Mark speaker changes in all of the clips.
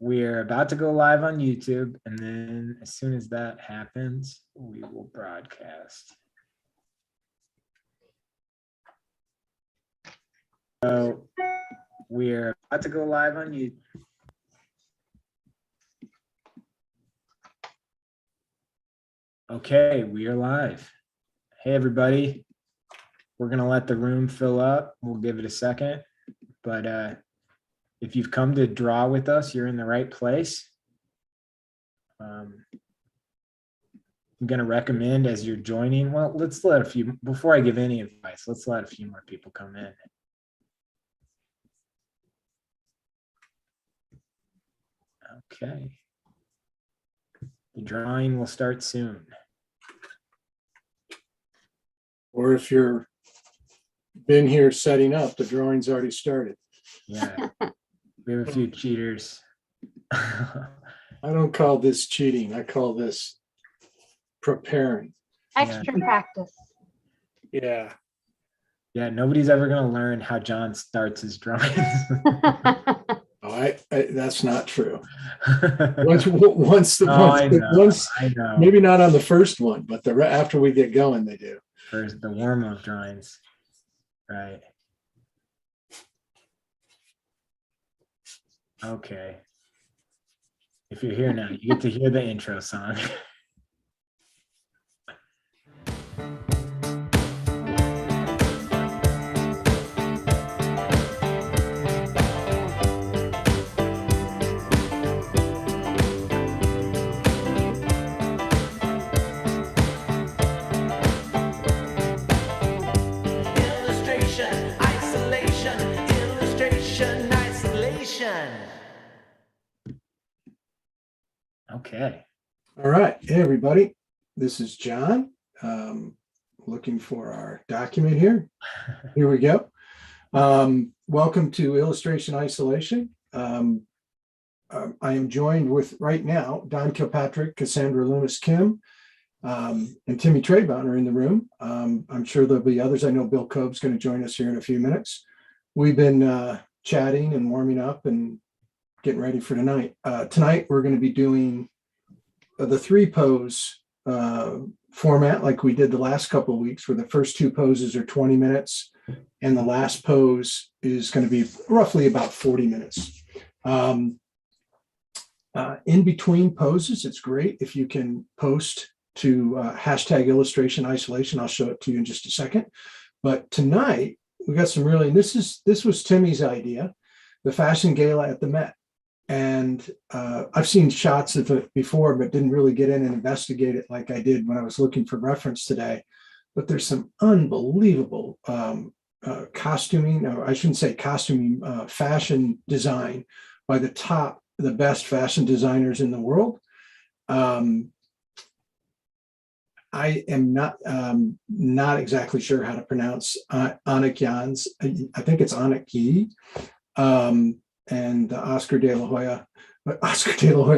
Speaker 1: we're about to go live on YouTube, and then as soon as that happens, we will broadcast. So we're about to go live on YouTube. Okay, we are live. Hey, everybody. We're going to let the room fill up. We'll give it a second. But if you've come to draw with us, you're in the right place. I'm going to recommend as you're joining, well, let's let a few, before I give any advice, let's let a few more people come in. Okay. The drawing will start soon.
Speaker 2: Or if you're been here setting up, the drawing's already started.
Speaker 1: Yeah, we have a few cheaters.
Speaker 2: I don't call this cheating. I call this preparing.
Speaker 3: Extra practice.
Speaker 2: Yeah.
Speaker 1: Yeah, nobody's ever going to learn how John starts his drawings.
Speaker 2: Oh, that's not true.
Speaker 1: I
Speaker 2: Once,
Speaker 1: know.
Speaker 2: maybe not on the first one, but after we get going, they do.
Speaker 1: First, the warm-up drawings, right? Okay. If you're here now, you get to hear the intro song. Okay.
Speaker 2: All right. Hey, everybody. This is John. Looking for our document here. Here we go. Welcome to Illustration Isolation. I am joined with right now Don Kilpatrick, Cassandra Loomis Kim, and Timmy Trayvon are in the room. I'm sure there'll be others. I know Bill Cobb's going to join us here in a few minutes. We've been chatting and warming up and getting ready for tonight. Tonight, we're going to be doing the 3-pose format like we did the last couple of weeks, where the first 2 poses are 20 minutes and the last pose is going to be roughly about 40 minutes. In between poses, it's great if you can post to hashtag illustration isolation. I'll show it to you in just a second. But tonight, we got some really, and this was Timmy's idea, the fashion gala at the Met. And I've seen shots of it before, but didn't really get in and investigate it like I did when I was looking for reference today. But there's some unbelievable costuming, or I shouldn't say costuming, fashion design by the best fashion designers in the world. I am not exactly sure how to pronounce Anik Jan's. I think it's Anik Yi. And Oscar De La Hoya. I told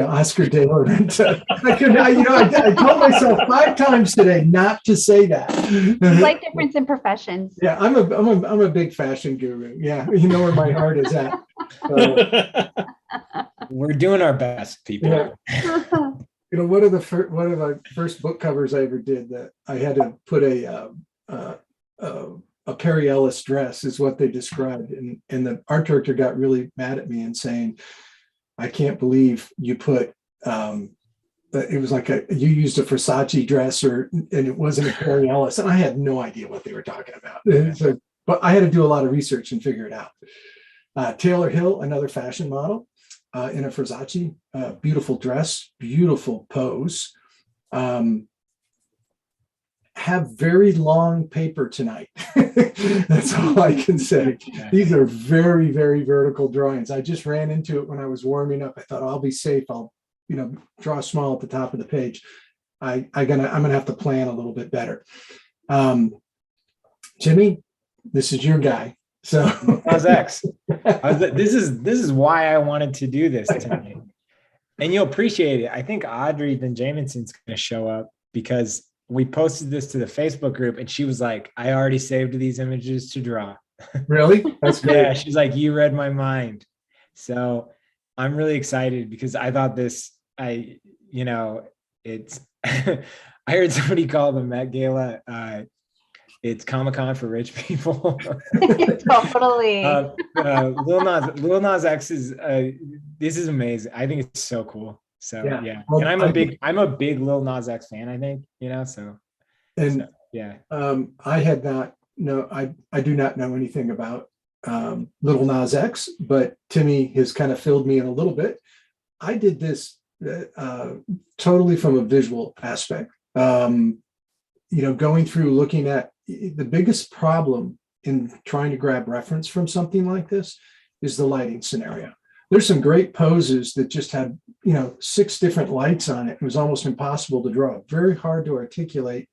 Speaker 2: myself 5 times today not to say that.
Speaker 3: It's like difference in professions.
Speaker 2: Yeah, I'm a big fashion guru. Yeah, you know where my heart is at.
Speaker 1: We're doing our best, people.
Speaker 2: Yeah. You know, one of the first book covers I ever did, that I had to put a Perry Ellis dress is what they described. And the art director got really mad at me and saying, I can't believe you put, it was like you used a Versace dress and it wasn't a Perry Ellis. And I had no idea what they were talking about. So, but I had to do a lot of research and figure it out. Taylor Hill, another fashion model in a Versace, beautiful dress, beautiful pose. Have very long paper tonight. That's all I can say. These are very, very vertical drawings. I just ran into it when I was warming up. I thought, I'll be safe. I'll, draw small at the top of the page. I'm gonna have to plan a little bit better. Timmy, this is your guy. So
Speaker 1: how's X? This is why I wanted to do this tonight. And you'll appreciate it. I think Audrey Van Jamieson's going to show up because we posted this to the Facebook group and she was like, I already saved these images to draw.
Speaker 2: Really? That's great.
Speaker 1: Yeah, she's like, you read my mind. So I'm really excited because I thought it's, I heard somebody call the Met Gala, it's Comic-Con for rich people.
Speaker 3: Totally.
Speaker 1: Lil Nas X this is amazing. I think it's so cool. So yeah.
Speaker 2: Well,
Speaker 1: And I'm a big Lil Nas X fan, I think, so yeah.
Speaker 2: I do not know anything about Little Nas X, but Timmy has kind of filled me in a little bit. I did this totally from a visual aspect. Going through looking at the biggest problem in trying to grab reference from something like this is the lighting scenario. There's some great poses that just had 6 different lights on it. It was almost impossible to draw. Very hard to articulate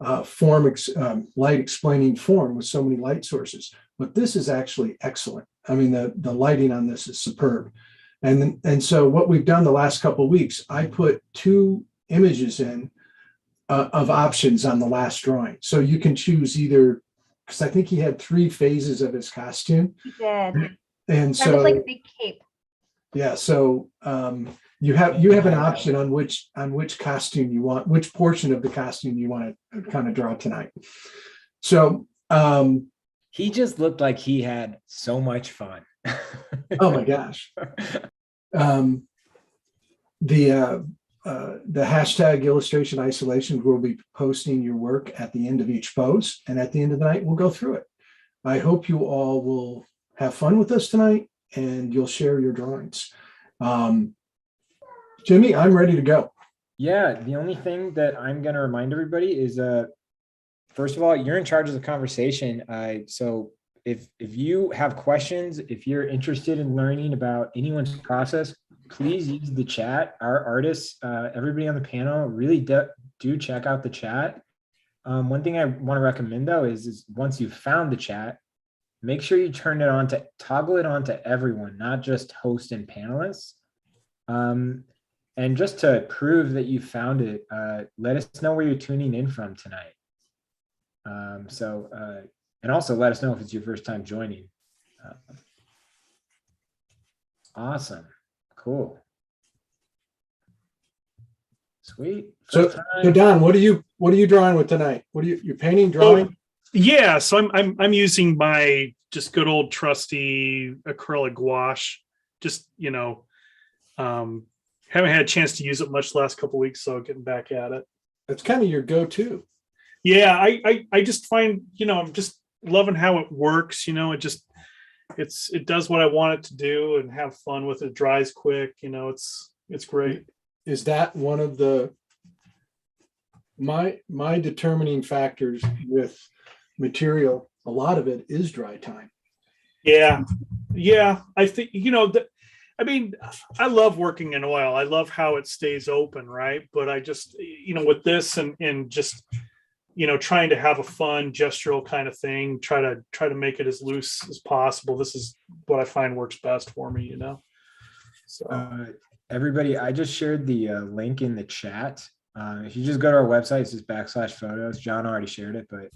Speaker 2: light explaining form with so many light sources. But this is actually excellent. I mean, the lighting on this is superb. And so what we've done the last couple of weeks, I put 2 images in of options on the last drawing. So you can choose either, because I think he had 3 phases of his costume.
Speaker 3: He did.
Speaker 2: And
Speaker 3: That was like a big cape.
Speaker 2: Yeah, so you have an option on which costume you want, which portion of the costume you want to kind of draw tonight. So
Speaker 1: he just looked like he had so much fun.
Speaker 2: Oh my gosh. The hashtag illustration isolation will be posting your work at the end of each pose, and at the end of the night we'll go through it. I hope you all will have fun with us tonight and you'll share your drawings. Jimmy, I'm ready to go.
Speaker 1: Yeah, the only thing that I'm going to remind everybody is, first of all, you're in charge of the conversation. So if you have questions, if you're interested in learning about anyone's process, please use the chat. Our artists, everybody on the panel, really do check out the chat. One thing I want to recommend, though, is once you've found the chat, make sure you toggle it on to everyone, not just host and panelists. And just to prove that you found it, let us know where you're tuning in from tonight. And also let us know if it's your first time joining. Awesome, cool, sweet.
Speaker 2: So Don, what are you drawing with tonight? You're painting, drawing?
Speaker 4: Yeah, so I'm using my just good old trusty acrylic gouache. Just haven't had a chance to use it much the last couple of weeks, so getting back at it.
Speaker 2: That's kind of your go-to.
Speaker 4: Yeah, I just find I'm just loving how it works. It does what I want it to do and have fun with it. It dries quick. It's great.
Speaker 2: Is that one of my determining factors with material? A lot of it is dry time.
Speaker 4: Yeah. I think I love working in oil. I love how it stays open, right? But I just with this and just trying to have a fun gestural kind of thing, try to make it as loose as possible. This is what I find works best for me. So
Speaker 1: everybody, I just shared the link in the chat. If you just go to our website, it's just /photos. John already shared it, but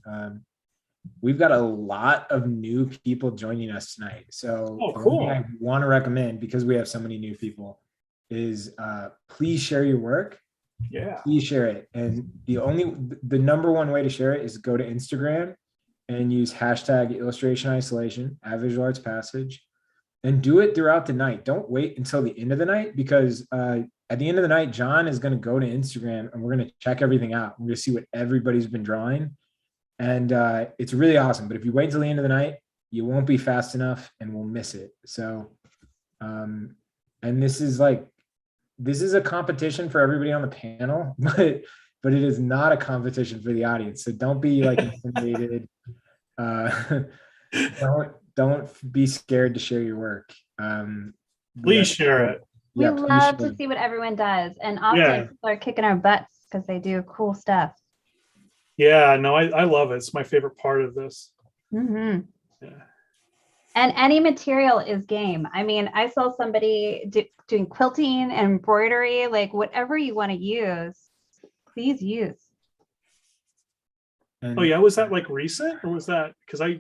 Speaker 1: we've got a lot of new people joining us tonight. So
Speaker 4: cool.
Speaker 1: One thing I want to recommend, because we have so many new people, is please share your work.
Speaker 4: Yeah,
Speaker 1: please share it. And the number one way to share it is go to Instagram and use hashtag illustration isolation at Visual Arts Passage, and do it throughout the night. Don't wait until the end of the night, because at the end of the night, John is going to go to Instagram and we're going to check everything out. We're going to see what everybody's been drawing. And it's really awesome. But if you wait until the end of the night, you won't be fast enough and we'll miss it. So, and this is a competition for everybody on the panel, but it is not a competition for the audience. So don't be intimidated. Don't be scared to share your work.
Speaker 4: Please share it.
Speaker 3: We love to see what everyone does. And often people are kicking our butts because they do cool stuff.
Speaker 4: Yeah, no, I love it. It's my favorite part of this.
Speaker 3: Mm-hmm.
Speaker 4: Yeah.
Speaker 3: And any material is game. I mean, I saw somebody doing quilting and embroidery, whatever you want to use, please use.
Speaker 4: Oh yeah, was that recent, or was that because
Speaker 3: it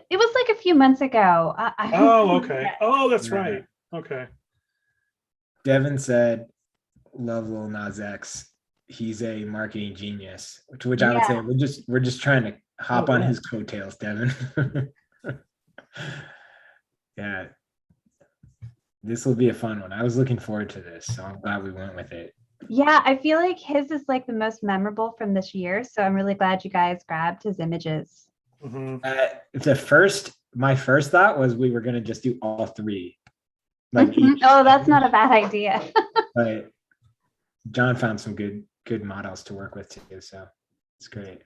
Speaker 3: was a few months ago.
Speaker 4: Okay. Oh, that's right. Okay.
Speaker 1: Devin said, "Love Lil Nas X. He's a marketing genius." To which I would say,
Speaker 3: Yeah.
Speaker 1: we're just trying to hop
Speaker 4: Oh,
Speaker 1: on
Speaker 4: yeah.
Speaker 1: his coattails, Devin. Yeah, this will be a fun one. I was looking forward to this, so I'm glad we went with it.
Speaker 3: Yeah, I feel like his is like the most memorable from this year. So I'm really glad you guys grabbed his images.
Speaker 4: Mhm.
Speaker 1: My first thought was we were gonna just do all three, like
Speaker 3: Mhm.
Speaker 1: each,
Speaker 3: Oh, that's not a bad idea.
Speaker 1: but John found some good models to work with too, so it's great.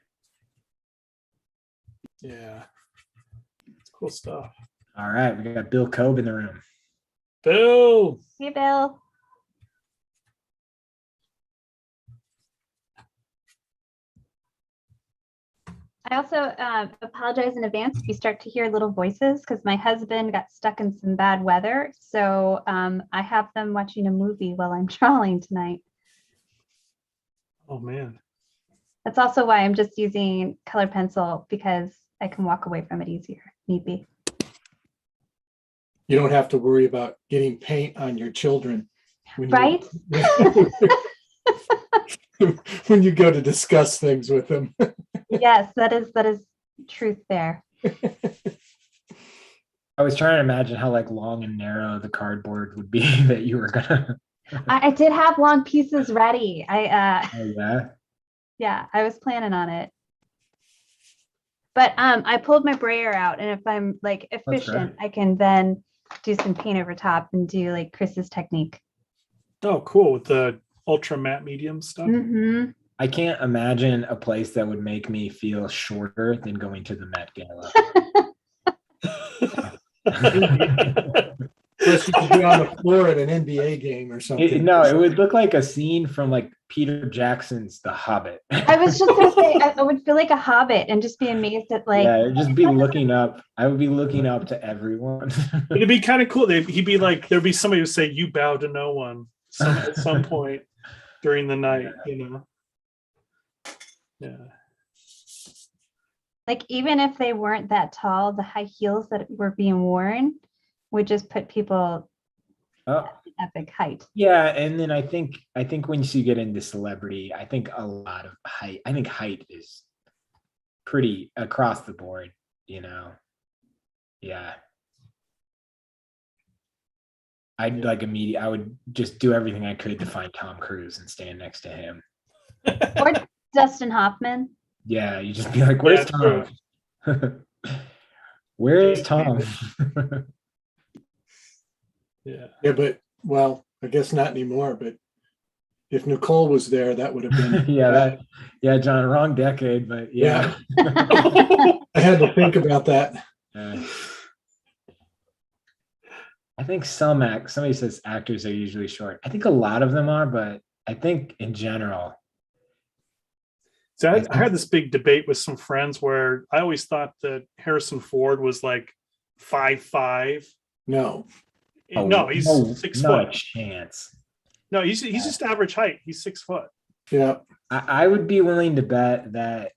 Speaker 4: Yeah. It's cool stuff.
Speaker 1: All right, we got Bill Cobe in the room.
Speaker 4: Bill.
Speaker 3: Hey, Bill. I also apologize in advance if you start to hear little voices because my husband got stuck in some bad weather. So I have them watching a movie while I'm drawing tonight.
Speaker 4: Oh man.
Speaker 3: That's also why I'm just using color pencil because I can walk away from it easier, if need be.
Speaker 2: You don't have to worry about getting paint on your children. When you-
Speaker 3: Right?
Speaker 2: when you go to discuss things with them.
Speaker 3: Yes, that is truth there.
Speaker 1: I was trying to imagine how like long and narrow the cardboard would be that you were gonna.
Speaker 3: I did have long pieces ready.
Speaker 1: Oh yeah.
Speaker 3: Yeah, I was planning on it. But I pulled my brayer out, and if I'm like efficient, I can then do some paint over top and do like Chris's technique.
Speaker 4: Oh, cool. With the ultra matte medium stuff.
Speaker 3: Mm-hmm.
Speaker 1: I can't imagine a place that would make me feel shorter than going to the Met Gala.
Speaker 2: Unless you could be on the floor at an NBA game or something.
Speaker 1: No, it would look like a scene from like Peter Jackson's The Hobbit.
Speaker 3: I was just gonna say I would feel like a hobbit and just be amazed at like
Speaker 1: Yeah, it'd just be looking up. I would be looking up to everyone.
Speaker 4: It'd be kind of cool. He'd be like, there'd be somebody who say, "You bow to no one," at some point during the night. You know. Yeah.
Speaker 3: like even if they weren't that tall, the high heels that were being worn would just put people
Speaker 1: Oh,
Speaker 3: at an epic height.
Speaker 1: yeah, and then I think once you get into celebrity, I think a lot of height. I think height is pretty across the board. You know. Yeah. I'd like I would just do everything I could to find Tom Cruise and stand next to him.
Speaker 3: Or Dustin Hoffman.
Speaker 1: Yeah, you just be like, "Where's
Speaker 4: Yeah,
Speaker 1: Tom? Where's Tom?"
Speaker 4: Yeah.
Speaker 2: Yeah, but well, I guess not anymore. But if Nicole was there, that would have been.
Speaker 1: Yeah, John, wrong decade, but yeah.
Speaker 2: I had to think about that.
Speaker 1: I think somebody says actors are usually short. I think a lot of them are, but I think in general.
Speaker 4: So I had this big debate with some friends where I always thought that Harrison Ford was like 5'5".
Speaker 2: No.
Speaker 4: No, he's 6
Speaker 1: not
Speaker 4: foot.
Speaker 1: a chance.
Speaker 4: No, he's just average height. He's 6 foot.
Speaker 2: Yeah.
Speaker 1: I would be willing to bet that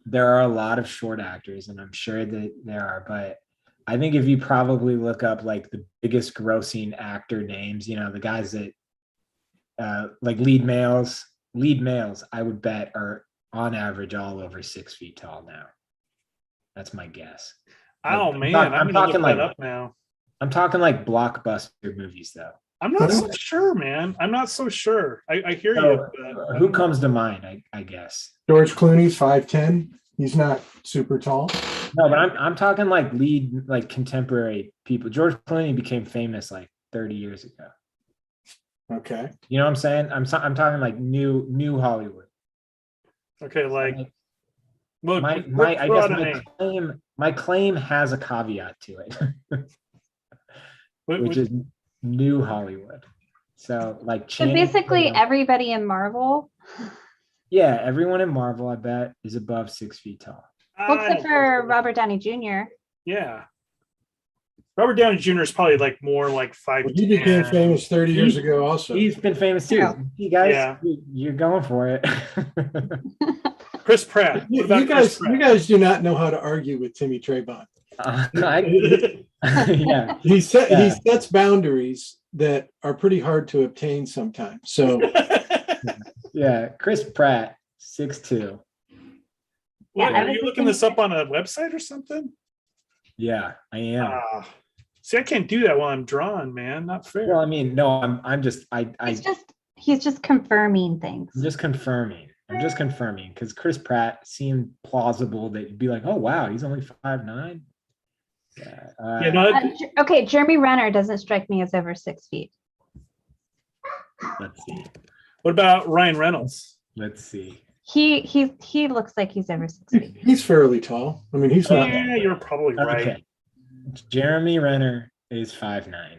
Speaker 1: there are a lot of short actors, and I'm sure that there are, but I think if you probably look up like the biggest grossing actor names, you know, the guys that like lead males, I would bet are on average all over 6 feet tall now. That's my guess.
Speaker 4: Oh
Speaker 1: Like,
Speaker 4: man, I'm gonna look
Speaker 1: like
Speaker 4: that up now.
Speaker 1: I'm talking like blockbuster movies though.
Speaker 4: I'm not so sure, man. I'm not so sure. I hear
Speaker 1: So,
Speaker 4: you. But
Speaker 1: who comes to mind? I guess.
Speaker 2: George Clooney's 5'10". He's not super tall.
Speaker 1: No, but I'm talking like lead, like contemporary people. George Clooney became famous like 30 years ago.
Speaker 2: Okay.
Speaker 1: You know what I'm saying? I'm talking like new Hollywood.
Speaker 4: Okay, like well,
Speaker 1: my claim has a caveat to it, which is new Hollywood. So like
Speaker 3: So basically everybody in Marvel.
Speaker 1: Yeah, everyone in Marvel, I bet, is above 6 feet tall.
Speaker 3: Well, except for Robert Downey Jr.
Speaker 4: Yeah. Robert Downey Jr. is probably like more like 5'10".
Speaker 2: Well, he became famous 30 years ago also.
Speaker 1: He's been famous too.
Speaker 3: Yeah.
Speaker 1: You guys,
Speaker 4: Yeah.
Speaker 1: You're going for it.
Speaker 4: Chris Pratt. What
Speaker 2: You
Speaker 4: about Chris
Speaker 2: guys,
Speaker 4: Pratt?
Speaker 2: you guys do not know how to argue with Timmy Treybon.
Speaker 1: Yeah.
Speaker 2: He sets boundaries that are pretty hard to obtain sometimes. So
Speaker 1: Yeah, Chris Pratt, 6'2".
Speaker 4: What,
Speaker 3: I
Speaker 4: are
Speaker 3: was
Speaker 4: you
Speaker 3: just
Speaker 4: looking this up on a website or something?
Speaker 1: Yeah, I am.
Speaker 4: See, I can't do that while I'm drawing, man. Not fair.
Speaker 1: Well, I mean, no, I'm just
Speaker 3: He's just confirming things.
Speaker 1: I'm just confirming. I'm just confirming because Chris Pratt seemed plausible that you'd be like, oh wow, he's only 5'9". Yeah.
Speaker 4: Yeah, no,
Speaker 3: Okay, Jeremy Renner doesn't strike me as over 6 feet.
Speaker 1: Let's see.
Speaker 4: what about Ryan Reynolds?
Speaker 1: Let's see.
Speaker 3: He looks like he's over 6 feet.
Speaker 2: he's fairly tall. I mean, he's not.
Speaker 4: Yeah, you're probably right.
Speaker 1: Okay. Jeremy Renner is 5'9".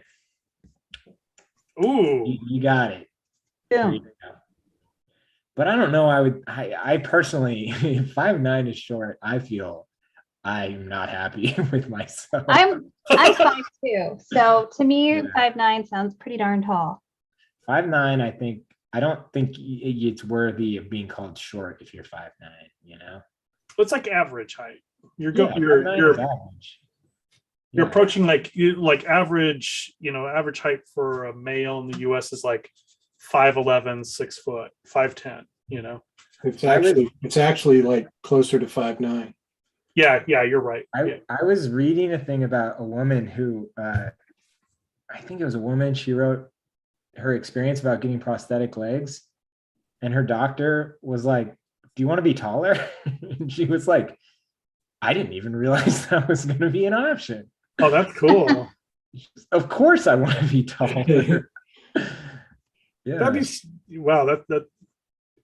Speaker 4: Ooh,
Speaker 1: You got it. There
Speaker 3: Boom.
Speaker 1: you go. But I don't know. I personally, if 5'9" is short, I feel I'm not happy with myself.
Speaker 3: I'm 5'2", so to me,
Speaker 1: Yeah.
Speaker 3: 5'9" sounds pretty darn tall.
Speaker 1: 5'9", I don't think it's worthy of being called short if you're 5'9", you know?
Speaker 4: it's like average height. You're
Speaker 1: Yeah, 5'9" is average.
Speaker 4: you're
Speaker 1: Yeah.
Speaker 4: approaching like average, average height for a male in the US is like 5'11", 6 foot, 5'10",
Speaker 2: It's actually like closer to 5'9".
Speaker 4: Yeah, you're right. Yeah.
Speaker 1: I was reading a thing about a woman who, I think it was a woman, she wrote her experience about getting prosthetic legs. And her doctor was like, do you want to be taller? And she was like, I didn't even realize that was going to be an option.
Speaker 4: Oh, that's cool.
Speaker 1: Of course I want to be taller. Yeah.
Speaker 4: That'd be wow. That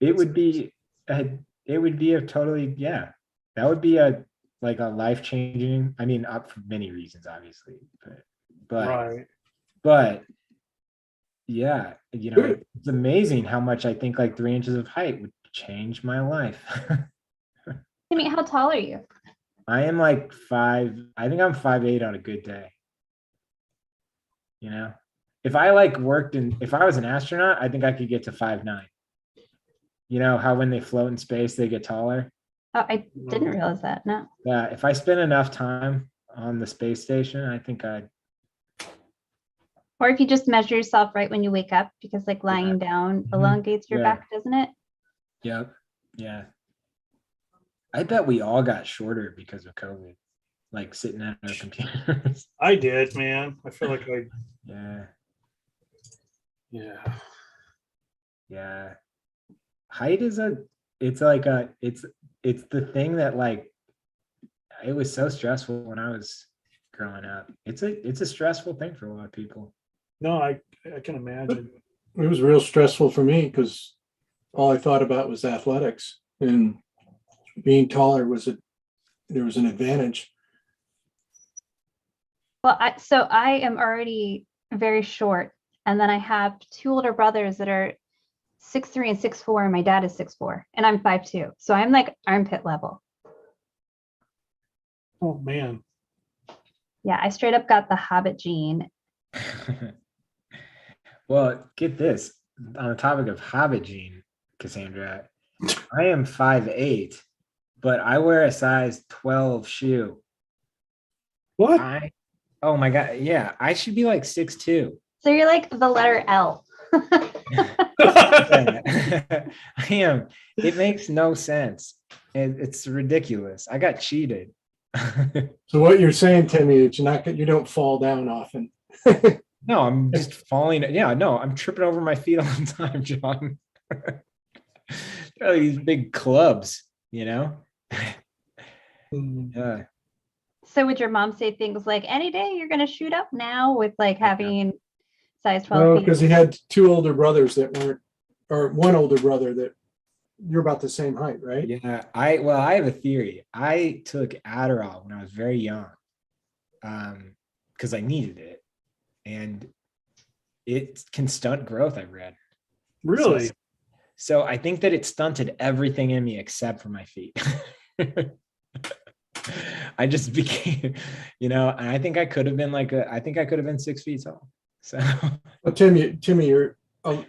Speaker 1: it would be a totally, yeah, that would be a life-changing, I mean, up for many reasons, obviously, but
Speaker 4: right.
Speaker 1: but yeah, it's amazing how much I think like 3 inches of height would change my life.
Speaker 3: Timmy, how tall are you?
Speaker 1: I am like I think I'm 5'8" on a good day. If I if I was an astronaut, I think I could get to 5'9". You know how when they float in space, they get taller?
Speaker 3: Oh, I didn't realize that. No.
Speaker 1: Yeah, if I spend enough time on the space station, I think I'd.
Speaker 3: Or if you just measure yourself right when you wake up, because like lying down elongates your back, doesn't it?
Speaker 1: Yep. Yeah. I bet we all got shorter because of COVID, like sitting at our computers.
Speaker 4: I did, man. I feel like
Speaker 1: Yeah.
Speaker 4: yeah.
Speaker 1: Yeah. Height is it's the thing that like, it was so stressful when I was growing up. It's a stressful thing for a lot of people.
Speaker 4: No, I can imagine.
Speaker 2: It was real stressful for me because all I thought about was athletics, and being taller there was an advantage.
Speaker 3: Well, so I am already very short, and then I have 2 older brothers that are 6'3" and 6'4", and my dad is 6'4", and I'm 5'2", so I'm like armpit level.
Speaker 4: Oh man.
Speaker 3: Yeah, I straight up got the Hobbit gene.
Speaker 1: Well, get this. On the topic of Hobbit gene, Cassandra, I am 5'8", but I wear a size 12 shoe.
Speaker 4: What?
Speaker 1: Oh my God. Yeah, I should be like 6'2".
Speaker 3: So you're like the letter L.
Speaker 1: I am. It makes no sense. It's ridiculous. I got cheated.
Speaker 2: So what you're saying, Timmy, is you don't fall down often.
Speaker 1: No, I'm just falling. Yeah, no, I'm tripping over my feet all the time, John. These big clubs, Yeah.
Speaker 3: So would your mom say things like, any day you're going to shoot up now with like having size 12
Speaker 2: Well,
Speaker 3: feet?
Speaker 2: because he had 2 older brothers that weren't, or 1 older brother that you're about the same height, right?
Speaker 1: Yeah, I have a theory. I took Adderall when I was very young, because I needed it, and it can stunt growth, I've read.
Speaker 4: Really?
Speaker 1: So I think that it stunted everything in me except for my feet. I just became, and I think I could have been I think I could have been 6 feet tall. So,
Speaker 2: Well, Timmy, you're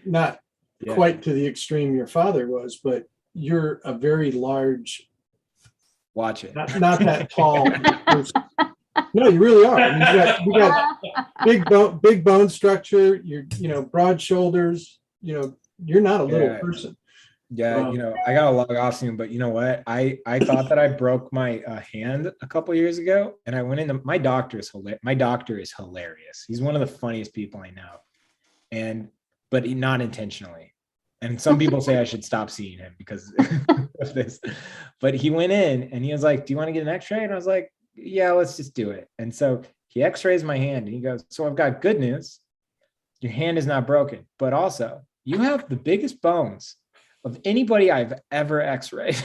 Speaker 2: not
Speaker 1: yeah.
Speaker 2: quite to the extreme your father was, but you're a very large,
Speaker 1: Watch it.
Speaker 2: not that tall person. No, you really are. I mean, you got big bone structure. You're, broad shoulders. You're not a little
Speaker 1: Yeah.
Speaker 2: person.
Speaker 1: Yeah, I gotta log off soon, but you know what? I thought that I broke my hand a couple years ago, and I went into my doctor is hilarious. My doctor is hilarious. He's one of the funniest people I know, but not intentionally. And some people say I should stop seeing him because of this. But he went in and he was like, "Do you want to get an X-ray?" And I was like, "Yeah, let's just do it." And so he X-rays my hand, and he goes, "So I've got good news. Your hand is not broken, but also you have the biggest bones of anybody I've ever X-rayed."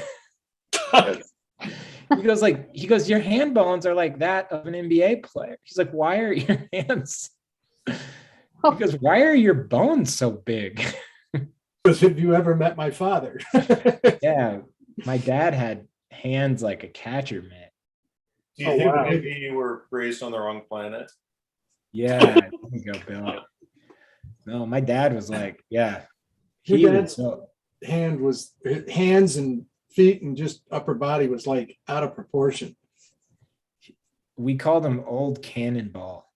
Speaker 1: He goes, "Your hand bones are like that of an NBA player." He's like, "Why are your hands?" He goes, "Why are your bones so big?"
Speaker 2: Because have you ever met my father?
Speaker 1: Yeah, my dad had hands like a catcher mitt.
Speaker 5: Do you think maybe you were raised on the wrong planet?
Speaker 1: Yeah, there you go, Bill. No, my dad was like, yeah.
Speaker 2: Your dad's hands and feet and just upper body was like out of proportion.
Speaker 1: We called him Old Cannonball.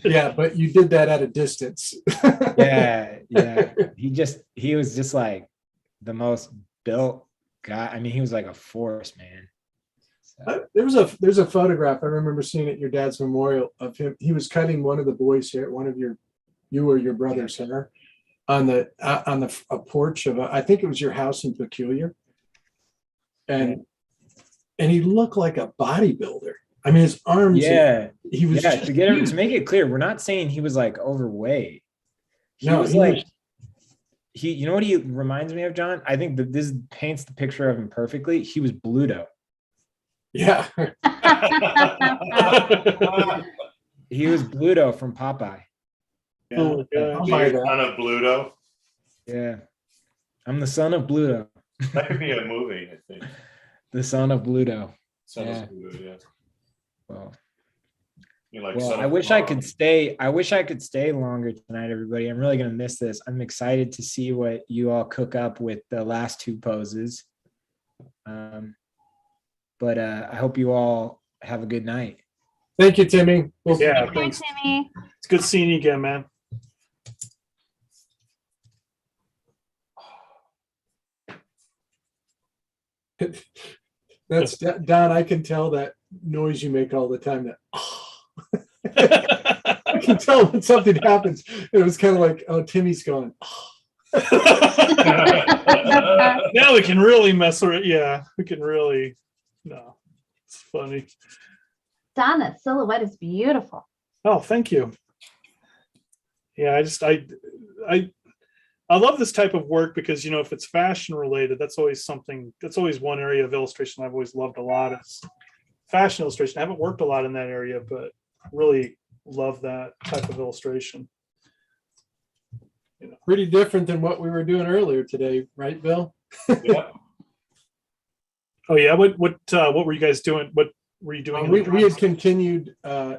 Speaker 2: Yeah, but you did that at a distance.
Speaker 1: Yeah. He was just like the most built guy. I mean, he was like a force, man. So.
Speaker 2: There's a photograph I remember seeing at your dad's memorial of him. He was cutting one of the boys' hair, one of you or your brother's hair on a porch of I think it was your house in Peculiar, and he looked like a bodybuilder. I mean, his arms.
Speaker 1: Yeah,
Speaker 2: he was.
Speaker 1: Yeah, to make it clear, we're not saying he was like overweight. He was like. You know what he reminds me of, John? I think that this paints the picture of him perfectly. He was Bluto.
Speaker 2: Yeah.
Speaker 1: He was Bluto from Popeye.
Speaker 2: Yeah.
Speaker 4: Oh,
Speaker 5: Son of Bluto.
Speaker 1: Yeah. I'm the son of Bluto.
Speaker 5: That could be a movie, I think.
Speaker 1: The son of Bluto.
Speaker 5: Son of Bluto, yeah.
Speaker 1: Well,
Speaker 5: Like
Speaker 1: I wish I could stay. I wish I could stay longer tonight, everybody. I'm really going to miss this. I'm excited to see what you all cook up with the last two poses. But I hope you all have a good night.
Speaker 2: Thank you, Timmy.
Speaker 4: Yeah,
Speaker 3: Thanks, Timmy.
Speaker 4: It's good seeing you again, man.
Speaker 2: That's Don. I can tell that noise you make all the time. That I can tell when something happens. It was kind of like, oh, Timmy's going.
Speaker 4: Now we can really mess with it. Yeah, we can really. No, it's funny.
Speaker 3: Don, that silhouette is beautiful.
Speaker 4: Oh, thank you. Yeah, I love this type of work because, if it's fashion related, that's always one area of illustration I've always loved a lot. Is fashion illustration. I haven't worked a lot in that area, but really love that type of illustration.
Speaker 2: Pretty different than what we were doing earlier today, right, Bill?
Speaker 5: Yeah.
Speaker 4: Oh yeah, what were you guys doing? What were you doing?
Speaker 2: We had continued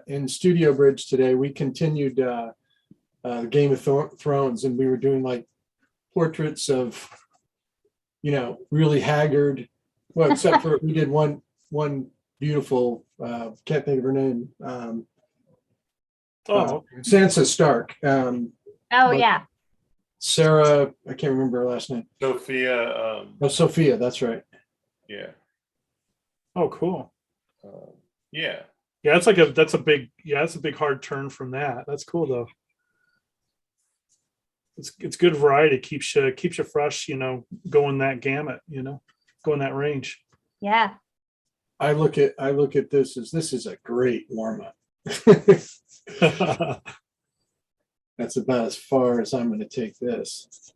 Speaker 2: in Studio Bridge today. We continued Game of Thrones, and we were doing like portraits of, really haggard. Well, except for we did one beautiful. Can't think of her name. Sansa Stark.
Speaker 3: Yeah.
Speaker 2: Sarah, I can't remember her last name.
Speaker 5: Sophia.
Speaker 2: Sophia, that's right.
Speaker 5: Yeah.
Speaker 4: Oh, cool.
Speaker 5: Yeah.
Speaker 4: Yeah, that's a big hard turn from that. That's cool though. It's good variety. Keeps you fresh. Going that gamut. Going that range.
Speaker 3: Yeah.
Speaker 2: I look at this is a great warm up. That's about as far as I'm going to take this.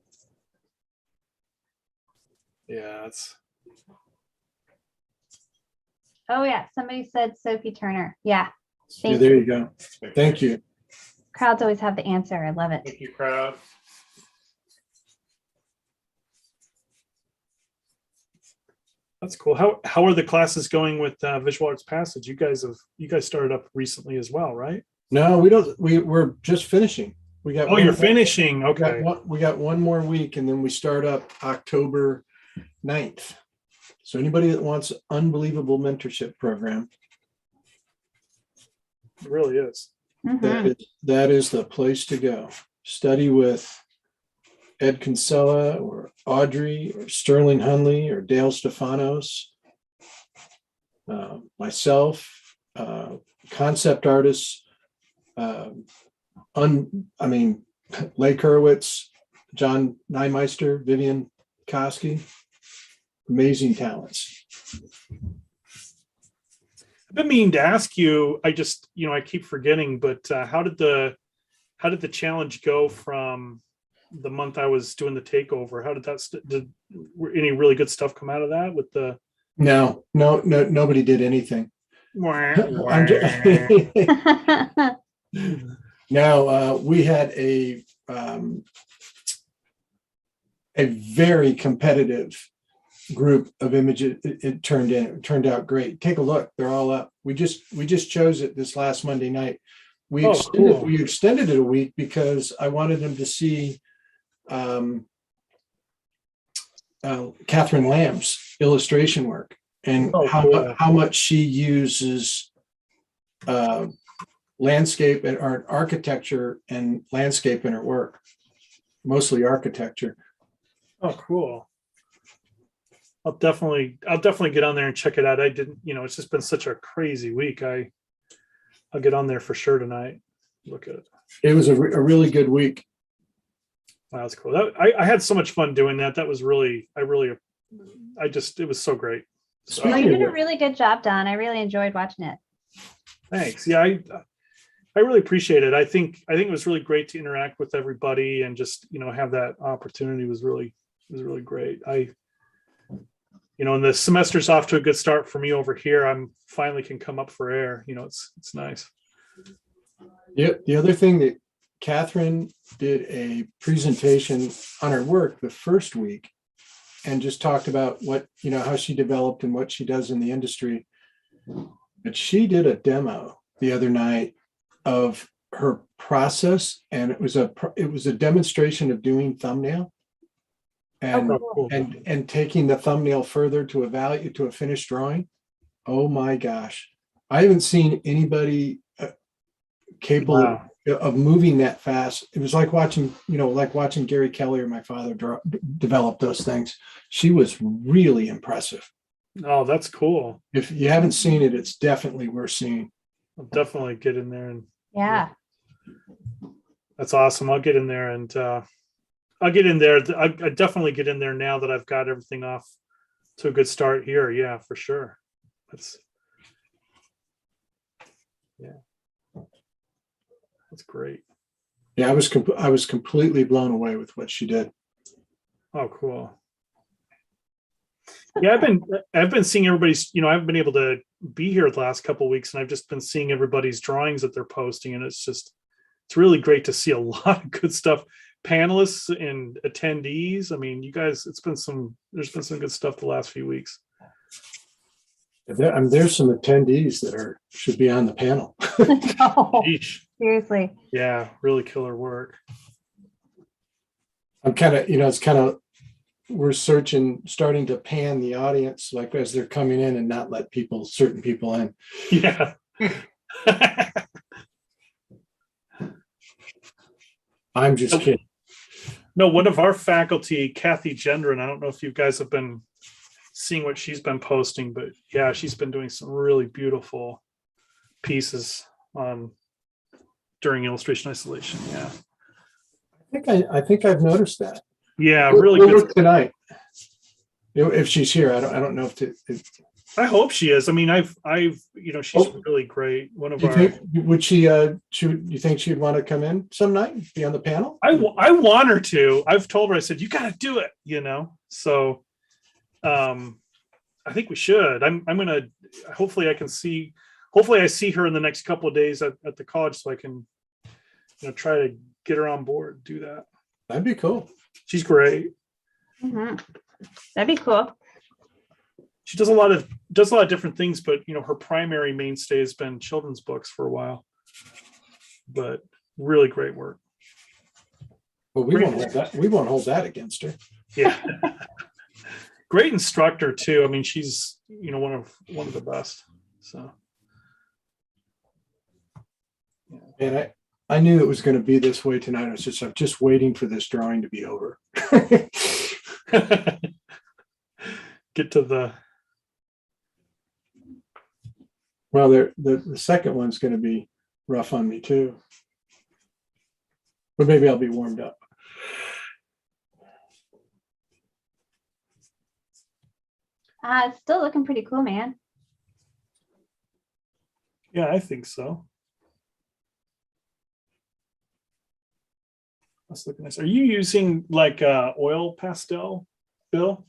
Speaker 4: Yeah,
Speaker 3: Oh yeah. Somebody said Sophie Turner. Yeah.
Speaker 2: Yeah, there you go. Thank you.
Speaker 3: Crowds always have the answer. I love it.
Speaker 5: Thank you, crowd.
Speaker 4: That's cool. How are the classes going with Visual Arts Passage? You guys started up recently as well, right?
Speaker 2: No, we don't. We're just finishing. We got.
Speaker 4: Oh, you're finishing. Okay.
Speaker 2: We got one more week, and then we start up October 9th. So anybody that wants unbelievable mentorship program,
Speaker 4: It really is.
Speaker 3: Mhm.
Speaker 2: that is the place to go. Study with Ed Kinsella or Audrey or Sterling Hunley or Dale Stefanos, myself, concept artists, Lake Hurwitz, John Nymeister, Vivian Koski, amazing talents.
Speaker 4: I've been meaning to ask you. I just, I keep forgetting. But how did the challenge go from the month I was doing the takeover? How did that? Were any really good stuff come out of that with the?
Speaker 2: No, nobody did anything. No, we had a very competitive group of images. It turned out great. Take a look; they're all up. We just chose it this last Monday night. We extended it a week because I wanted them to see Catherine Lamb's illustration work and how much she uses landscape and art, architecture and landscape in her work, mostly architecture.
Speaker 4: Oh, cool. I'll definitely get on there and check it out. I didn't, it's just been such a crazy week. I'll get on there for sure tonight. Look at it.
Speaker 2: It was a really good week.
Speaker 4: Wow, that's cool. I had so much fun doing that. That was really, it was so great. So,
Speaker 3: Well, you did a really good job, Don. I really enjoyed watching it.
Speaker 4: thanks. Yeah, I really appreciate it. I think it was really great to interact with everybody and just, have that opportunity was really great. And the semester's off to a good start for me over here. I'm finally can come up for air. It's nice.
Speaker 2: Yep. The other thing that Catherine did a presentation on her work the first week and just talked about what, how she developed and what she does in the industry. But she did a demo the other night of her process, and it was a demonstration of doing thumbnail and
Speaker 3: cool.
Speaker 2: and taking the thumbnail further to a finished drawing. Oh my gosh, I haven't seen anybody capable of moving that fast. It was like watching Gary Kelly or my father develop those things. She was really impressive.
Speaker 4: Oh, that's cool.
Speaker 2: If you haven't seen it, it's definitely worth seeing.
Speaker 4: I'll definitely get in there and
Speaker 3: Yeah.
Speaker 4: that's awesome. I'll get in there and I'll get in there. I definitely get in there now that I've got everything off to a good start here. Yeah, for sure. That's great.
Speaker 2: Yeah, I was completely blown away with what she did.
Speaker 4: Oh, cool. Yeah, I've been seeing everybody's, I haven't been able to be here the last couple of weeks, and I've just been seeing everybody's drawings that they're posting, and it's really great to see a lot of good stuff. Panelists and attendees. I mean, you guys, there's been some good stuff the last few weeks.
Speaker 2: There's some attendees that should be on the panel.
Speaker 3: No, seriously.
Speaker 4: Yeah, really killer work.
Speaker 2: I'm kind of, we're starting to pan the audience, like as they're coming in and not let certain people in.
Speaker 4: Yeah.
Speaker 2: I'm just kidding.
Speaker 4: No, one of our faculty, Kathy Gendron, I don't know if you guys have been seeing what she's been posting, but yeah, she's been doing some really beautiful pieces during illustration isolation. Yeah.
Speaker 2: I think I've noticed that.
Speaker 4: Yeah, really
Speaker 2: we'll
Speaker 4: good
Speaker 2: look tonight. If she's here, I don't know if
Speaker 4: I hope she is. I mean, she's really great. One of our.
Speaker 2: Would she? You think she'd want to come in some night, be on the panel?
Speaker 4: I want her to. I've told her. I said you got to do it. So, I think we should. I'm gonna. Hopefully, I can see. Hopefully, I see her in the next couple of days at the college, so I can, try to get her on board. Do that.
Speaker 2: That'd be cool.
Speaker 4: She's great.
Speaker 3: Mm-hmm. That'd be cool.
Speaker 4: She does a lot of different things, but her primary mainstay has been children's books for a while. But really great work.
Speaker 2: Well, we won't hold that against her.
Speaker 4: Yeah. great instructor too. I mean, she's, you know, one of the best. So.
Speaker 2: And I knew it was going to be this way tonight. I'm just waiting for this drawing to be over.
Speaker 4: Get to the.
Speaker 2: Well, the second one's going to be rough on me too. But maybe I'll be warmed up.
Speaker 3: It's still looking pretty cool, man.
Speaker 4: Yeah, I think so. That's looking nice. Are you using like oil pastel, Bill?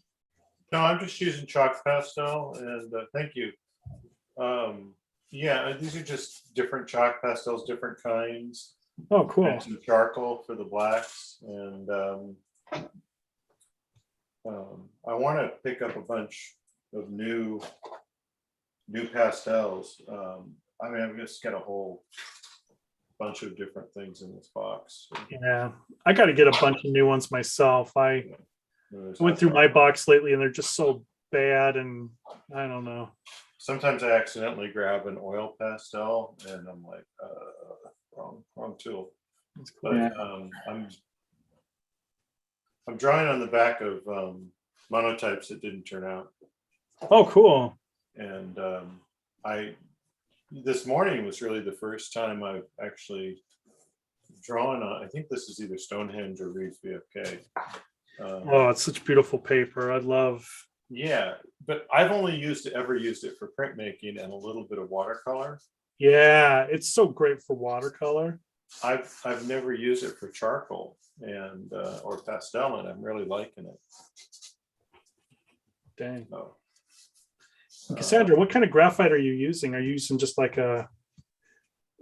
Speaker 5: No, I'm just using chalk pastel, and thank you. Yeah, these are just different chalk pastels, different kinds.
Speaker 4: Oh, cool.
Speaker 5: And some charcoal for the blacks, and I want to pick up a bunch of new pastels. I mean, I've just got a whole bunch of different things in this box.
Speaker 4: Yeah, I got to get a bunch of new ones myself. I went through my box lately, and they're just so bad, and I don't know.
Speaker 5: Sometimes I accidentally grab an oil pastel, and I'm like, wrong tool. But I'm drawing on the back of monotypes that didn't turn out.
Speaker 4: Oh, cool.
Speaker 5: And this morning was really the first time I've actually drawn on, I think this is either Stonehenge or Reed's BFK.
Speaker 4: Oh, it's such beautiful paper. I love.
Speaker 5: Yeah, but I've only ever used it for printmaking and a little bit of watercolor.
Speaker 4: Yeah, it's so great for watercolor.
Speaker 5: I've never used it for charcoal and or pastel, and I'm really liking it.
Speaker 4: Dang.
Speaker 5: So,
Speaker 4: Cassandra, what kind of graphite are you using? Are you using just like a?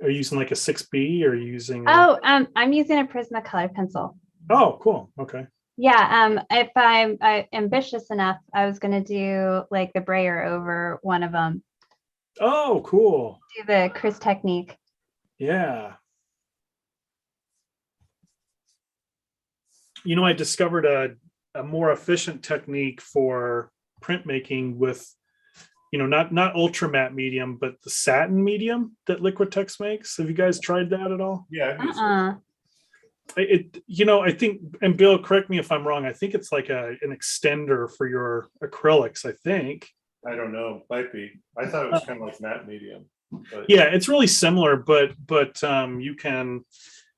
Speaker 4: Are you using like a 6B, or are you using?
Speaker 3: I'm using a Prismacolor pencil.
Speaker 4: Oh, cool. Okay.
Speaker 3: Yeah. If I'm ambitious enough, I was gonna do like the brayer over one of them.
Speaker 4: Oh, cool.
Speaker 3: Do the Chris technique.
Speaker 4: Yeah. You know, I discovered a more efficient technique for printmaking with, you know, not ultra matte medium, but the satin medium that Liquitex makes. Have you guys tried that at all?
Speaker 5: yeah, I've used it.
Speaker 4: You know, I think, and Bill, correct me if I'm wrong, I think it's like an extender for your acrylics, I think.
Speaker 5: I don't know, might be. I thought it was kind of like matte medium. But
Speaker 4: Yeah, it's really similar, but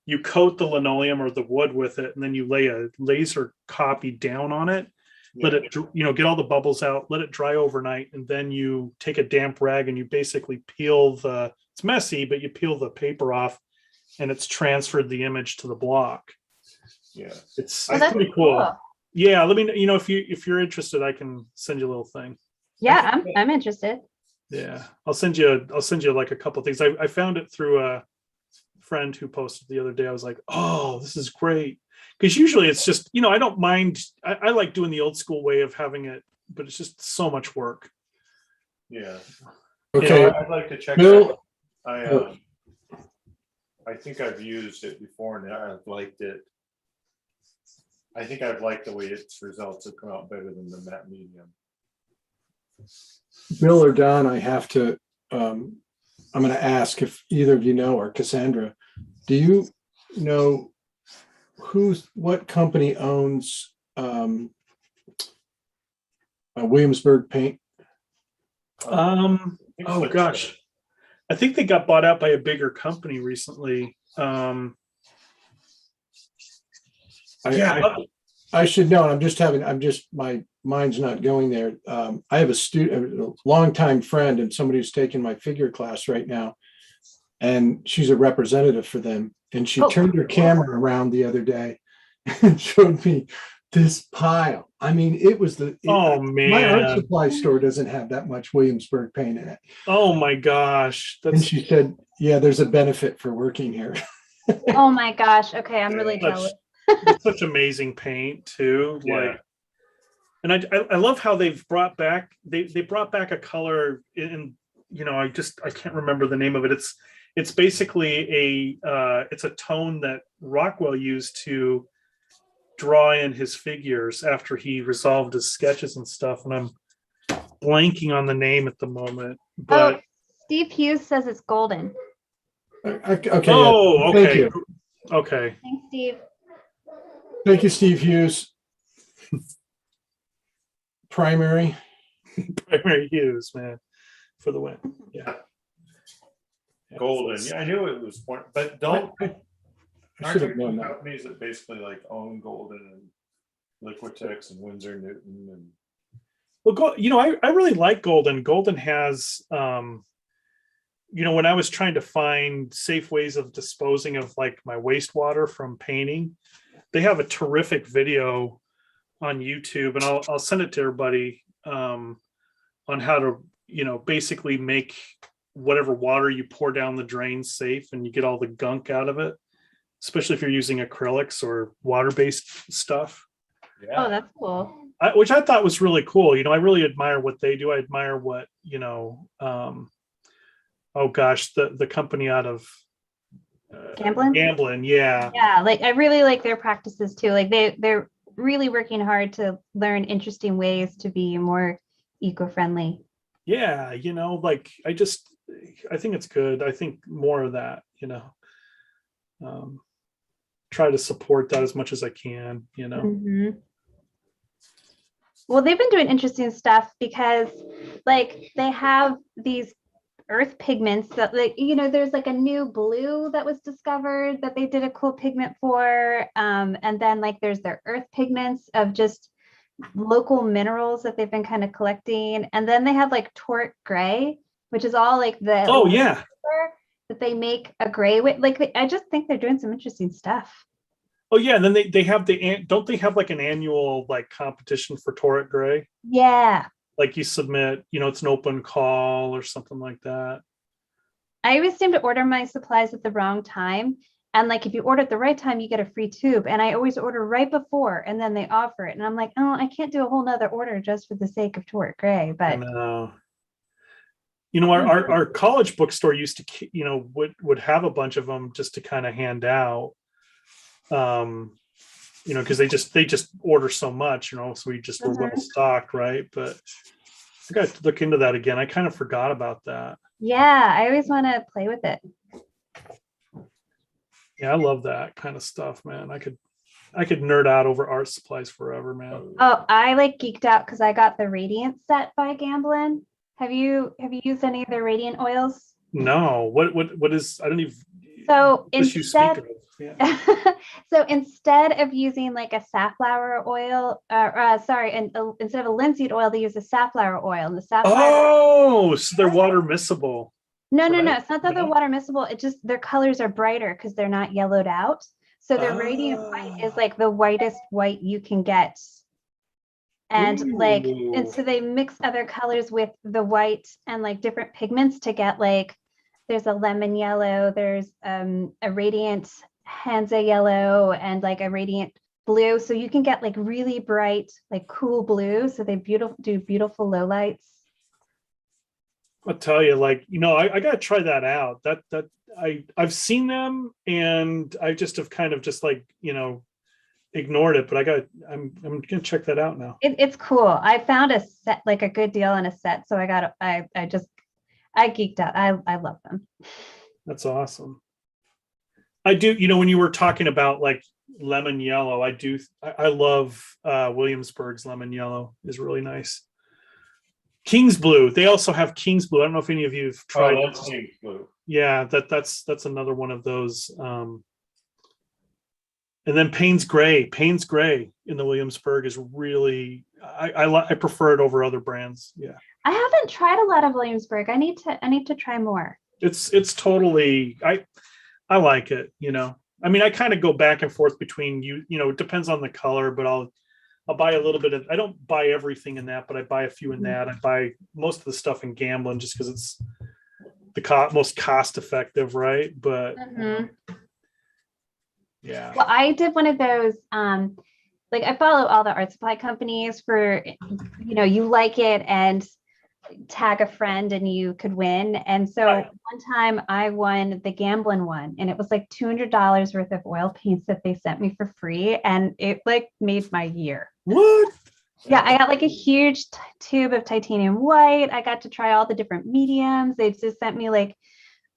Speaker 4: you coat the linoleum or the wood with it, and then you lay a laser copy down on it, let it, you know, get all the bubbles out, let it dry overnight, and then you take a damp rag and you basically peel it's messy, but you peel the paper off, and it's transferred the image to the block.
Speaker 5: yeah,
Speaker 4: It's
Speaker 3: Oh, that's
Speaker 4: pretty cool. Yeah, let me know, you know, if you're interested, I can send you a little thing.
Speaker 3: Yeah, I'm interested.
Speaker 4: Yeah, I'll send you like a couple of things. I found it through a friend who posted the other day. I was like, oh, this is great. Because usually it's just, you know, I don't mind. I like doing the old school way of having it, but it's just so much work.
Speaker 5: yeah.
Speaker 2: Okay,
Speaker 5: You know, I'd like to check
Speaker 2: Bill.
Speaker 5: that. I think I've used it before and I've liked it. I think I've liked the way its results have come out better than the matte medium.
Speaker 2: Bill or Don, I have to, I'm going to ask if either of you know, or Cassandra, do you know what company owns Williamsburg Paint?
Speaker 4: Oh gosh, I think they got bought out by a bigger company recently.
Speaker 2: I should know. My mind's not going there. I have a longtime friend and somebody who's taking my figure class right now, and she's a representative for them. And she turned her camera around the other day and showed me this pile. I mean, it was my art supply store doesn't have that much Williamsburg paint in it.
Speaker 4: Oh my gosh.
Speaker 2: And she said, yeah, there's a benefit for working here.
Speaker 3: Oh my gosh. Okay, I'm really jealous.
Speaker 4: It's such amazing paint too.
Speaker 5: Yeah.
Speaker 4: Like, and I love how they've brought back they brought back a color in, you know, I can't remember the name of it. It's basically it's a tone that Rockwell used to draw in his figures after he resolved his sketches and stuff. And I'm blanking on the name at the moment, but
Speaker 3: Steve Hughes says it's golden.
Speaker 2: Okay.
Speaker 4: oh,
Speaker 2: Thank
Speaker 4: okay.
Speaker 2: you.
Speaker 4: Okay.
Speaker 3: Thanks, Steve.
Speaker 2: Thank you, Steve Hughes. Primary.
Speaker 4: Primary Hughes, man, for the win. Yeah.
Speaker 5: Golden. Yeah, I knew it was one, but don't.
Speaker 2: I
Speaker 5: Aren't
Speaker 2: should
Speaker 5: there
Speaker 2: have known
Speaker 5: two
Speaker 2: that.
Speaker 5: companies that basically like own Golden and Liquitex and Windsor Newton and
Speaker 4: Well, I really like Golden. Golden has, when I was trying to find safe ways of disposing of like my wastewater from painting, they have a terrific video on YouTube, and I'll send it to everybody on how to, basically make whatever water you pour down the drain safe, and you get all the gunk out of it, especially if you're using acrylics or water-based stuff.
Speaker 3: Oh, that's cool.
Speaker 4: Which I thought was really cool. I really admire what they do. I admire what, oh gosh, the company out of Gamblin. Yeah.
Speaker 3: Yeah, like I really like their practices too. Like they're really working hard to learn interesting ways to be more eco-friendly.
Speaker 4: Yeah. Like I think it's good. I think more of that, try to support that as much as I can,
Speaker 3: Mhm. Well, they've been doing interesting stuff because like they have these earth pigments that there's like a new blue that was discovered that they did a cool pigment for. And then like there's their earth pigments of just local minerals that they've been kind of collecting. And then they have like Torque Gray, which is all like the
Speaker 4: oh yeah
Speaker 3: that they make a gray with. Like I just think they're doing some interesting stuff.
Speaker 4: Oh yeah, and then they have don't they have like an annual like competition for Torque Gray?
Speaker 3: Yeah.
Speaker 4: Like you submit, it's an open call or something like that.
Speaker 3: I always seem to order my supplies at the wrong time. And like if you order at the right time, you get a free tube. And I always order right before and then they offer it. And I'm like, oh, I can't do a whole nother order just for the sake of Torque Gray. But
Speaker 4: our college bookstore used to, would have a bunch of them just to kind of hand out. Because they just order so much, so we just were well stocked, right? But I got to look into that again. I kind of forgot about that.
Speaker 3: Yeah, I always want to play with it.
Speaker 4: Yeah, I love that kind of stuff, man. I could nerd out over art supplies forever, man.
Speaker 3: Oh, I like geeked out because I got the Radiant set by Gamblin. Have you used any of their Radiant oils?
Speaker 4: No. What is? I don't even.
Speaker 3: So instead,
Speaker 4: yeah.
Speaker 3: So instead of using like a safflower oil, instead of a linseed oil, they use a safflower oil. And the safflower.
Speaker 4: Oh, so they're water miscible.
Speaker 3: No. It's not that they're water miscible. It just their colors are brighter because they're not yellowed out. So their radiant white is like the whitest white you can get. And and so they mix other colors with the white and like different pigments to get like, there's a lemon yellow, there's a radiant Hansa yellow and like a radiant blue. So you can get like really bright, like cool blue. So they do beautiful low lights.
Speaker 4: I'll tell you, like, I got to try that out. That I've seen them and I just have kind of just like, ignored it, but I'm going to check that out now.
Speaker 3: It's cool. I found a set, like a good deal on a set. So I geeked out. I love them.
Speaker 4: That's awesome. I do, when you were talking about like lemon yellow, I love Williamsburg's lemon yellow is really nice. King's Blue. They also have King's Blue. I don't know if any of you have tried.
Speaker 5: Oh, that's King's Blue.
Speaker 4: Yeah, that's another one of those. And then Payne's Gray in the Williamsburg is really I prefer it over other brands. Yeah.
Speaker 3: I haven't tried a lot of Williamsburg. I need to try more.
Speaker 4: It's totally I like it, I mean, I kind of go back and forth between it depends on the color, but I'll buy a little bit of, I don't buy everything in that, but I buy a few in that. I buy most of the stuff in Gamblin just because it's the most cost effective, right? But yeah.
Speaker 3: Well, I did one of those, like I follow all the art supply companies for, you like it. And tag a friend and you could win. And so
Speaker 4: Right.
Speaker 3: one time I won the gambling one, and it was like $200 worth of oil paints that they sent me for free. And it like made my year.
Speaker 4: What?
Speaker 3: Yeah, I got like a huge tube of titanium white. I got to try all the different mediums. They just sent me like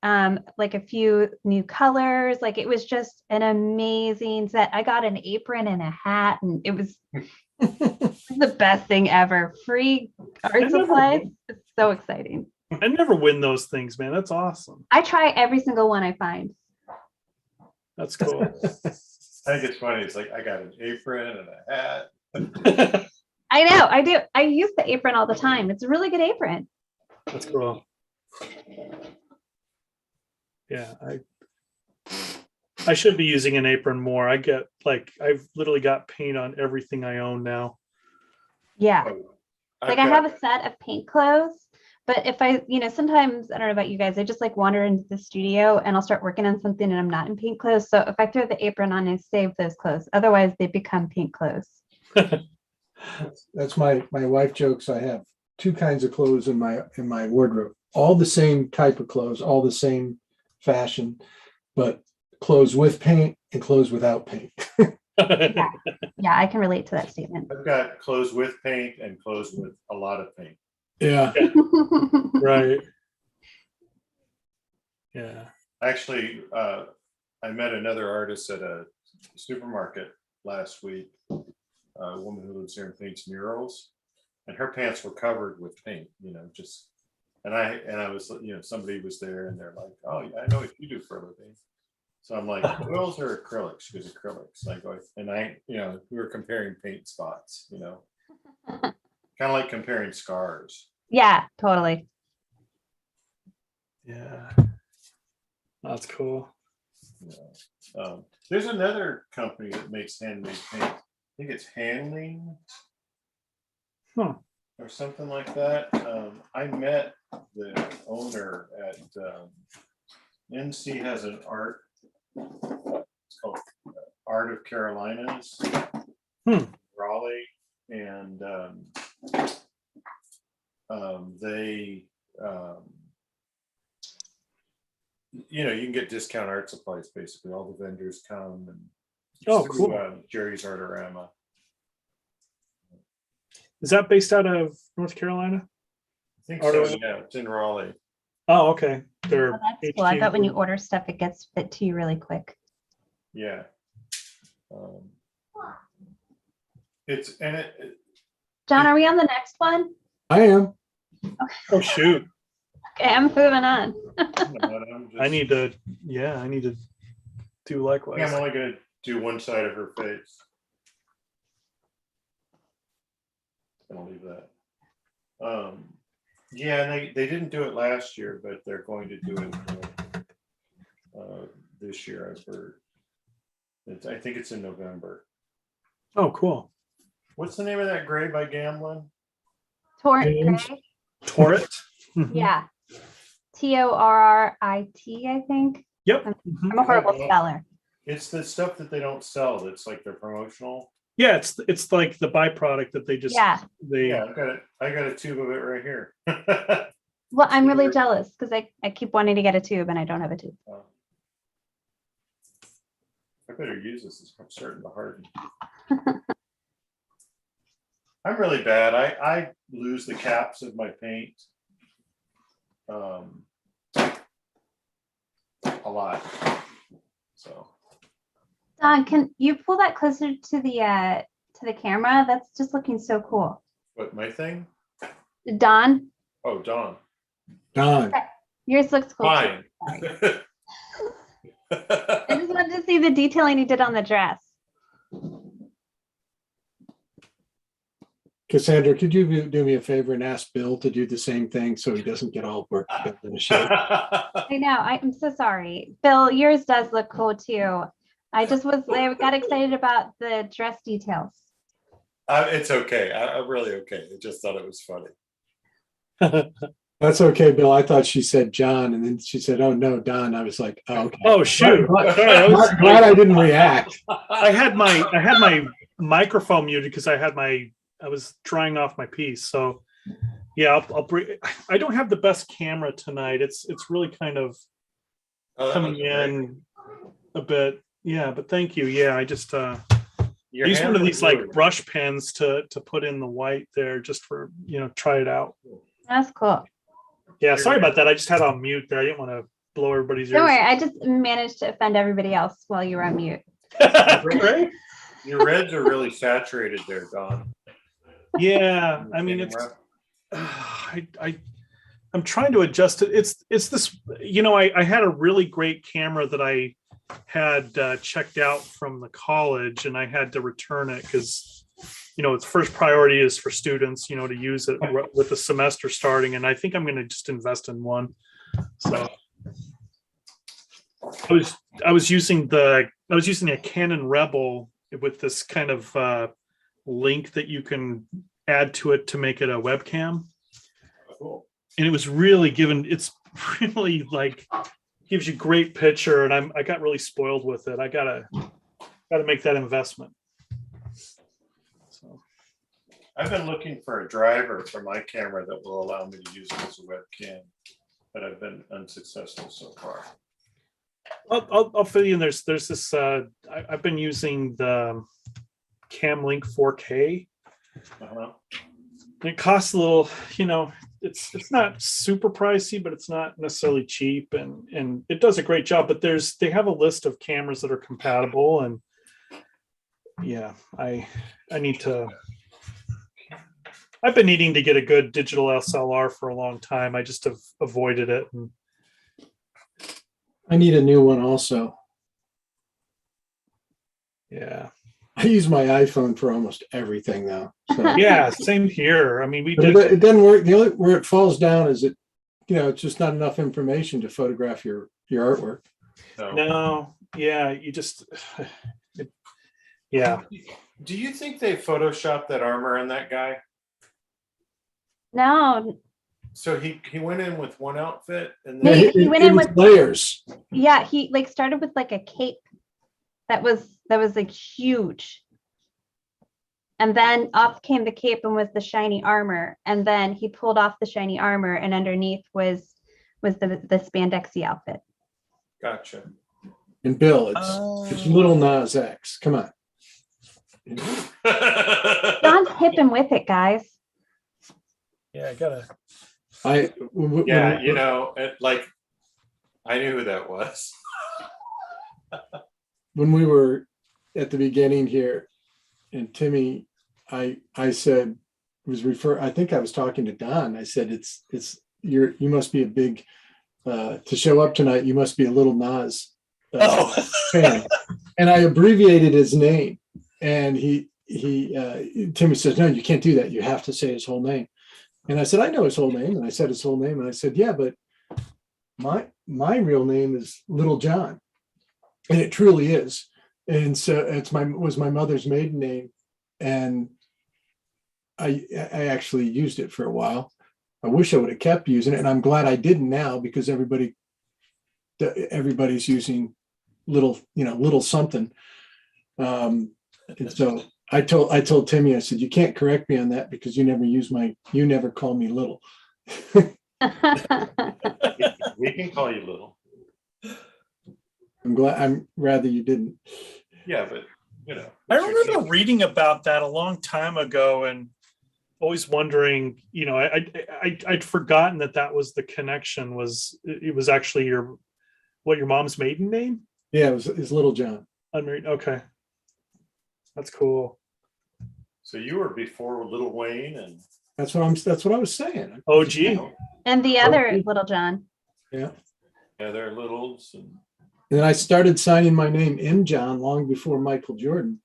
Speaker 3: a few new colors. Like it was just an amazing set. I got an apron and a hat, and it was the best thing ever. Free art supplies. It's so exciting.
Speaker 4: I never win those things, man. That's awesome.
Speaker 3: I try every single one I find.
Speaker 4: That's cool.
Speaker 5: I think it's funny. It's like I got an apron and a hat.
Speaker 3: I know, I do. I use the apron all the time. It's a really good apron.
Speaker 4: That's cool. Yeah, I should be using an apron more. I've literally got paint on everything I own now.
Speaker 3: Yeah.
Speaker 5: I've
Speaker 3: Like I
Speaker 5: got-
Speaker 3: have a set of paint clothes, but if I, sometimes, I don't know about you guys, I just like wander into the studio and I'll start working on something and I'm not in paint clothes. So if I throw the apron on, I save those clothes. Otherwise they become paint clothes.
Speaker 2: That's my wife jokes. I have two kinds of clothes in my wardrobe, all the same type of clothes, all the same fashion, but clothes with paint and clothes without paint.
Speaker 3: Yeah, I can relate to that statement.
Speaker 5: I've got clothes with paint and clothes with a lot of paint.
Speaker 2: Yeah.
Speaker 4: Right. Yeah.
Speaker 5: Actually, I met another artist at a supermarket last week. A woman who lives here and paints murals, and her pants were covered with paint. And I was, somebody was there, and they're like, "Oh, I know what you do for a living." So I'm like, "Oils or acrylics?" She goes, "Acrylics." We were comparing paint spots. Kind of like comparing scars.
Speaker 3: Yeah, totally.
Speaker 4: Yeah. That's cool.
Speaker 5: There's another company that makes handmade paint. I think it's Handling
Speaker 4: Huh.
Speaker 5: or something like that. I met the owner at NC has an art. It's called Art of Carolinas, Raleigh, and they you can get discount art supplies. Basically, all the vendors come and.
Speaker 4: Oh,
Speaker 5: through,
Speaker 4: cool.
Speaker 5: Jerry's Artorama.
Speaker 4: Is that based out of North Carolina?
Speaker 5: I think so.
Speaker 4: Artorama?
Speaker 5: Yeah, it's in Raleigh.
Speaker 4: Oh, okay.
Speaker 3: Oh,
Speaker 4: They're
Speaker 3: that's cool. I bet when you
Speaker 4: HQ.
Speaker 3: order stuff, it gets fit to you really quick.
Speaker 5: Yeah.
Speaker 3: John, are we on the next one?
Speaker 2: I am.
Speaker 4: Oh shoot.
Speaker 3: Okay, I'm moving on.
Speaker 4: I need to do likewise.
Speaker 5: I'm only gonna do one side of her face. Gonna leave that. Yeah, and they didn't do it last year, but they're going to do it this year. I've heard. I think it's in November.
Speaker 4: Oh, cool.
Speaker 5: What's the name of that gray by Gamblin?
Speaker 3: Torrent Gray.
Speaker 4: Torrit.
Speaker 3: Yeah. Torrit, I think.
Speaker 4: Yep.
Speaker 3: I'm a horrible speller.
Speaker 5: It's the stuff that they don't sell. That's like their promotional.
Speaker 4: Yeah, it's like the byproduct that they just
Speaker 3: Yeah.
Speaker 5: Yeah, I got a tube of it right here.
Speaker 3: Well, I'm really jealous because I keep wanting to get a tube and I don't have a tube.
Speaker 5: I better use this. It's starting to harden. I'm really bad. I lose the caps of my paint. A lot. So.
Speaker 3: Don, can you pull that closer to the camera? That's just looking so cool.
Speaker 5: What, my thing?
Speaker 3: Don,
Speaker 5: Oh, Dawn.
Speaker 2: Don.
Speaker 3: yours looks cool.
Speaker 5: Fine.
Speaker 3: too. I just wanted to see the detailing you did on the dress.
Speaker 2: Cassandra, could you do me a favor and ask Bill to do the same thing so he doesn't get all worked up in the shape?
Speaker 3: I know. I'm so sorry. Bill, yours does look cool too. I got excited about the dress details.
Speaker 5: It's okay. I'm really okay. I just thought it was funny.
Speaker 2: That's okay, Bill. I thought she said John, and then she said, "Oh no, Don." I was like, "Oh, okay."
Speaker 4: Oh shoot.
Speaker 2: Glad,
Speaker 4: Sorry, I was-
Speaker 2: glad I didn't react.
Speaker 4: I had my microphone muted because I was drying off my piece. So Yeah, I'll bring. I don't have the best camera tonight. It's really kind of
Speaker 5: Oh, that
Speaker 4: coming
Speaker 5: was great.
Speaker 4: in a bit. Yeah, but thank you. Yeah, I just
Speaker 5: Your
Speaker 4: use one of
Speaker 5: hand
Speaker 4: these
Speaker 5: was
Speaker 4: like
Speaker 5: really-
Speaker 4: brush pens to put in the white there, just for try it out.
Speaker 3: That's cool.
Speaker 4: Yeah, sorry about that. I just had on mute there. I didn't want to blow everybody's
Speaker 3: Don't
Speaker 4: ears.
Speaker 3: worry, I just managed to offend everybody else while you were on mute.
Speaker 4: Great.
Speaker 5: Your reds are really saturated there, Don.
Speaker 4: Yeah, I mean it's. I'm trying to adjust it. It's this. I had a really great camera that I had checked out from the college, and I had to return it because its first priority is for students, to use it with the semester starting, and I think I'm going to just invest in one. So I was using a Canon Rebel with this kind of link that you can add to it to make it a webcam.
Speaker 5: Cool.
Speaker 4: And it was really it's really like gives you great picture, and I got really spoiled with it. I gotta make that investment. So
Speaker 5: I've been looking for a driver for my camera that will allow me to use it as a webcam, but I've been unsuccessful so far.
Speaker 4: I'll fill you in. There's this. I've been using the Camlink 4K.
Speaker 5: Uh-huh.
Speaker 4: It costs a little. It's not super pricey, but it's not necessarily cheap, and it does a great job. But they have a list of cameras that are compatible, and yeah, I need to. I've been needing to get a good digital SLR for a long time. I just have avoided it. And
Speaker 2: I need a new one also.
Speaker 4: yeah.
Speaker 2: I use my iPhone for almost everything now. So.
Speaker 4: Yeah, same here. I mean,
Speaker 2: But it doesn't work. The only where it falls down is it's just not enough information to photograph your artwork.
Speaker 5: So,
Speaker 4: No, yeah, yeah.
Speaker 5: do you think they photoshopped that armor on that guy?
Speaker 3: No,
Speaker 5: So he went in with one outfit and
Speaker 3: No,
Speaker 5: then
Speaker 3: he went
Speaker 2: It
Speaker 3: in
Speaker 2: was
Speaker 3: with-
Speaker 2: layers.
Speaker 3: yeah, he like started with like a cape that was like huge. And then off came the cape and was the shiny armor. And then he pulled off the shiny armor, and underneath was the spandexy outfit.
Speaker 5: gotcha.
Speaker 2: And Bill, it's little Nas X. Come on.
Speaker 3: John's hip and with it, guys.
Speaker 4: Yeah, I gotta.
Speaker 5: Yeah, I knew who that was.
Speaker 2: When we were at the beginning here, and Timmy, I said I think I was talking to Don. I said you must be a big to show up tonight. You must be a little Nas fan, and I abbreviated his name. And Timmy says, no, you can't do that. You have to say his whole name. And I said, I know his whole name. And I said his whole name. And I said, yeah, but my real name is Little John. And it truly is. And so was my mother's maiden name. And I actually used it for a while. I wish I would have kept using it. And I'm glad I didn't now, because everybody's using little something. And so I told Timmy, I said, you can't correct me on that because you never call me little.
Speaker 5: We can call you little.
Speaker 2: I'm rather you didn't.
Speaker 5: Yeah, but
Speaker 4: I remember reading about that a long time ago, and always wondering. I'd forgotten that was the connection. It was actually your mom's maiden name?
Speaker 2: Yeah, it's Little John.
Speaker 4: Unmarried. Okay, that's cool.
Speaker 5: So you were before Little Wayne, and
Speaker 2: That's what I was saying.
Speaker 4: Oh, gee.
Speaker 3: And the other Little John.
Speaker 2: Yeah.
Speaker 5: yeah, they're littles. And
Speaker 2: And I started signing my name M. John long before Michael Jordan.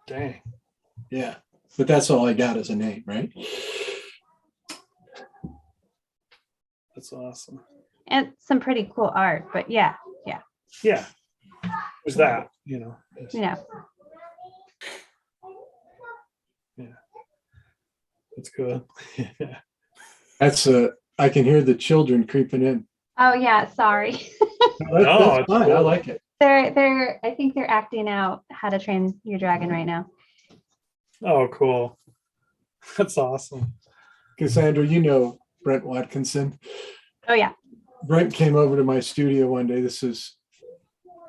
Speaker 4: Dang.
Speaker 2: Yeah. But that's all I got as a name, right?
Speaker 4: That's awesome.
Speaker 3: And some pretty cool art, but yeah.
Speaker 4: Yeah. There's that,
Speaker 3: Yeah.
Speaker 4: That's good.
Speaker 2: I can hear the children creeping in.
Speaker 3: Oh yeah, sorry.
Speaker 2: That's
Speaker 4: it's
Speaker 2: fine. I
Speaker 4: cool.
Speaker 2: like it.
Speaker 3: I think they're acting out How to Train Your Dragon right now.
Speaker 4: Oh, cool. That's awesome.
Speaker 2: Cassandra, you know Brent Watkinson.
Speaker 3: Oh yeah.
Speaker 2: Brent came over to my studio one day. This is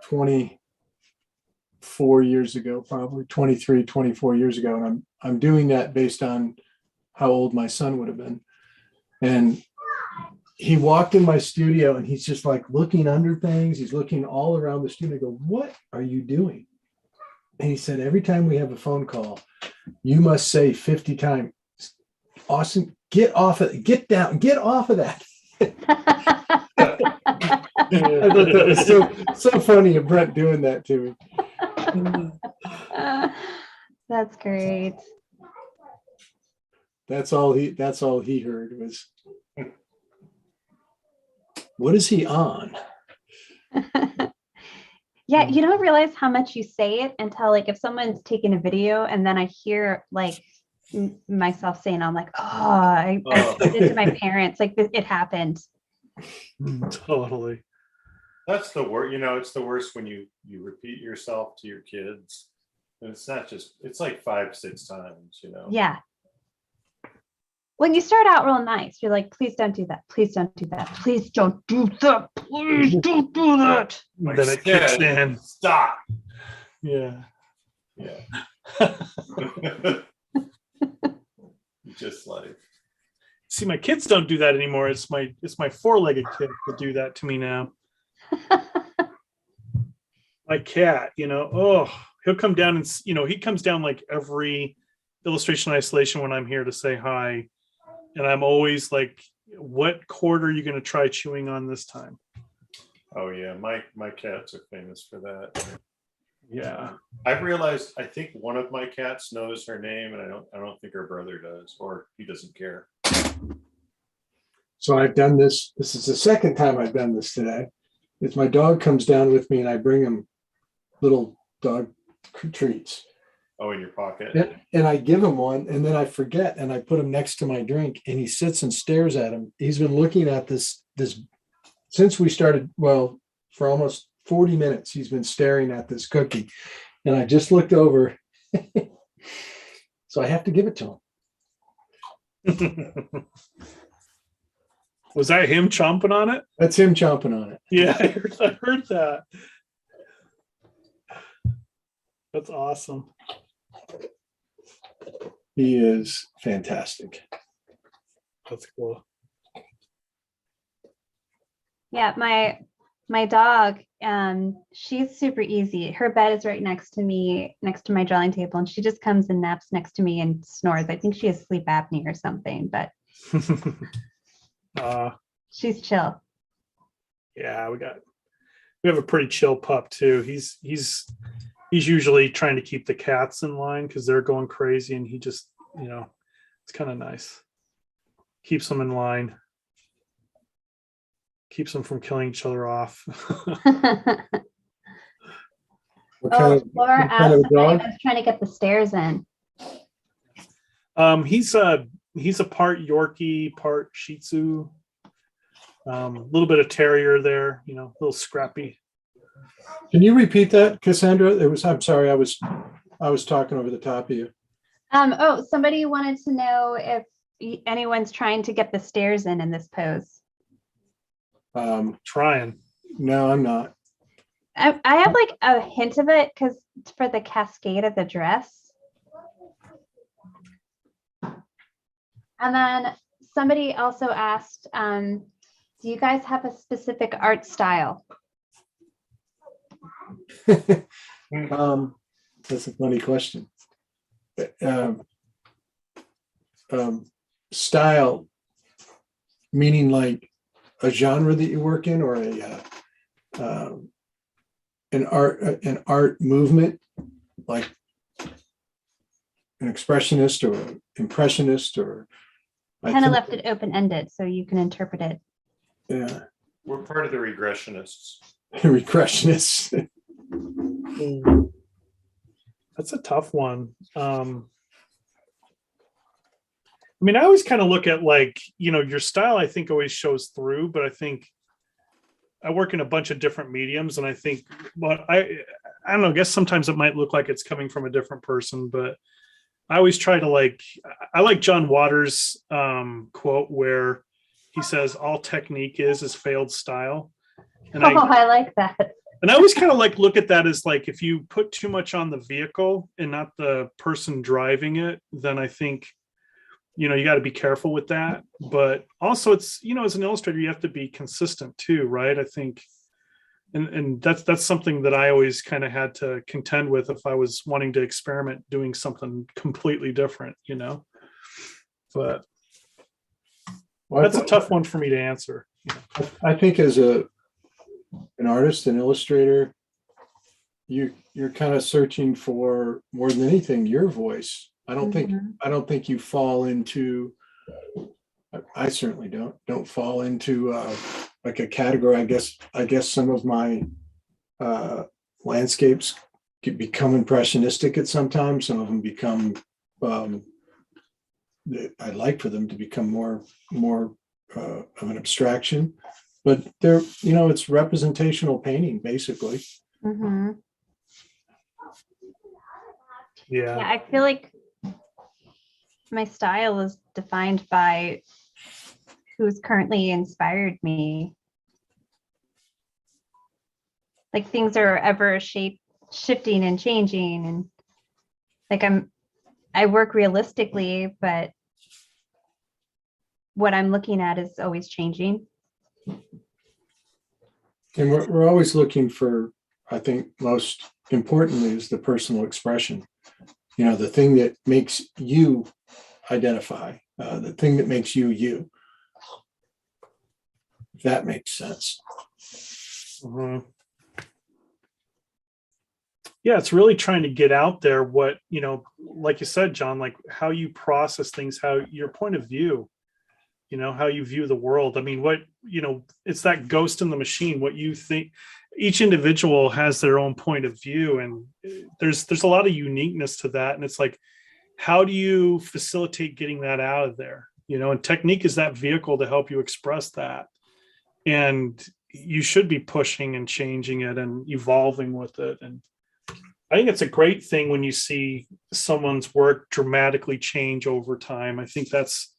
Speaker 2: 24 years ago, probably 23, 24 years ago. And I'm doing that based on how old my son would have been. And he walked in my studio and he's just like looking under things. He's looking all around the studio. I go, what are you doing? And he said, every time we have a phone call, you must say 50 times, Austin, get off of, get down, get off of that. I thought that was so funny of Brent doing that to me.
Speaker 3: That's great.
Speaker 2: That's all he heard was, what is he on?
Speaker 3: Yeah, you don't realize how much you say it until like if someone's taking a video and then I hear like myself saying, I'm like, I said it to my parents, like it happened.
Speaker 4: Totally.
Speaker 5: That's the worst, it's the worst when you repeat yourself to your kids. And it's not just, it's like 5-6 times,
Speaker 3: Yeah. When you start out real nice, you're like, please don't do that. Please don't do that. Please don't do that. Please don't do that.
Speaker 5: Like,
Speaker 4: Then it kicks in.
Speaker 5: Stop.
Speaker 4: Yeah.
Speaker 5: Yeah. Just like,
Speaker 4: See, my kids don't do that anymore. It's my 4-legged kid that do that to me now. My cat, he'll come down and he comes down like every illustration isolation when I'm here to say hi. And I'm always like, what chord are you going to try chewing on this time?
Speaker 5: oh yeah, my cats are famous for that.
Speaker 4: Yeah.
Speaker 5: I've realized, I think one of my cats knows her name, and I don't think her brother does, or he doesn't care.
Speaker 2: So I've done this. This is the second time I've done this today. It's my dog comes down with me and I bring him little dog treats.
Speaker 5: Oh, in your pocket.
Speaker 2: And I give him one and then I forget and I put him next to my drink and he sits and stares at him. He's been looking at this since we started, well, for almost 40 minutes, he's been staring at this cookie. And I just looked over. So I have to give it to him.
Speaker 4: Was that him chomping on it?
Speaker 2: That's him chomping on it.
Speaker 4: Yeah, I heard that. That's awesome.
Speaker 2: He is fantastic.
Speaker 4: That's cool.
Speaker 3: Yeah, my dog, she's super easy. Her bed is right next to me, next to my drawing table, and she just comes and naps next to me and snores. I think she has sleep apnea or something, but she's chill.
Speaker 4: Yeah, we have a pretty chill pup too. He's usually trying to keep the cats in line because they're going crazy, and he just, it's kind of nice. Keeps them in line. Keeps them from killing each other off.
Speaker 3: Laura asked if
Speaker 2: dog?
Speaker 3: I was trying to get the stairs in.
Speaker 4: He's a part Yorkie, part Shih Tzu. A little bit of terrier there, a little scrappy.
Speaker 2: Can you repeat that, Cassandra? I'm sorry, I was talking over the top of you.
Speaker 3: Somebody wanted to know if anyone's trying to get the stairs in this pose.
Speaker 4: Trying.
Speaker 2: No, I'm not.
Speaker 3: I have like a hint of it because for the cascade of the dress. And then somebody also asked, do you guys have a specific art style?
Speaker 2: That's a funny question. Style, meaning like a genre that you work in, or an art movement, like an expressionist or impressionist, or
Speaker 3: Kind of left it open-ended so you can interpret it.
Speaker 2: Yeah,
Speaker 5: We're part of the regressionists.
Speaker 2: regressionists.
Speaker 4: That's a tough one. I always kind of look at like, your style, I think always shows through, but I think I work in a bunch of different mediums, and I think, I don't know, I guess sometimes it might look like it's coming from a different person, but I always try to I like John Waters' quote where he says, all technique is failed style. And
Speaker 3: I like that.
Speaker 4: and I always kind of look at that as like, if you put too much on the vehicle and not the person driving it, then I think, you got to be careful with that. But also it's, as an illustrator, you have to be consistent too, right? I think, and that's something that I always kind of had to contend with if I was wanting to experiment doing something completely different, but that's a tough one for me to answer.
Speaker 2: I think as an artist, an illustrator, you're kind of searching for, more than anything, your voice. I don't think you fall into, I certainly don't fall into like a category. I guess some of my landscapes could become impressionistic at some time. Some of them become, I'd like for them to become more of an abstraction, but they're, it's representational painting basically.
Speaker 3: Mm-hmm.
Speaker 4: Yeah.
Speaker 3: Yeah, I feel like my style is defined by who's currently inspired me. Like things are ever shifting and changing, and like I work realistically, but what I'm looking at is always changing.
Speaker 2: And we're always looking for, I think most importantly, is the personal expression. The thing that makes you identify, the thing that makes you you. If that makes sense.
Speaker 4: Mm-hmm. Yeah, it's really trying to get out there what, like you said, John, like how you process things, how your point of view, how you view the world. I mean, it's that ghost in the machine, what you think. Each individual has their own point of view, and there's a lot of uniqueness to that. And it's like, how do you facilitate getting that out of there? And technique is that vehicle to help you express that. And you should be pushing and changing it and evolving with it. And I think it's a great thing when you see someone's work dramatically change over time. I think that's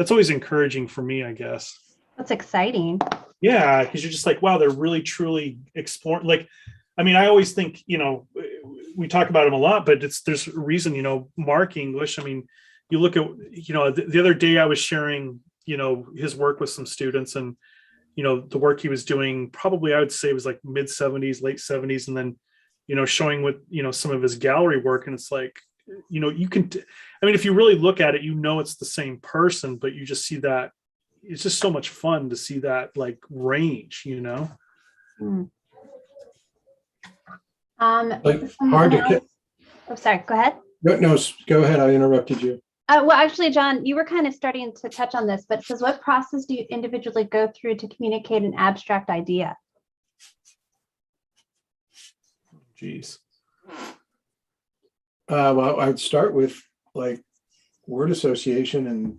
Speaker 4: always encouraging for me, I guess.
Speaker 3: That's exciting.
Speaker 4: Yeah, because you're just like, wow, they're really truly exploring. Like, I mean, I always think, we talk about him a lot, but there's a reason, Mark English. I mean, you look at, the other day I was sharing, his work with some students, and, the work he was doing, probably I would say it was like mid 70s, late 70s. And then, showing what, some of his gallery work. And it's like, you can, I mean, if you really look at it, it's the same person, but you just see that. It's just so much fun to see that like range,
Speaker 3: Mm.
Speaker 2: Like hard to get.
Speaker 3: Oh, sorry. Go ahead.
Speaker 2: No, go ahead. I interrupted you.
Speaker 3: Well, actually, John, you were kind of starting to touch on this, but it says, what process do you individually go through to communicate an abstract idea?
Speaker 4: Jeez.
Speaker 2: Well, I'd start with like word association and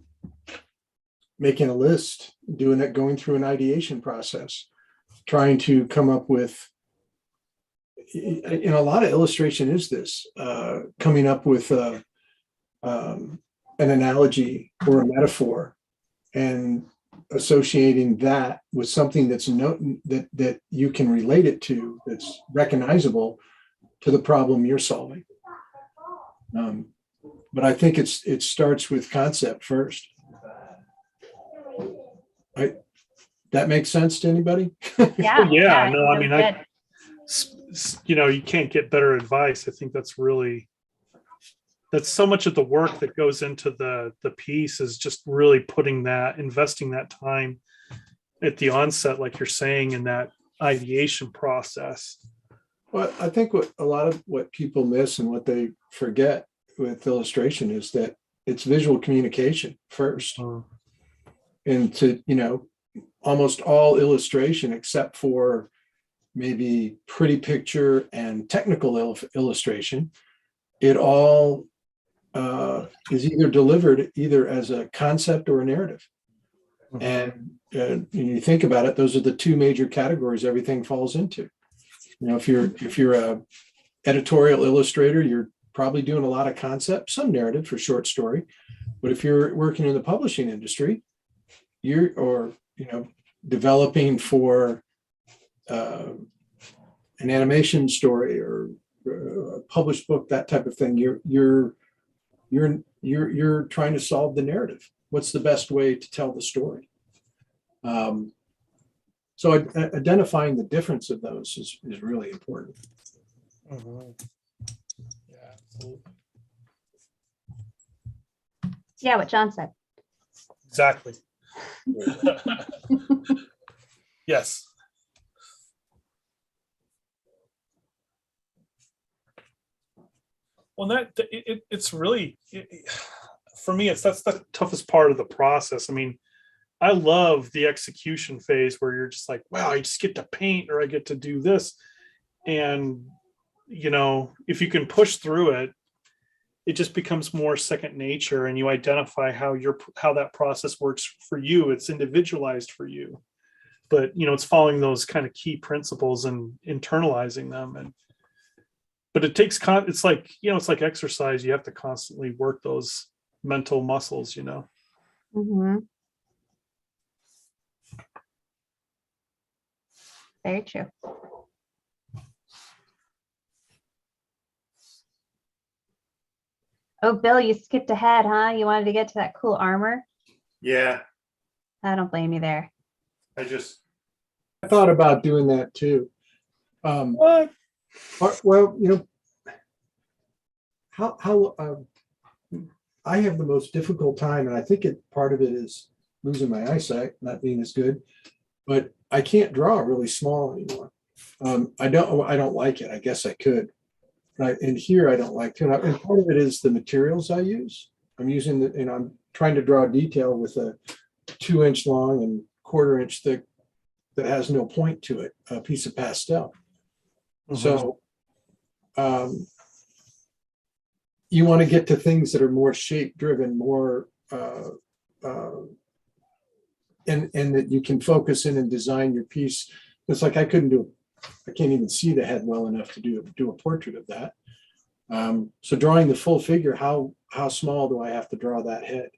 Speaker 2: making a list, going through an ideation process, trying to come up with, a lot of illustration is this, coming up with an analogy or a metaphor and associating that with something that's that you can relate it to, that's recognizable to the problem you're solving. But I think it starts with concept first. That makes sense to anybody?
Speaker 3: Yeah.
Speaker 4: Yeah. No, I mean,
Speaker 3: good.
Speaker 4: You can't get better advice. I think that's so much of the work that goes into the piece is just really investing that time at the onset, like you're saying, in that ideation process.
Speaker 2: Well, I think a lot of what people miss and what they forget with illustration is that it's visual communication first. And to, almost all illustration, except for maybe pretty picture and technical illustration, it all is either delivered either as a concept or a narrative. And when you think about it, those are the two major categories everything falls into. If you're a editorial illustrator, you're probably doing a lot of concept, some narrative for short story. But if you're working in the publishing industry, developing for an animation story or a published book, that type of thing, you're trying to solve the narrative. What's the best way to tell the story? So identifying the difference of those is really important.
Speaker 4: Mhm. Yeah, absolutely.
Speaker 3: Yeah, what John said.
Speaker 4: Exactly. Yes. Well, it's really for me. That's the toughest part of the process. I mean, I love the execution phase where you're just like, wow, I just get to paint or I get to do this, and if you can push through it, it just becomes more second nature, and you identify how that process works for you. It's individualized for you, but it's following those kind of key principles and internalizing them. But it takes it's like exercise. You have to constantly work those mental muscles.
Speaker 3: Mm-hmm. Very true. Oh, Bill, you skipped ahead, huh? You wanted to get to that cool armor?
Speaker 5: Yeah,
Speaker 3: I don't blame you there.
Speaker 5: I
Speaker 2: thought about doing that too.
Speaker 4: What?
Speaker 2: Well, how I have the most difficult time, and I think part of it is losing my eyesight, not being as good, but I can't draw really small anymore. I don't like it. I guess I could. And here I don't like to. And part of it is the materials I use. I'm using I'm trying to draw detail with a 2-inch long and 1/4 inch thick that has no point to it, a piece of pastel.
Speaker 4: Mhm.
Speaker 2: So you want to get to things that are more shape driven, more and that you can focus in and design your piece. It's like I can't even see the head well enough to do a portrait of that. So drawing the full figure, how small do I have to draw that head?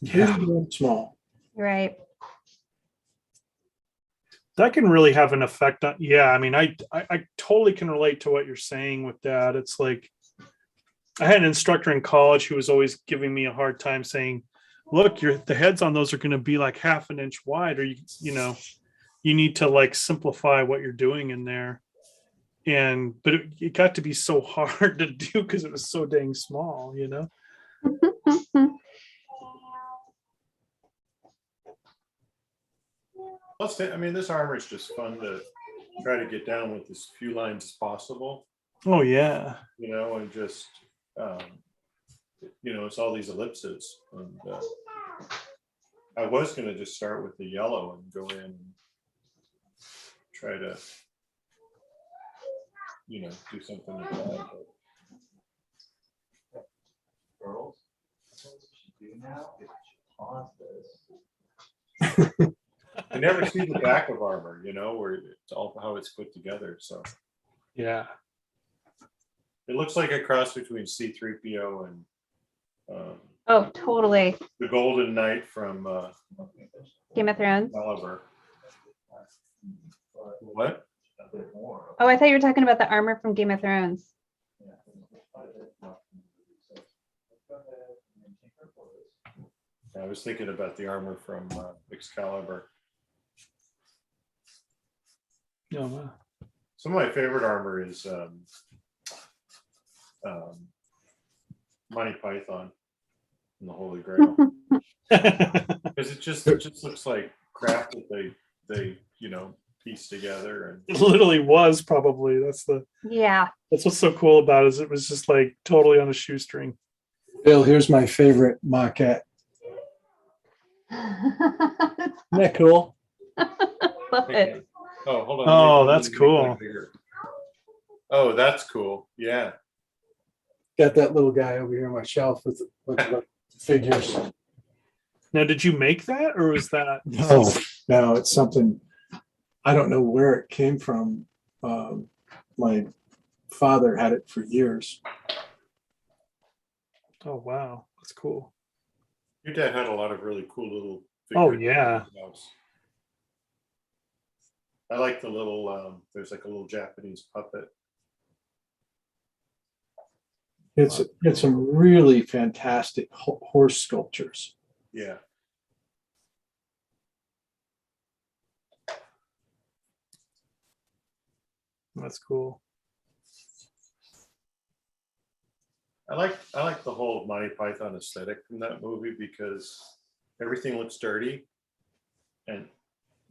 Speaker 4: Yeah.
Speaker 2: Small.
Speaker 3: Right.
Speaker 4: That can really have an effect on. Yeah, I mean, I totally can relate to what you're saying with that. It's like I had an instructor in college who was always giving me a hard time, saying, look, the heads on those are going to be like 1/2 inch wide, or you need to like simplify what you're doing in there. But it got to be so hard to do because it was so dang small.
Speaker 5: Plus, I mean, this armor is just fun to try to get down with as few lines as possible.
Speaker 4: Oh yeah.
Speaker 5: And just it's all these ellipses, and I was going to just start with the yellow and go in and try to do something with that.
Speaker 6: Girls, what you should do now is pause this.
Speaker 5: I never see the back of armor, where it's all how it's put together. So
Speaker 4: Yeah.
Speaker 5: it looks like a cross between C-3PO and
Speaker 3: Oh, totally.
Speaker 5: the Golden Knight from
Speaker 3: Game of Thrones.
Speaker 5: Oliver. What?
Speaker 3: Oh, I thought you were talking about the armor from Game of Thrones.
Speaker 5: I was thinking about the armor from Excalibur.
Speaker 4: Oh, wow.
Speaker 5: Some of my favorite armor is Monty Python and the Holy Grail, because it just looks like crap that they piece together.
Speaker 4: It literally was probably that's what's so cool about it, is it was just like totally on a shoestring.
Speaker 2: Bill, here's my favorite maquette.
Speaker 3: Love
Speaker 2: Isn't that cool?
Speaker 3: it.
Speaker 5: Oh, hold on.
Speaker 4: Oh,
Speaker 5: Let me
Speaker 4: that's
Speaker 5: make
Speaker 4: cool.
Speaker 5: that bigger. Oh, that's cool. Yeah.
Speaker 2: Got that little guy over here on my shelf with the figures.
Speaker 4: Now, did you make that, or was that?
Speaker 2: No, it's something, I don't know where it came from. My father had it for years.
Speaker 4: Oh, wow. That's cool.
Speaker 5: Your dad had a lot of really cool little.
Speaker 4: Oh,
Speaker 5: figures
Speaker 4: yeah.
Speaker 5: in his house. I like the little, there's like a little Japanese puppet.
Speaker 2: It's some really fantastic horse sculptures.
Speaker 5: Yeah.
Speaker 4: That's cool.
Speaker 5: I like the whole Monty Python aesthetic from that movie because everything looks dirty. And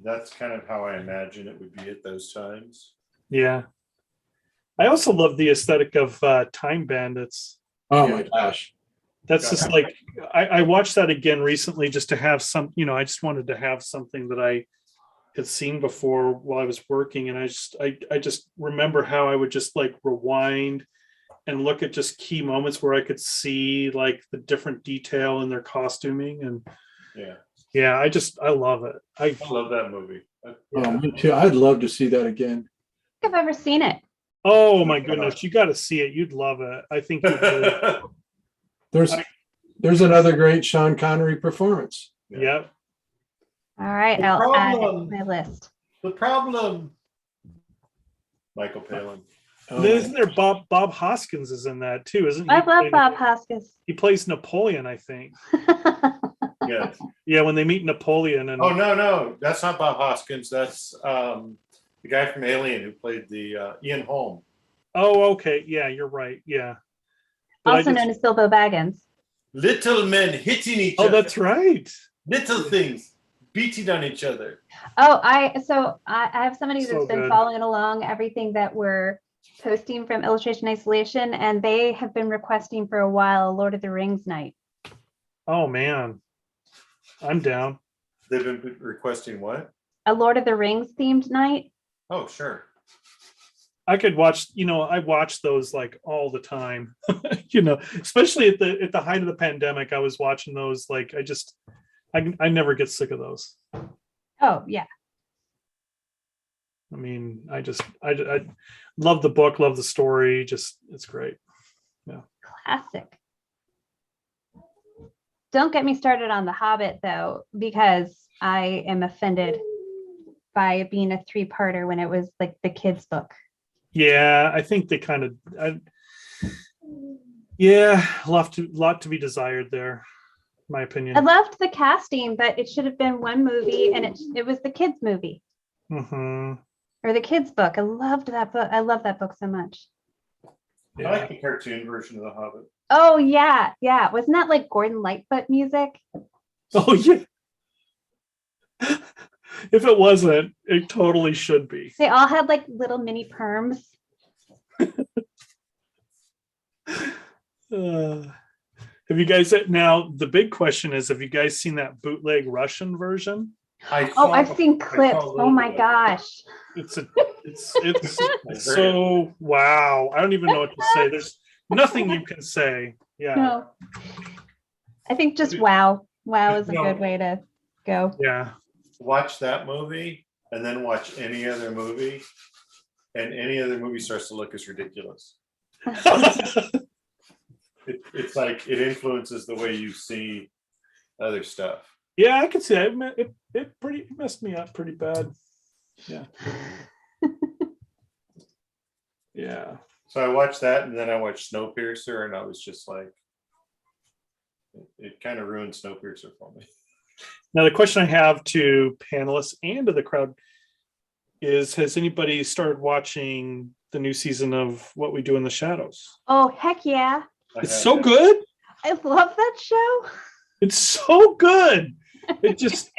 Speaker 5: that's kind of how I imagine it would be at those times.
Speaker 4: Yeah. I also love the aesthetic of Time Bandits.
Speaker 2: Oh my gosh.
Speaker 4: That's just like, I watched that again recently just to have some, I just wanted to have something that I had seen before while I was working. And I just remember how I would just like rewind and look at just key moments where I could see like the different detail in their costuming. And yeah, I love it. I
Speaker 5: love that movie.
Speaker 2: Oh, me too. I'd love to see that again.
Speaker 3: I've ever seen it.
Speaker 4: Oh my goodness, you got to see it. You'd love it. I think you'd really,
Speaker 2: There's another great Sean Connery performance.
Speaker 4: Yep.
Speaker 3: All right, I'll add it to my list.
Speaker 5: The problem. Michael Palin.
Speaker 2: Oh,
Speaker 4: Isn't there Bob Hoskins is in that too, isn't he?
Speaker 3: I love Bob Hoskins.
Speaker 4: He plays Napoleon, I think.
Speaker 5: Yes.
Speaker 4: Yeah, when they meet Napoleon and
Speaker 5: Oh no, that's not Bob Hoskins. That's the guy from Alien who played the Ian Holm.
Speaker 4: Oh, okay. Yeah, you're right. Yeah. But
Speaker 3: Also known as Bilbo Baggins.
Speaker 5: Little men hitting each other.
Speaker 4: Oh, that's right.
Speaker 5: Little things beating on each other.
Speaker 3: Oh, I have somebody that's
Speaker 4: So
Speaker 3: been
Speaker 4: good.
Speaker 3: following along everything that we're posting from Illustration Isolation, and they have been requesting for a while a Lord of the Rings night.
Speaker 4: Oh man, I'm down.
Speaker 5: They've been requesting what?
Speaker 3: A Lord of the Rings themed night.
Speaker 5: Oh, sure.
Speaker 4: I could watch. I watch those like all the time. Especially at the height of the pandemic, I was watching those. Like I never get sick of those.
Speaker 3: Oh yeah.
Speaker 4: I mean, I love the book, love the story. Just it's great.
Speaker 3: Classic. Don't get me started on The Hobbit though, because I am offended by it being a 3-parter when it was like the kids' book.
Speaker 4: Yeah, I think they kind of. Yeah, a lot to be desired there, in my opinion.
Speaker 3: I loved the casting, but it should have been one movie, and it was the kids' movie
Speaker 4: Mm-hmm.
Speaker 3: or the kids' book. I loved that book. I love that book so much.
Speaker 4: Yeah.
Speaker 5: I like the cartoon version of The Hobbit.
Speaker 3: Oh yeah, yeah. Wasn't that like Gordon Lightfoot music?
Speaker 4: Oh yeah. If it wasn't, it totally should be.
Speaker 3: They all had like little mini perms.
Speaker 4: Have you guys now? The big question is: have you guys seen that bootleg Russian version?
Speaker 3: Oh, I've seen clips. Oh my gosh.
Speaker 4: It's so wow. I don't even know what to say. There's nothing you can say. Yeah.
Speaker 3: No. I think just wow. Wow is a good way to go.
Speaker 4: Yeah.
Speaker 5: Watch that movie and then watch any other movie, and any other movie starts to look as ridiculous. It's like it influences the way you see other stuff.
Speaker 4: Yeah, I can see that. It messed me up pretty bad. Yeah. Yeah.
Speaker 5: So I watched that, and then I watched Snowpiercer, and I was just like, it kind of ruined Snowpiercer for me.
Speaker 4: Now, the question I have to panelists and to the crowd is, has anybody started watching the new season of What We Do in the Shadows?
Speaker 3: Oh, heck yeah.
Speaker 4: It's so good.
Speaker 3: I love that show.
Speaker 4: It's so good. It just,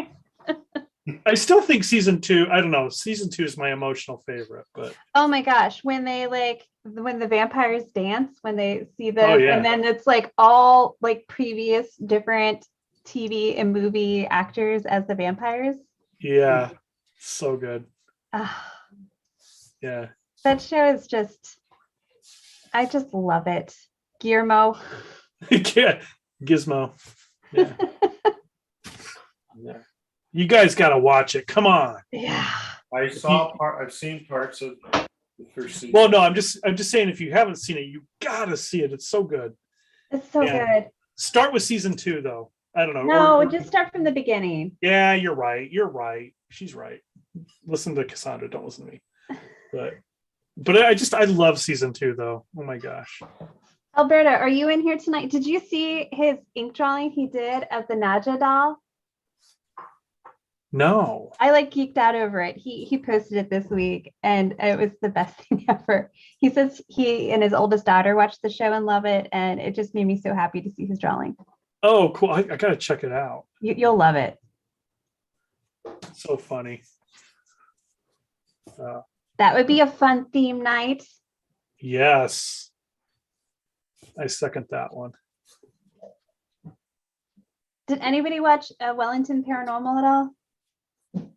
Speaker 4: I still think season 2, I don't know, season 2 is my emotional favorite, but.
Speaker 3: Oh my gosh. When the vampires dance, when they see them,
Speaker 4: Oh, yeah.
Speaker 3: and then it's like all like previous different TV and movie actors as the vampires.
Speaker 4: Yeah, so good. Yeah.
Speaker 3: That show is just, I just love it. Guillermo.
Speaker 4: Yeah, Gizmo. Yeah. Yeah. You guys got to watch it. Come on.
Speaker 3: Yeah.
Speaker 5: I've seen parts of the first season.
Speaker 4: Well, no, I'm just saying, if you haven't seen it, you got to see it. It's so good.
Speaker 3: It's so
Speaker 4: Yeah.
Speaker 3: good.
Speaker 4: Start with season 2 though. I don't know.
Speaker 3: No, just start from the beginning.
Speaker 4: Yeah, you're right. You're right. She's right. Listen to Cassandra. Don't listen to me. But I love season 2 though. Oh my gosh.
Speaker 3: Alberta, are you in here tonight? Did you see his ink drawing he did of the Naja doll?
Speaker 4: No.
Speaker 3: I like geeked out over it. He posted it this week and it was the best thing ever. He says he and his oldest daughter watched the show and love it, and it just made me so happy to see his drawing.
Speaker 4: Oh, cool. I gotta check it out.
Speaker 3: You'll love it.
Speaker 4: So funny.
Speaker 3: That would be a fun theme night.
Speaker 4: Yes. I second that one.
Speaker 3: Did anybody watch Wellington Paranormal at all?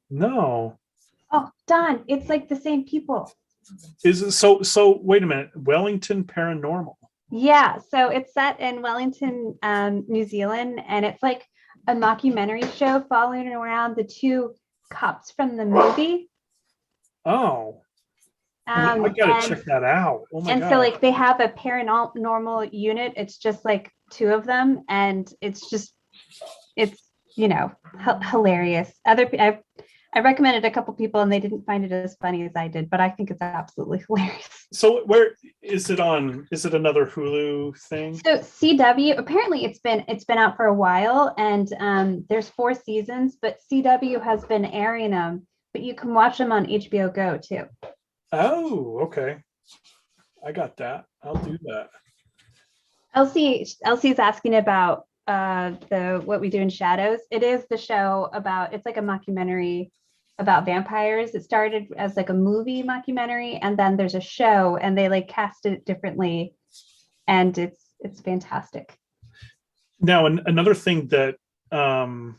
Speaker 4: No.
Speaker 3: Oh, Don, it's like the same people.
Speaker 4: Is it so wait a minute. Wellington Paranormal.
Speaker 3: Yeah, so it's set in Wellington, New Zealand, and it's like a mockumentary show following around the two cops from the movie.
Speaker 4: Oh. I gotta check that out. Oh my
Speaker 3: and
Speaker 4: God.
Speaker 3: so like they have a paranormal unit. It's just like two of them, and it's hilarious. I recommended a couple people and they didn't find it as funny as I did, but I think it's absolutely hilarious.
Speaker 4: So where is it on? Is it another Hulu thing?
Speaker 3: So CW, apparently it's been out for a while, and there's 4 seasons, but CW has been airing them, but you can watch them on HBO Go too.
Speaker 4: Oh, okay. I got that. I'll do that.
Speaker 3: Elsie's asking about the What We Do in Shadows. It is the show about, it's like a mockumentary about vampires. It started as like a movie mockumentary, and then there's a show, and they like cast it differently, and it's fantastic.
Speaker 4: Now, another thing that Taika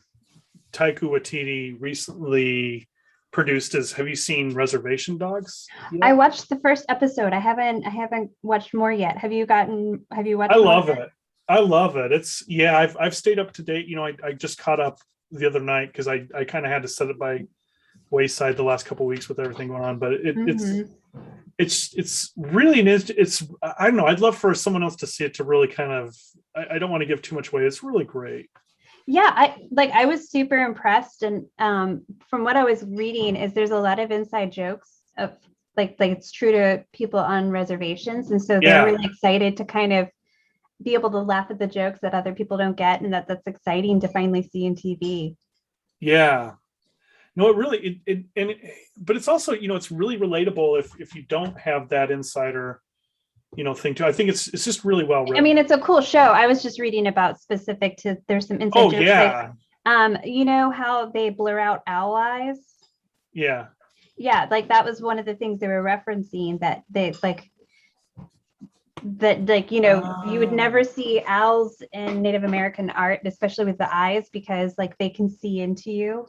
Speaker 4: Waititi recently produced is, have you seen Reservation Dogs yet?
Speaker 3: I watched the first episode. I haven't watched more yet. Have you watched
Speaker 4: I love it. I love it. It's I've stayed up to date. I just caught up the other night because I kind of had to set it by wayside the last couple of weeks with everything going on, but it's really it's I don't know, I'd love for someone else to see it to really kind of, I don't want to give too much away. It's really great.
Speaker 3: Yeah, I was super impressed, and from what I was reading is there's a lot of inside jokes of like it's true to people on reservations, and so they're really excited to kind of be able to laugh at the jokes that other people don't get, and that's exciting to finally see in TV.
Speaker 4: Yeah. No, it really but it's also, it's really relatable if you don't have that insider thing too. I think it's just really well written.
Speaker 3: I mean, it's a cool show. I was just reading about specific to, there's some inside jokes.
Speaker 4: Yeah.
Speaker 3: Like, you know how they blur out owl eyes?
Speaker 4: Yeah.
Speaker 3: Yeah, like that was one of the things they were referencing, that they you would never see owls in Native American art, especially with the eyes, because like they can see into you.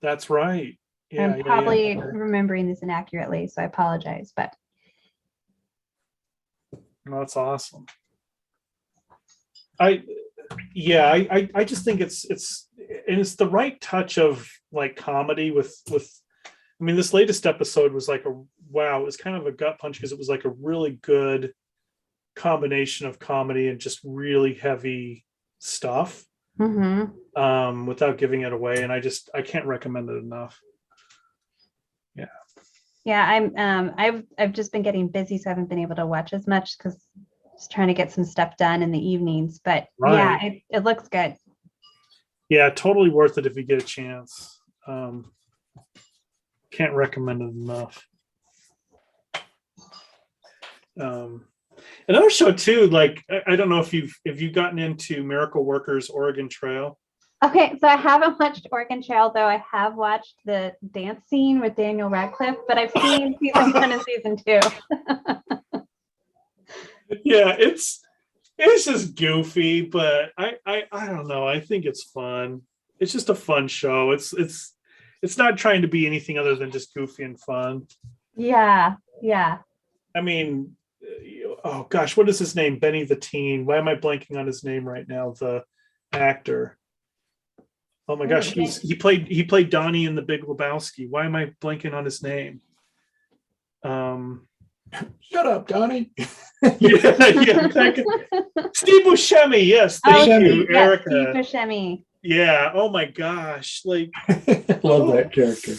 Speaker 4: That's right. Yeah,
Speaker 3: I'm probably remembering this inaccurately, so I apologize, but
Speaker 4: no, that's awesome. I just think it's the right touch of like comedy with I mean, this latest episode was like it was kind of a gut punch because it was like a really good combination of comedy and just really heavy stuff. Without giving it away, and I can't recommend it enough.
Speaker 3: I've just been getting busy, so I haven't been able to watch as much because just trying to get some stuff done in the evenings, but it looks good.
Speaker 4: Yeah, totally worth it if you get a chance. Can't recommend it enough. Another show too, like I don't know if you've gotten into Miracle Workers Oregon Trail.
Speaker 3: Okay, so I haven't watched Oregon Trail, though I have watched the dance scene with Daniel Radcliffe, but I've seen season 1 and season 2.
Speaker 4: Yeah, it's just goofy, but I don't know. I think it's fun. It's just a fun show. It's not trying to be anything other than just goofy and fun.
Speaker 3: Yeah.
Speaker 4: I mean, oh gosh, what is his name? Benny the Teen. Why am I blanking on his name right now? The actor. Oh my gosh, he played Donnie in The Big Lebowski. Why am I blanking on his name?
Speaker 2: Shut up, Donnie.
Speaker 4: Yeah. Steve Buscemi, yes,
Speaker 3: Oh,
Speaker 4: thank
Speaker 2: Buscemi.
Speaker 4: you,
Speaker 3: Steve, yes, Steve
Speaker 4: Erica.
Speaker 3: Buscemi.
Speaker 4: Yeah. Oh my gosh. Like
Speaker 2: Love that character.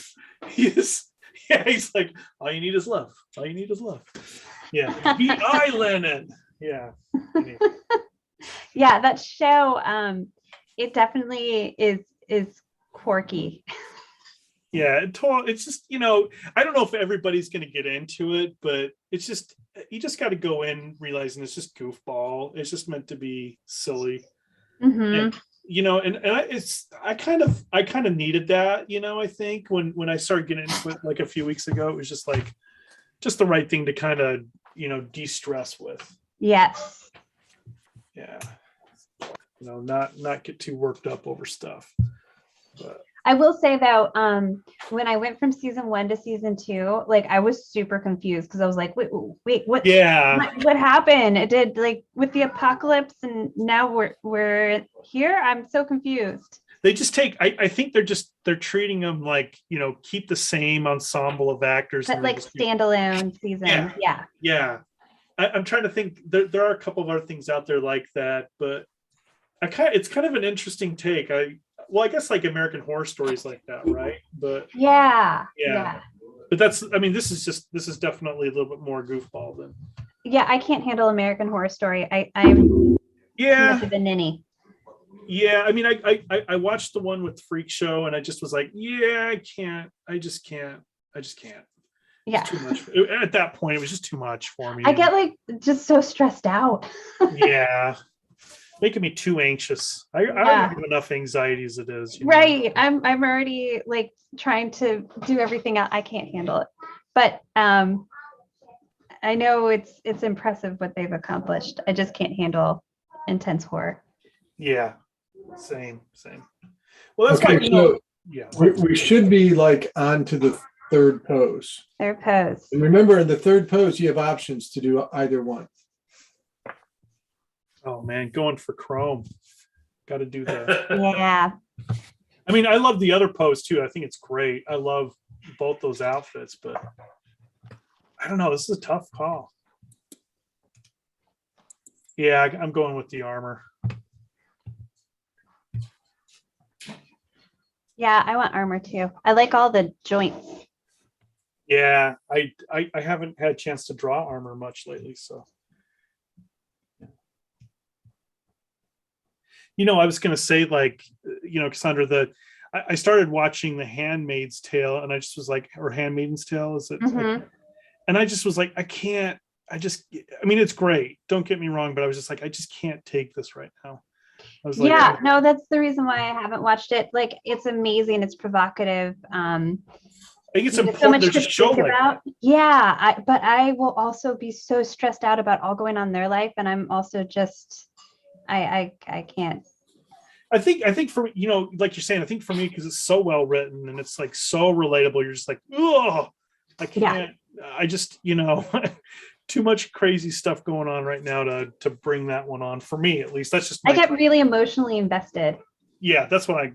Speaker 4: he's like, all you need is love. All you need is love. Yeah. B.I. Lennon. Yeah. Anyway.
Speaker 3: Yeah, that show, it definitely is quirky.
Speaker 4: Yeah, it's just, I don't know if everybody's going to get into it, but it's just, you just got to go in realizing it's just goofball. It's just meant to be silly.
Speaker 3: Mhm.
Speaker 4: And I kind of needed that, I think when I started getting into it like a few weeks ago, it was just like, just the right thing to kind of, de-stress with.
Speaker 3: Yes.
Speaker 4: Yeah. Not get too worked up over stuff. But
Speaker 3: I will say though, when I went from season 1 to season 2, like I was super confused because I was like, wait, what?
Speaker 4: yeah,
Speaker 3: What happened? It did like with the apocalypse, and now we're here. I'm so confused.
Speaker 4: they just take. I think they're treating them like keep the same ensemble of actors.
Speaker 3: But
Speaker 4: And
Speaker 3: like standalone seasons, yeah.
Speaker 4: Yeah. I'm trying to think. There are a couple of other things out there like that, but it's kind of an interesting take. I guess like American Horror Stories like that, right? But
Speaker 3: Yeah.
Speaker 4: but this is definitely a little bit more goofball than.
Speaker 3: Yeah, I can't handle American Horror Story. I'm too much of a ninny.
Speaker 4: Yeah, I mean, I watched the one with Freak Show, and I just was like, yeah, I can't. I just can't.
Speaker 3: Yeah.
Speaker 4: Too much. At that point, it was just too much for me.
Speaker 3: I get like just so stressed out.
Speaker 4: Yeah, making me too anxious. I already have enough anxiety as it is.
Speaker 3: Right. I'm already like trying to do everything out. I can't handle it. But I know it's impressive what they've accomplished. I just can't handle intense horror.
Speaker 4: Yeah. Same. Well, that's
Speaker 2: Okay,
Speaker 4: why
Speaker 2: so we should be like on to the third pose.
Speaker 3: Third pose.
Speaker 2: And remember, in the third pose, you have options to do either one.
Speaker 4: Oh man, going for Chrome. Got to do that.
Speaker 3: Yeah.
Speaker 4: I mean, I love the other pose too. I think it's great. I love both those outfits, but I don't know. This is a tough call. Yeah, I'm going with the armor.
Speaker 3: Yeah, I want armor too. I like all the joints.
Speaker 4: Yeah, I haven't had a chance to draw armor much lately, so. I was going to say, like, Cassandra, I started watching The Handmaid's Tale, and I just was like, or Handmaiden's Tale, is it?
Speaker 3: Mhm.
Speaker 4: And I just was like, I mean, it's great. Don't get me wrong, but I was just like, I just can't take this right now. I was like,
Speaker 3: Yeah, no, that's the reason why I haven't watched it. Like, it's amazing. It's provocative.
Speaker 4: I think it's
Speaker 3: There's
Speaker 4: important
Speaker 3: so much
Speaker 4: there's
Speaker 3: to
Speaker 4: a show
Speaker 3: think
Speaker 4: like
Speaker 3: about. Yeah, but I will also be so stressed out about all going on in their life, and I'm also just, I can't.
Speaker 4: I think for like you're saying, I think for me, because it's so well written and it's like so relatable, you're just like, oh, I can't. I just too much crazy stuff going on right now to bring that one on for me, at least. That's just
Speaker 3: I get really emotionally invested.
Speaker 4: Yeah, that's what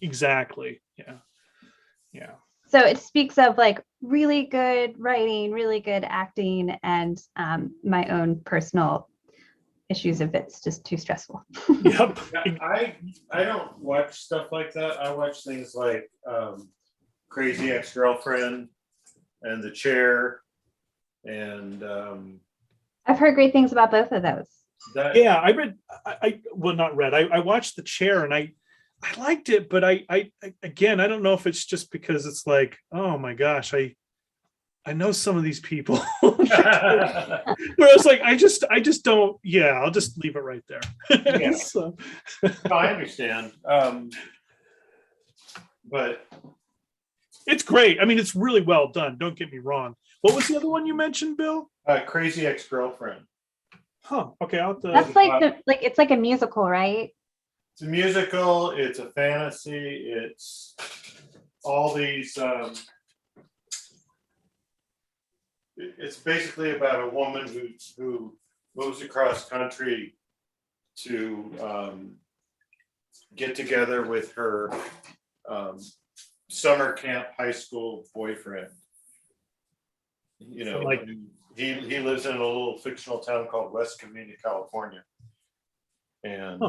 Speaker 4: exactly. Yeah.
Speaker 3: So it speaks of like really good writing, really good acting, and my own personal issues if it's just too stressful.
Speaker 4: Yep.
Speaker 5: I don't watch stuff like that. I watch things like Crazy Ex-Girlfriend and The Chair, and
Speaker 3: I've heard great things about both of those.
Speaker 4: I read. I watched The Chair, and I liked it, but I again, I don't know if it's just because it's like, oh my gosh, I know some of these people. Where I was like, I just don't. Yeah, I'll just leave it right there.
Speaker 5: Yeah.
Speaker 4: So.
Speaker 5: No, I understand, but
Speaker 4: It's great. I mean, it's really well done. Don't get me wrong. What was the other one you mentioned, Bill?
Speaker 5: Crazy Ex-Girlfriend.
Speaker 4: Huh. Okay, I'll have to.
Speaker 3: That's like it's like a musical, right?
Speaker 5: It's a musical. It's a fantasy. It's all these. It's basically about a woman who moves across country to get together with her summer camp high school boyfriend.
Speaker 4: Like
Speaker 5: he lives in a little fictional town called West Covina, California. And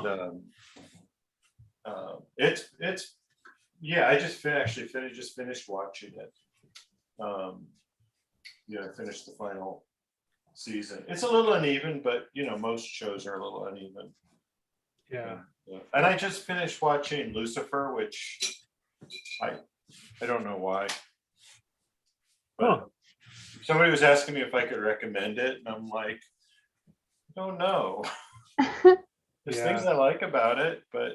Speaker 5: it's yeah, I just actually finished watching it. Yeah, I finished the final season. It's a little uneven, but you know, most shows are a little uneven.
Speaker 4: Yeah.
Speaker 5: And I just finished watching Lucifer, which I don't know why. But somebody was asking me if I could recommend it, and I'm like, I don't know. There's things I like about it, but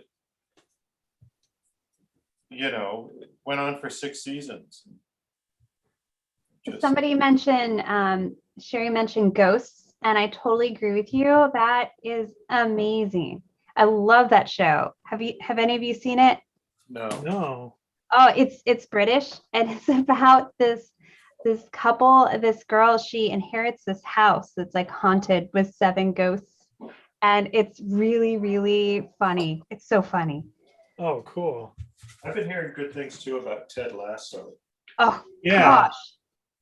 Speaker 5: you know, it went on for 6 seasons.
Speaker 3: Somebody mentioned, Sherry mentioned Ghosts, and I totally agree with you. That is amazing. I love that show. Have any of you seen it?
Speaker 4: No.
Speaker 3: Oh, it's British, and it's about this couple, this girl. She inherits this house that's like haunted with 7 ghosts, and it's really, really funny. It's so funny.
Speaker 4: Oh, cool.
Speaker 5: I've been hearing good things too about Ted Lasso.
Speaker 3: Oh
Speaker 4: Yeah.
Speaker 3: gosh,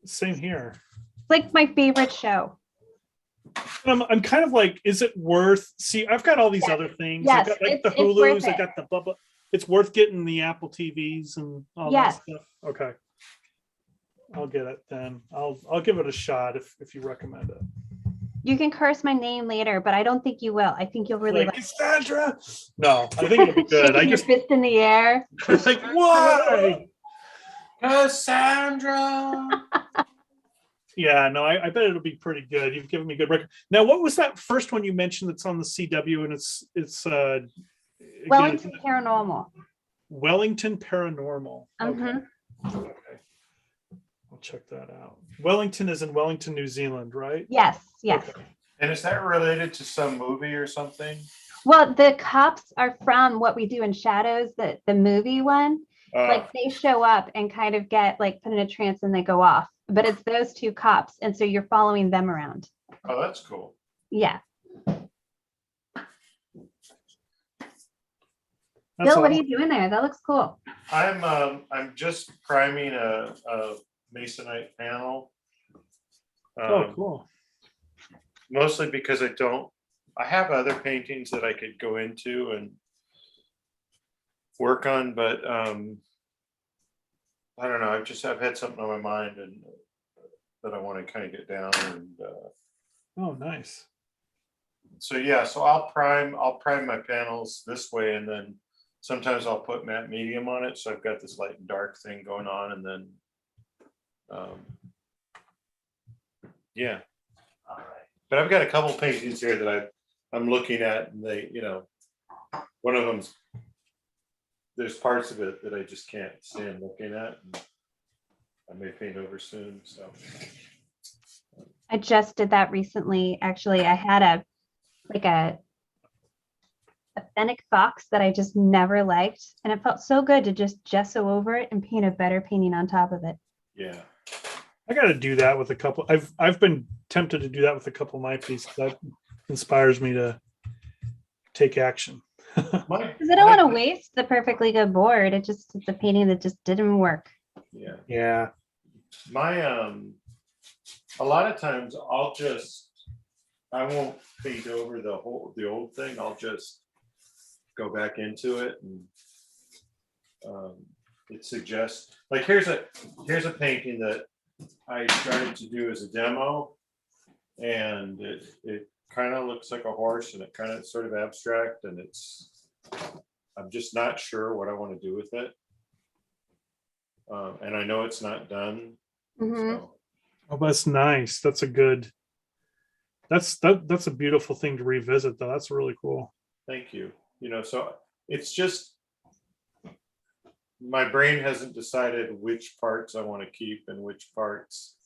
Speaker 4: Same here.
Speaker 3: it's like my favorite show.
Speaker 4: I'm kind of like, is it worth? See, I've got all these other things.
Speaker 3: Yes,
Speaker 4: I've got like the
Speaker 3: it's worth
Speaker 4: Hulus. I
Speaker 3: it.
Speaker 4: got the Bubba. It's worth getting the Apple TVs and all
Speaker 3: Yes.
Speaker 4: that stuff. Okay, I'll get it then. I'll give it a shot if you recommend it.
Speaker 3: You can curse my name later, but I don't think you will. I think you'll really
Speaker 4: Like
Speaker 3: like
Speaker 4: Cassandra. No, I think it'll be good. I
Speaker 3: shaking your
Speaker 4: just
Speaker 3: fist in the air.
Speaker 4: like why?
Speaker 5: Cassandra.
Speaker 4: Yeah, no, I bet it'll be pretty good. You've given me good record. Now, what was that first one you mentioned that's on the CW and it's again,
Speaker 3: Wellington Paranormal.
Speaker 4: Wellington Paranormal. Okay.
Speaker 3: Mhm.
Speaker 4: Okay. I'll check that out. Wellington is in Wellington, New Zealand, right?
Speaker 3: Yes, yes.
Speaker 4: Okay.
Speaker 5: And is that related to some movie or something?
Speaker 3: Well, the cops are from What We Do in Shadows, the movie one. Like they show up and kind of get like put in a trance and they go off. But it's those 2 cops, and so you're following them around.
Speaker 5: Oh, that's cool.
Speaker 3: Yeah.
Speaker 4: That's
Speaker 3: Bill, what
Speaker 4: all.
Speaker 3: are you doing there? That looks cool.
Speaker 5: I'm just priming a masonite panel.
Speaker 4: Oh, cool.
Speaker 5: Mostly because I have other paintings that I could go into and work on, but I don't know. I've had something on my mind and that I want to kind of get down and
Speaker 4: Oh, nice.
Speaker 5: so yeah. So I'll prime my panels this way, and then sometimes I'll put matte medium on it. So I've got this light and dark thing going on, and then yeah.
Speaker 6: All right.
Speaker 5: But I've got a couple paintings here that I'm looking at, and they, you know, one of them's there's parts of it that I just can't stand looking at. And I may paint over soon. So
Speaker 3: I just did that recently. Actually, I had a fennec fox that I just never liked, and it felt so good to just gesso over it and paint a better painting on top of it.
Speaker 5: yeah.
Speaker 4: I got to do that with a couple. I've been tempted to do that with a couple of my pieces. That inspires me to take action.
Speaker 3: Because I don't want to waste the perfectly good board. It's a painting that just didn't work.
Speaker 5: Yeah.
Speaker 4: Yeah.
Speaker 5: My a lot of times I won't paint over the old thing. I'll just go back into it, and it suggests, like, here's a painting that I started to do as a demo, and it kind of looks like a horse, and it kind of sort of abstract, and I'm just not sure what I want to do with it, and I know it's not done.
Speaker 3: Mhm.
Speaker 5: So.
Speaker 4: Oh, that's nice. That's that's a beautiful thing to revisit, though. That's really cool.
Speaker 5: Thank you. You know, so it's just my brain hasn't decided which parts I want to keep and which parts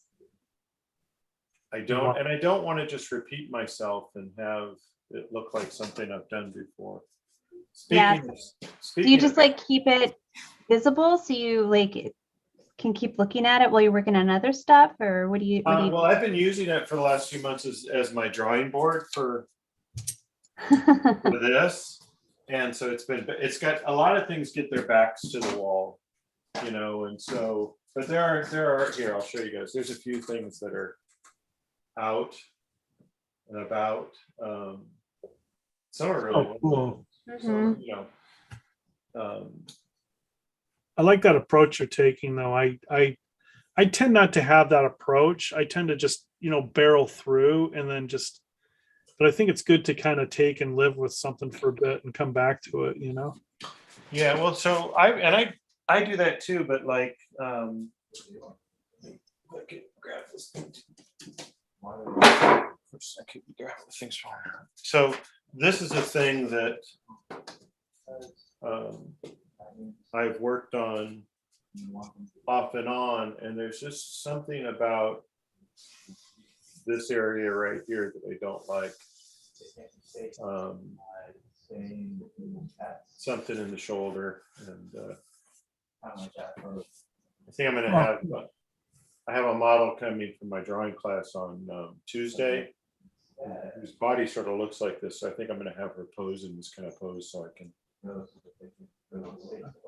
Speaker 5: I don't. And I don't want to just repeat myself and have it look like something I've done before.
Speaker 3: Yeah.
Speaker 5: Speaking
Speaker 3: Do you
Speaker 5: of-
Speaker 3: just like keep it visible so you like can keep looking at it while you're working on other stuff, or what do you?
Speaker 5: well, I've been using it for the last few months as my drawing board for this, and so it's got a lot of things get their backs to the wall, you know, and so, but there are here, I'll show you guys. There's a few things that are out and about. Some are really
Speaker 4: Oh, cool.
Speaker 5: so, you know,
Speaker 4: I like that approach you're taking, though. I tend not to have that approach. I tend to just, barrel through and then just, but I think it's good to kind of take and live with something for a bit and come back to it,
Speaker 5: yeah. Well, so I do that too, but like, grab this thing. First, I could grab the things from her. So this is a thing that I've worked on off and on, and there's just something about this area right here that I don't like. Something in the shoulder, and I think I'm going to have. I have a model coming from my drawing class on Tuesday, whose body sort of looks like this. So I think I'm going to have her pose in this kind of pose, so I can.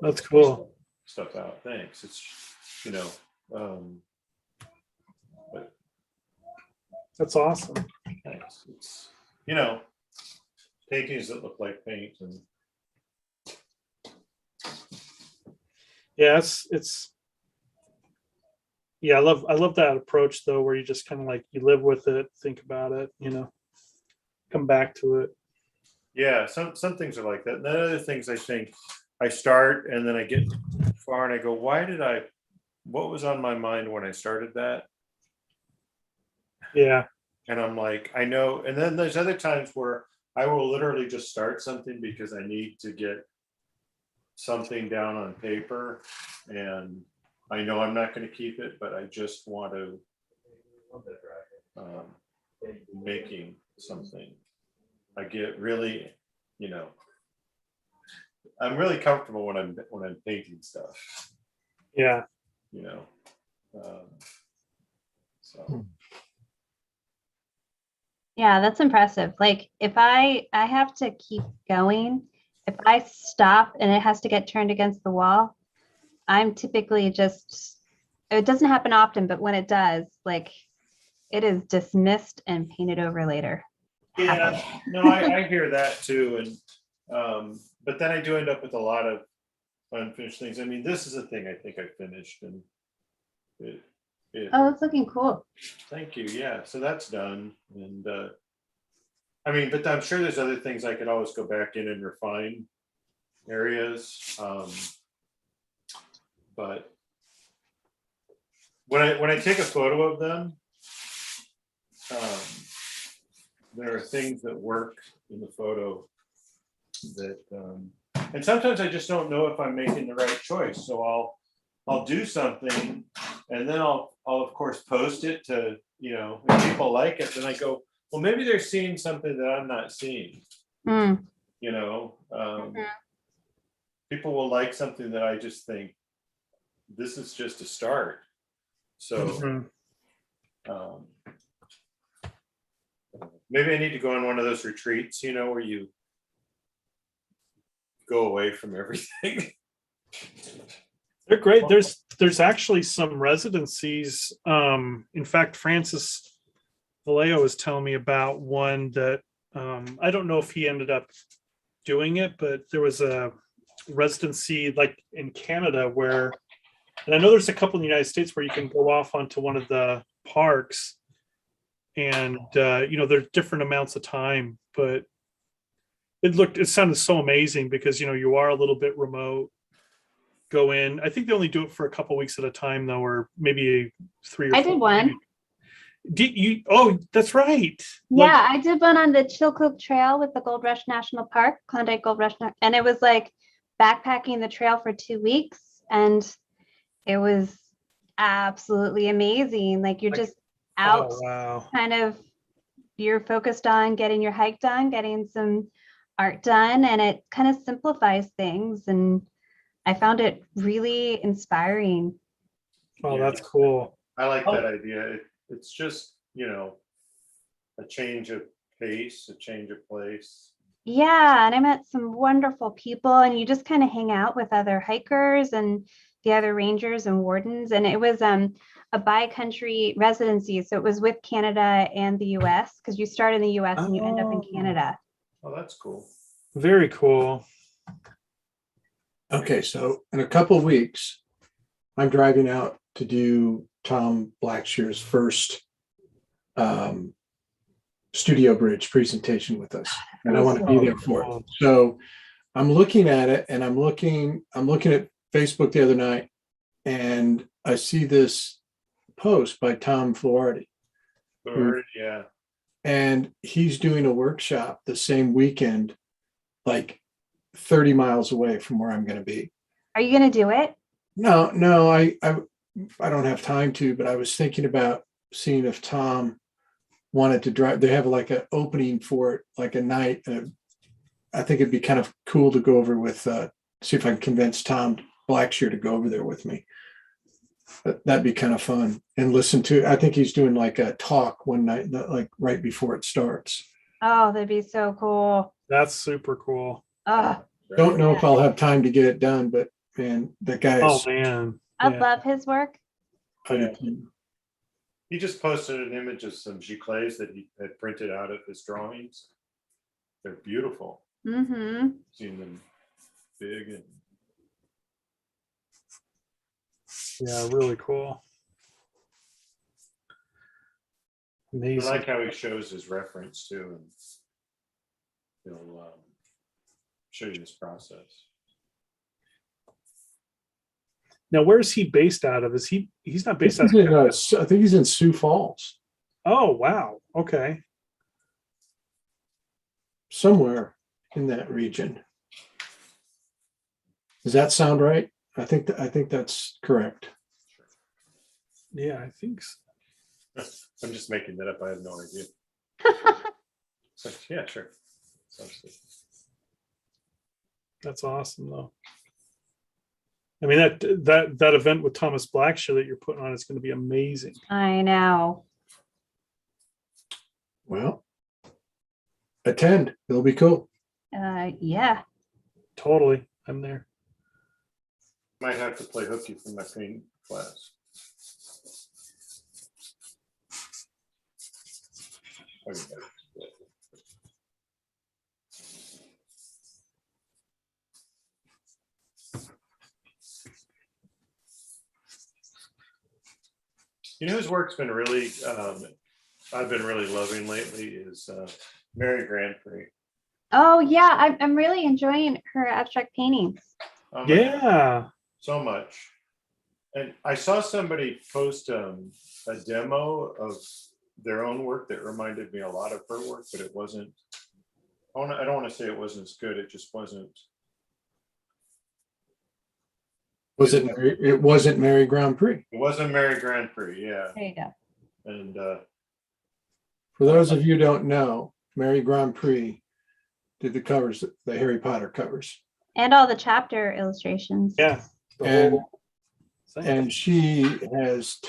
Speaker 4: That's cool.
Speaker 5: Stuff out. Thanks. It's but
Speaker 4: That's awesome.
Speaker 5: thanks. It's paintings that look like paint, and
Speaker 4: Yeah, it's yeah, I love that approach though, where you just kind of like you live with it, think about it, come back to it.
Speaker 5: yeah, some things are like that. And then other things, I think I start and then I get far and I go, what was on my mind when I started that?
Speaker 4: Yeah.
Speaker 5: And I'm like, I know. And then there's other times where I will literally just start something because I need to get something down on paper, and I know I'm not going to keep it, but I just want to making something. I get really, I'm really comfortable when I'm painting stuff.
Speaker 4: Yeah.
Speaker 5: So.
Speaker 3: Yeah, that's impressive. Like if I have to keep going, if I stop and it has to get turned against the wall, I'm typically just, it doesn't happen often, but when it does, like it is dismissed and painted over later.
Speaker 5: Yeah, no, I hear that too. And but then I do end up with a lot of unfinished things. I mean, this is a thing I think I finished, and
Speaker 3: Oh, that's looking cool.
Speaker 5: Thank you. Yeah, so that's done. And I mean, but I'm sure there's other things I could always go back in and refine areas. But when I take a photo of them, there are things that work in the photo that, and sometimes I just don't know if I'm making the right choice. So I'll do something, and then I'll of course post it to, if people like it, then I go, well, maybe they're seeing something that I'm not seeing. People will like something that I just think this is just a start. So maybe I need to go on one of those retreats, where you go away from everything.
Speaker 4: They're great. There's actually some residencies. In fact, Francis Vallejo was telling me about one that I don't know if he ended up doing it, but there was a residency like in Canada where, and I know there's a couple in the United States where you can go off onto one of the parks, and there's different amounts of time, but it sounded so amazing because you are a little bit remote. Go in. I think they only do it for a couple weeks at a time though, or maybe 3 or 4.
Speaker 3: I did one.
Speaker 4: Did you? Oh, that's right.
Speaker 3: Yeah, I did one on the Chilkoot Trail with the Gold Rush National Park, Klondike Gold Rush, and it was like backpacking the trail for 2 weeks, and it was absolutely amazing. Like you're just out,
Speaker 4: wow.
Speaker 3: kind of, you're focused on getting your hike done, getting some art done, and it kind of simplifies things. And I found it really inspiring.
Speaker 4: Oh, that's cool.
Speaker 5: I like that idea. It's just, a change of pace, a change of place.
Speaker 3: Yeah, and I met some wonderful people, and you just kind of hang out with other hikers and the other rangers and wardens. And it was a bi-country residency, so it was with Canada and the US, because you start in the US and you end up in
Speaker 4: Oh.
Speaker 3: Canada.
Speaker 5: Oh, that's cool.
Speaker 4: Very cool.
Speaker 2: Okay, so in a couple weeks, I'm driving out to do Tom Blackshear's first studio bridge presentation with us, and I want to be there for it. So I'm looking at it, and I'm looking at Facebook the other night, and I see this post by Tom Flaherty,
Speaker 5: Yeah.
Speaker 2: and he's doing a workshop the same weekend, like 30 miles away from where I'm going to be.
Speaker 3: Are you going to do it?
Speaker 2: No, I don't have time to, but I was thinking about seeing if Tom wanted to drive. They have like an opening for it, like a night. I think it'd be kind of cool to go over with, see if I can convince Tom Blackshear to go over there with me. That'd be kind of fun, and listen to, I think he's doing like a talk one night, like right before it starts.
Speaker 3: Oh, that'd be so cool.
Speaker 4: That's super cool.
Speaker 2: Don't know if I'll have time to get it done, but man, that guy
Speaker 4: Oh
Speaker 2: is,
Speaker 4: man.
Speaker 3: I
Speaker 4: Yeah.
Speaker 3: love his work.
Speaker 5: He just posted an image of some giclées that he had printed out of his drawings. They're beautiful.
Speaker 3: Mm-hmm.
Speaker 5: Seeing them big and
Speaker 4: Yeah, really cool.
Speaker 5: I
Speaker 4: Amazing.
Speaker 5: like how he shows his reference too, and he'll show you this process.
Speaker 4: Now, where is he based out of? He's not based out
Speaker 2: he's
Speaker 4: of
Speaker 2: in, I think he's in Sioux Falls,
Speaker 4: Oh, wow. Okay.
Speaker 2: somewhere in that region. Does that sound right? I think that's correct.
Speaker 4: Yeah, I think so.
Speaker 5: I'm just making that up. I have no idea. So, yeah, sure. Sounds good.
Speaker 4: That's awesome though. I mean, that event with Thomas Blackshear that you're putting on is going to be amazing.
Speaker 3: I know.
Speaker 2: Well, attend. It'll be cool.
Speaker 3: Yeah.
Speaker 4: Totally. I'm there.
Speaker 5: Might have to play hooky for my painting class. Okay. You know whose work's been really, I've been really loving lately is Mary Grand Prix.
Speaker 3: Oh yeah, I'm really enjoying her abstract paintings.
Speaker 5: Oh my God,
Speaker 4: Yeah.
Speaker 5: so much. And I saw somebody post a demo of their own work that reminded me a lot of her work, but it wasn't. I don't want to say it wasn't as good. It just wasn't.
Speaker 2: It wasn't Mary Grand Prix.
Speaker 5: It wasn't Mary Grand Prix, yeah.
Speaker 3: There you go.
Speaker 5: And
Speaker 2: For those of you who don't know, Mary Grand Prix did the covers, the Harry Potter covers.
Speaker 3: And all the chapter illustrations.
Speaker 4: Yeah. The
Speaker 2: And
Speaker 4: whole thing.
Speaker 2: and she has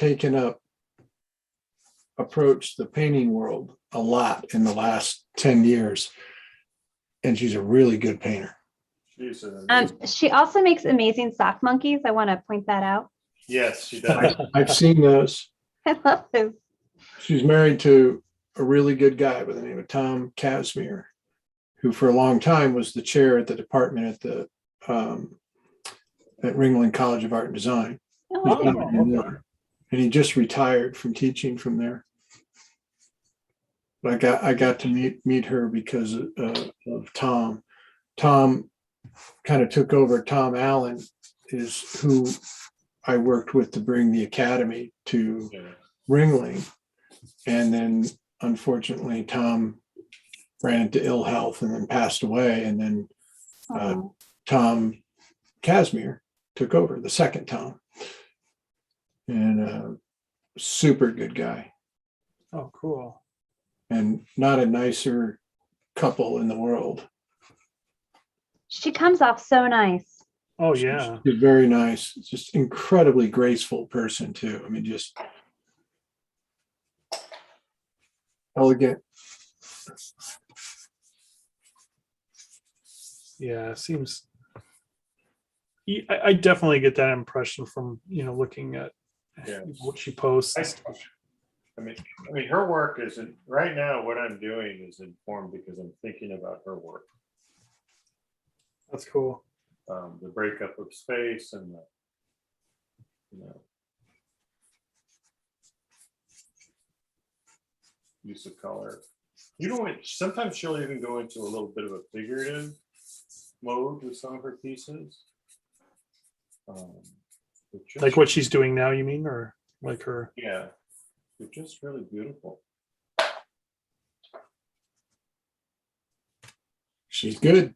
Speaker 2: approached the painting world a lot in the last 10 years. And she's a really good painter.
Speaker 5: she's an amazing.
Speaker 3: She also makes amazing sock monkeys. I want to point that out.
Speaker 5: Yes, she does.
Speaker 2: I've seen those.
Speaker 3: I love those.
Speaker 2: She's married to a really good guy by the name of Tom Casimir, who for a long time was the chair at the department at the at Ringling College of Art and Design.
Speaker 3: Oh,
Speaker 2: He's
Speaker 3: okay.
Speaker 2: not anymore. And he just retired from teaching from there. But I got to meet her because of Tom. Tom kind of took over. Tom Allen is who I worked with to bring the academy to
Speaker 5: Yeah.
Speaker 2: Ringling. And then unfortunately, Tom ran into ill health and then passed away. And then
Speaker 3: Oh.
Speaker 2: Tom Casimir took over, the second Tom. And super good guy.
Speaker 4: Oh, cool.
Speaker 2: And not a nicer couple in the world.
Speaker 3: She comes off so nice.
Speaker 4: Oh, yeah.
Speaker 2: She's very nice, just incredibly graceful person too. I mean, just elegant.
Speaker 4: Yeah, seems. I definitely get that impression from looking at
Speaker 5: Yeah.
Speaker 4: what she posts. And
Speaker 5: I-
Speaker 4: stuff.
Speaker 5: I mean, her work isn't, right now, what I'm doing is informed because I'm thinking about her work.
Speaker 4: That's cool.
Speaker 5: The breakup of space and the, use of color. What? Sometimes she'll even go into a little bit of a figurative mode with some of her pieces.
Speaker 4: Like what she's doing now, you mean, or like her?
Speaker 5: Yeah, they're just really beautiful.
Speaker 2: She's good.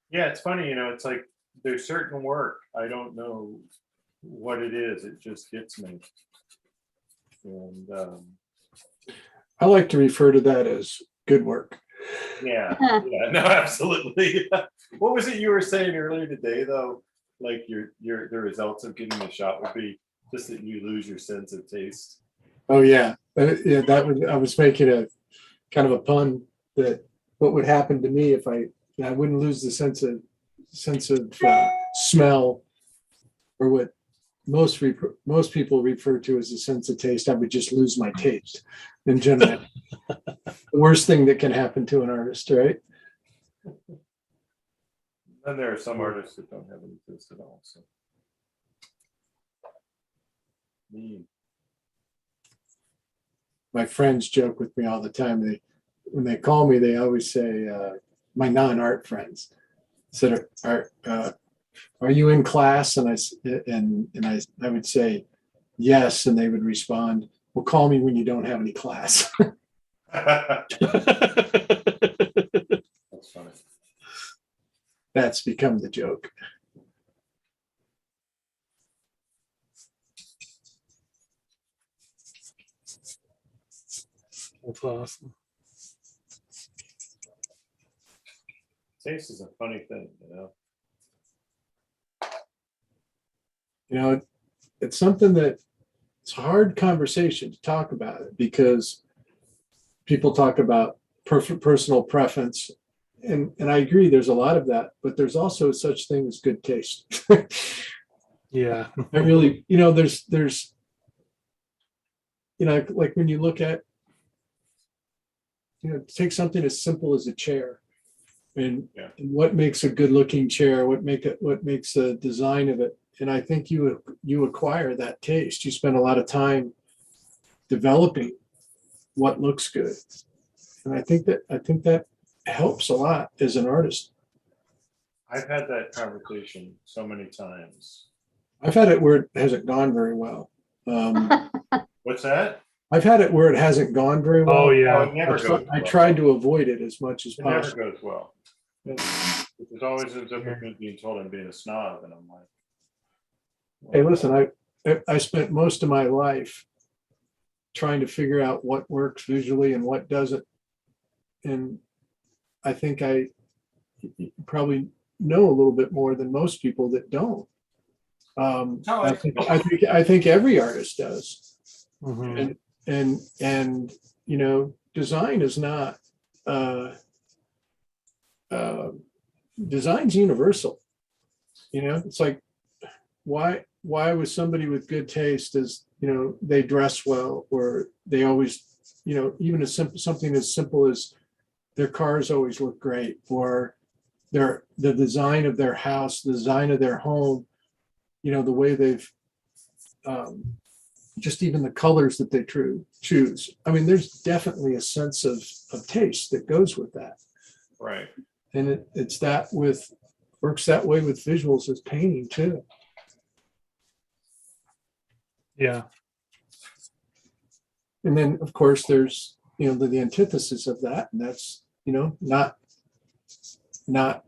Speaker 5: Yeah, it's funny, it's like there's certain work, I don't know what it is, it just gets me. And
Speaker 2: I like to refer to that as good work.
Speaker 5: yeah, no, absolutely. What was it you were saying earlier today, though? Like the results of getting the shot would be just that you lose your sense of taste.
Speaker 2: Oh yeah, yeah. I was making a kind of a pun that what would happen to me if I wouldn't lose the sense of smell, or what most people refer to as a sense of taste. I would just lose my taste in general. The worst thing that can happen to an artist, right?
Speaker 5: And there are some artists that don't have any taste at all. So.
Speaker 2: My friends joke with me all the time. When they call me, they always say, my non-art friends said, are you in class? And I would say yes, and they would respond, well, call me when you don't have any class.
Speaker 5: That's funny.
Speaker 2: That's become the joke.
Speaker 4: That's awesome.
Speaker 5: Taste is a funny thing,
Speaker 2: It's something that it's a hard conversation to talk about it, because people talk about personal preference. And I agree, there's a lot of that, but there's also such thing as good taste.
Speaker 4: Yeah.
Speaker 2: I really, there's, like when you look at, take something as simple as a chair, and what makes a good looking chair, what makes the design of it. And I think you acquire that taste. You spend a lot of time developing what looks good. And I think that helps a lot as an artist.
Speaker 5: I've had that conversation so many times.
Speaker 2: I've had it where it hasn't gone very well.
Speaker 5: What's that?
Speaker 2: I've had it where it hasn't gone very well.
Speaker 4: Oh yeah.
Speaker 5: Oh, it never goes well.
Speaker 2: I tried to avoid it as much as
Speaker 5: It never
Speaker 2: possible.
Speaker 5: goes well. It always ends up with me being told I'm being a snob, and I'm like,
Speaker 2: Hey, listen, I spent most of my life trying to figure out what works visually and what doesn't. And I think I probably know a little bit more than most people that don't. I think every artist does.
Speaker 4: Mhm.
Speaker 2: And design is not design's universal. It's like, why was somebody with good taste as they dress well, or they always even something as simple as their cars always look great, or the design of their house, the design of their home, the way they've just even the colors that they choose. I mean, there's definitely a sense of taste that goes with that.
Speaker 5: right.
Speaker 2: And works that way with visuals as painting too.
Speaker 4: Yeah.
Speaker 2: And then of course there's, the antithesis of that. And that's, not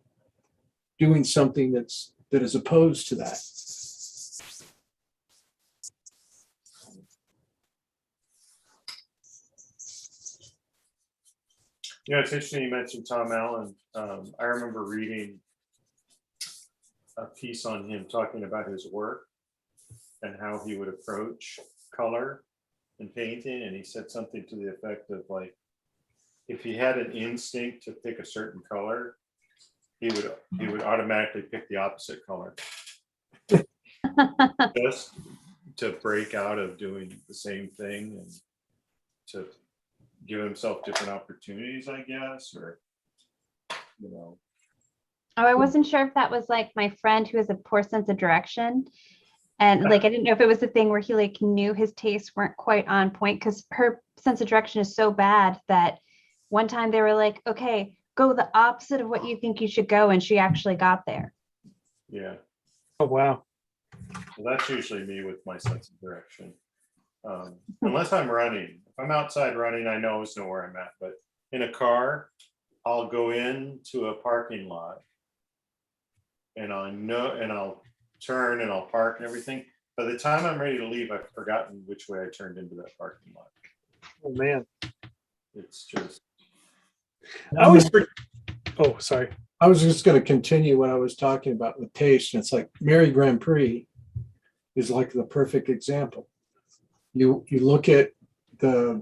Speaker 2: doing something that is opposed to that.
Speaker 5: It's interesting you mentioned Tom Allen. I remember reading a piece on him talking about his work and how he would approach color and painting. And he said something to the effect of, like, if he had an instinct to pick a certain color, he would automatically pick the opposite color. Just to break out of doing the same thing and to give himself different opportunities, I guess, or, you know.
Speaker 3: Oh, I wasn't sure if that was like my friend who has a poor sense of direction. And like, I didn't know if it was a thing where he like knew his tastes weren't quite on point, because her sense of direction is so bad that one time they were like, okay, go the opposite of what you think you should go. And she actually got there.
Speaker 5: Yeah.
Speaker 4: Oh, wow.
Speaker 5: Well, that's usually me with my sense of direction. Unless I'm running. If I'm outside running, I always know where I'm at. But in a car, I'll go into a parking lot and I'll turn and I'll park and everything. By the time I'm ready to leave, I've forgotten which way I turned into that parking lot.
Speaker 4: Oh, man.
Speaker 5: It's just.
Speaker 4: I always oh, sorry.
Speaker 2: I was just going to continue what I was talking about with taste. And it's like Mary Grand Prix is like the perfect example. You look at the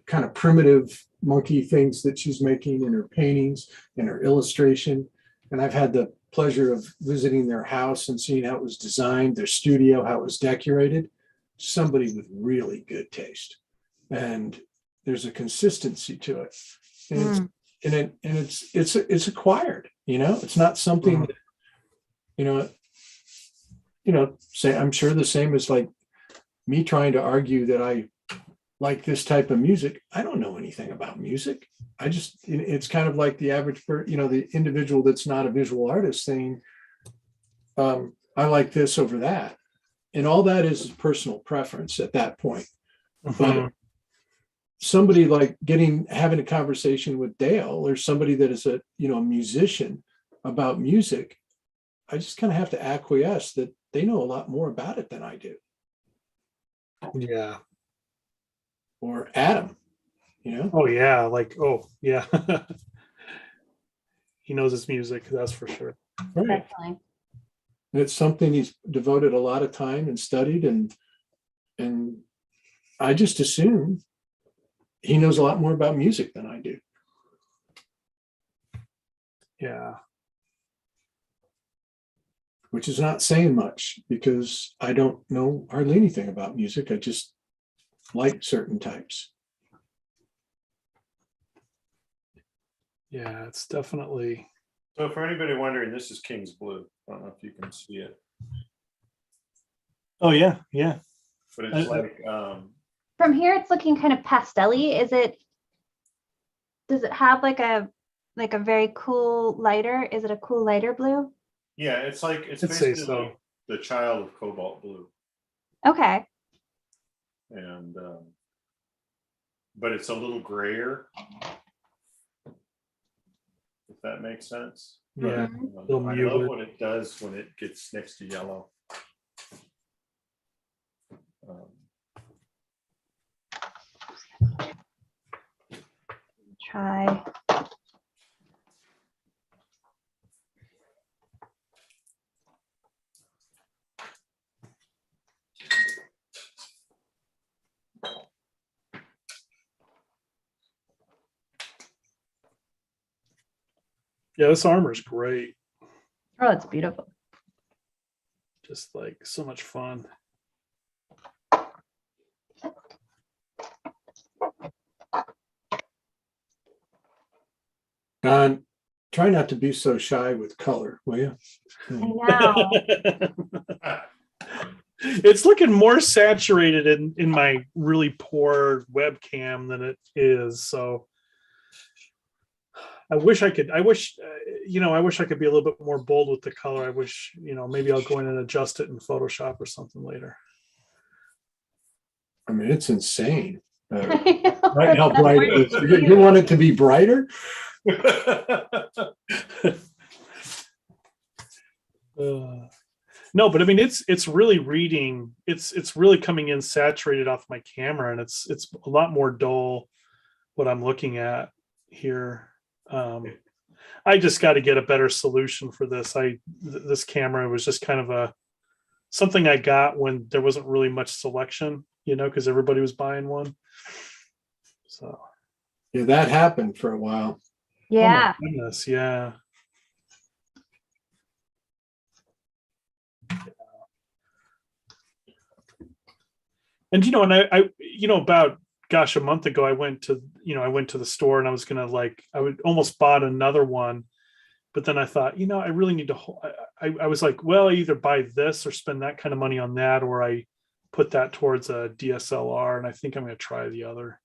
Speaker 2: kind of primitive monkey things that she's making in her paintings and her illustration. And I've had the pleasure of visiting their house and seeing how it was designed, their studio, how it was decorated. Somebody with really good taste. And there's a consistency to it. And it's acquired, it's not something that, say, I'm sure the same as like me trying to argue that I like this type of music. I don't know anything about music. It's kind of like the average, the individual that's not a visual artist saying, I like this over that. And all that is personal preference at that point. But somebody like having a conversation with Dale or somebody that is a musician about music, I just kind of have to acquiesce that they know a lot more about it than I do.
Speaker 4: Yeah.
Speaker 2: Or Adam,
Speaker 4: Oh, yeah. Like, oh, yeah. He knows his music, that's for sure.
Speaker 2: Right.
Speaker 3: Definitely.
Speaker 2: And it's something he's devoted a lot of time and studied, and I just assume he knows a lot more about music than I do.
Speaker 4: Yeah.
Speaker 2: Which is not saying much because I don't know hardly anything about music. I just like certain types.
Speaker 4: Yeah, it's definitely.
Speaker 5: So for anybody wondering, this is King's Blue. I don't know if you can see it.
Speaker 4: Oh, yeah. Yeah.
Speaker 5: But it's like
Speaker 3: From here, it's looking kind of pastel-y. Does it have like a very cool lighter? Is it a cool lighter blue?
Speaker 5: yeah, it's
Speaker 4: I'd say
Speaker 5: basically
Speaker 4: so.
Speaker 5: like the child of cobalt blue.
Speaker 3: Okay.
Speaker 5: And but it's a little grayer, if that makes sense.
Speaker 4: Yeah.
Speaker 5: I
Speaker 4: Little
Speaker 5: love
Speaker 4: muted.
Speaker 5: what it does when it gets next to yellow.
Speaker 3: Try.
Speaker 4: Yeah, this armor is great.
Speaker 3: Oh, it's beautiful.
Speaker 4: Just like so much fun.
Speaker 2: Don, try not to be so shy with color, will you?
Speaker 3: I know.
Speaker 4: It's looking more saturated in my really poor webcam than it is. So I wish I could be a little bit more bold with the color. I wish, maybe I'll go in and adjust it in Photoshop or something later.
Speaker 2: I mean, it's insane. Right? How bright it is. You want it to be brighter?
Speaker 4: No, but I mean, it's really reading. It's really coming in saturated off my camera, and it's a lot more dull what I'm looking at here. I just got to get a better solution for this. This camera was just kind of something I got when there wasn't really much selection, because everybody was buying one. So
Speaker 2: Yeah, that happened for a while.
Speaker 3: Yeah.
Speaker 4: Oh my goodness, yeah. And and about a month ago, I went to the store and I was gonna I would almost bought another one, but then I thought, I really need to. I was like, well, I either buy this or spend that kind of money on that, or I put that towards a DSLR, and I think I'm gonna try the other.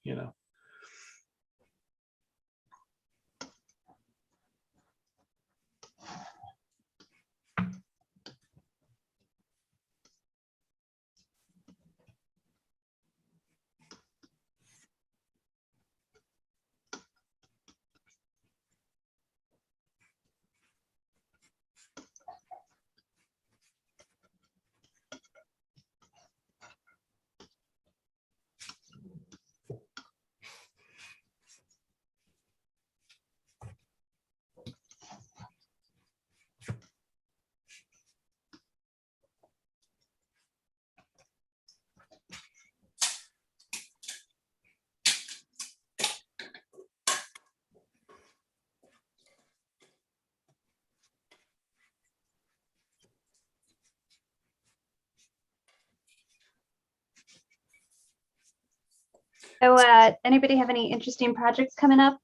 Speaker 3: So, anybody have any interesting projects coming up?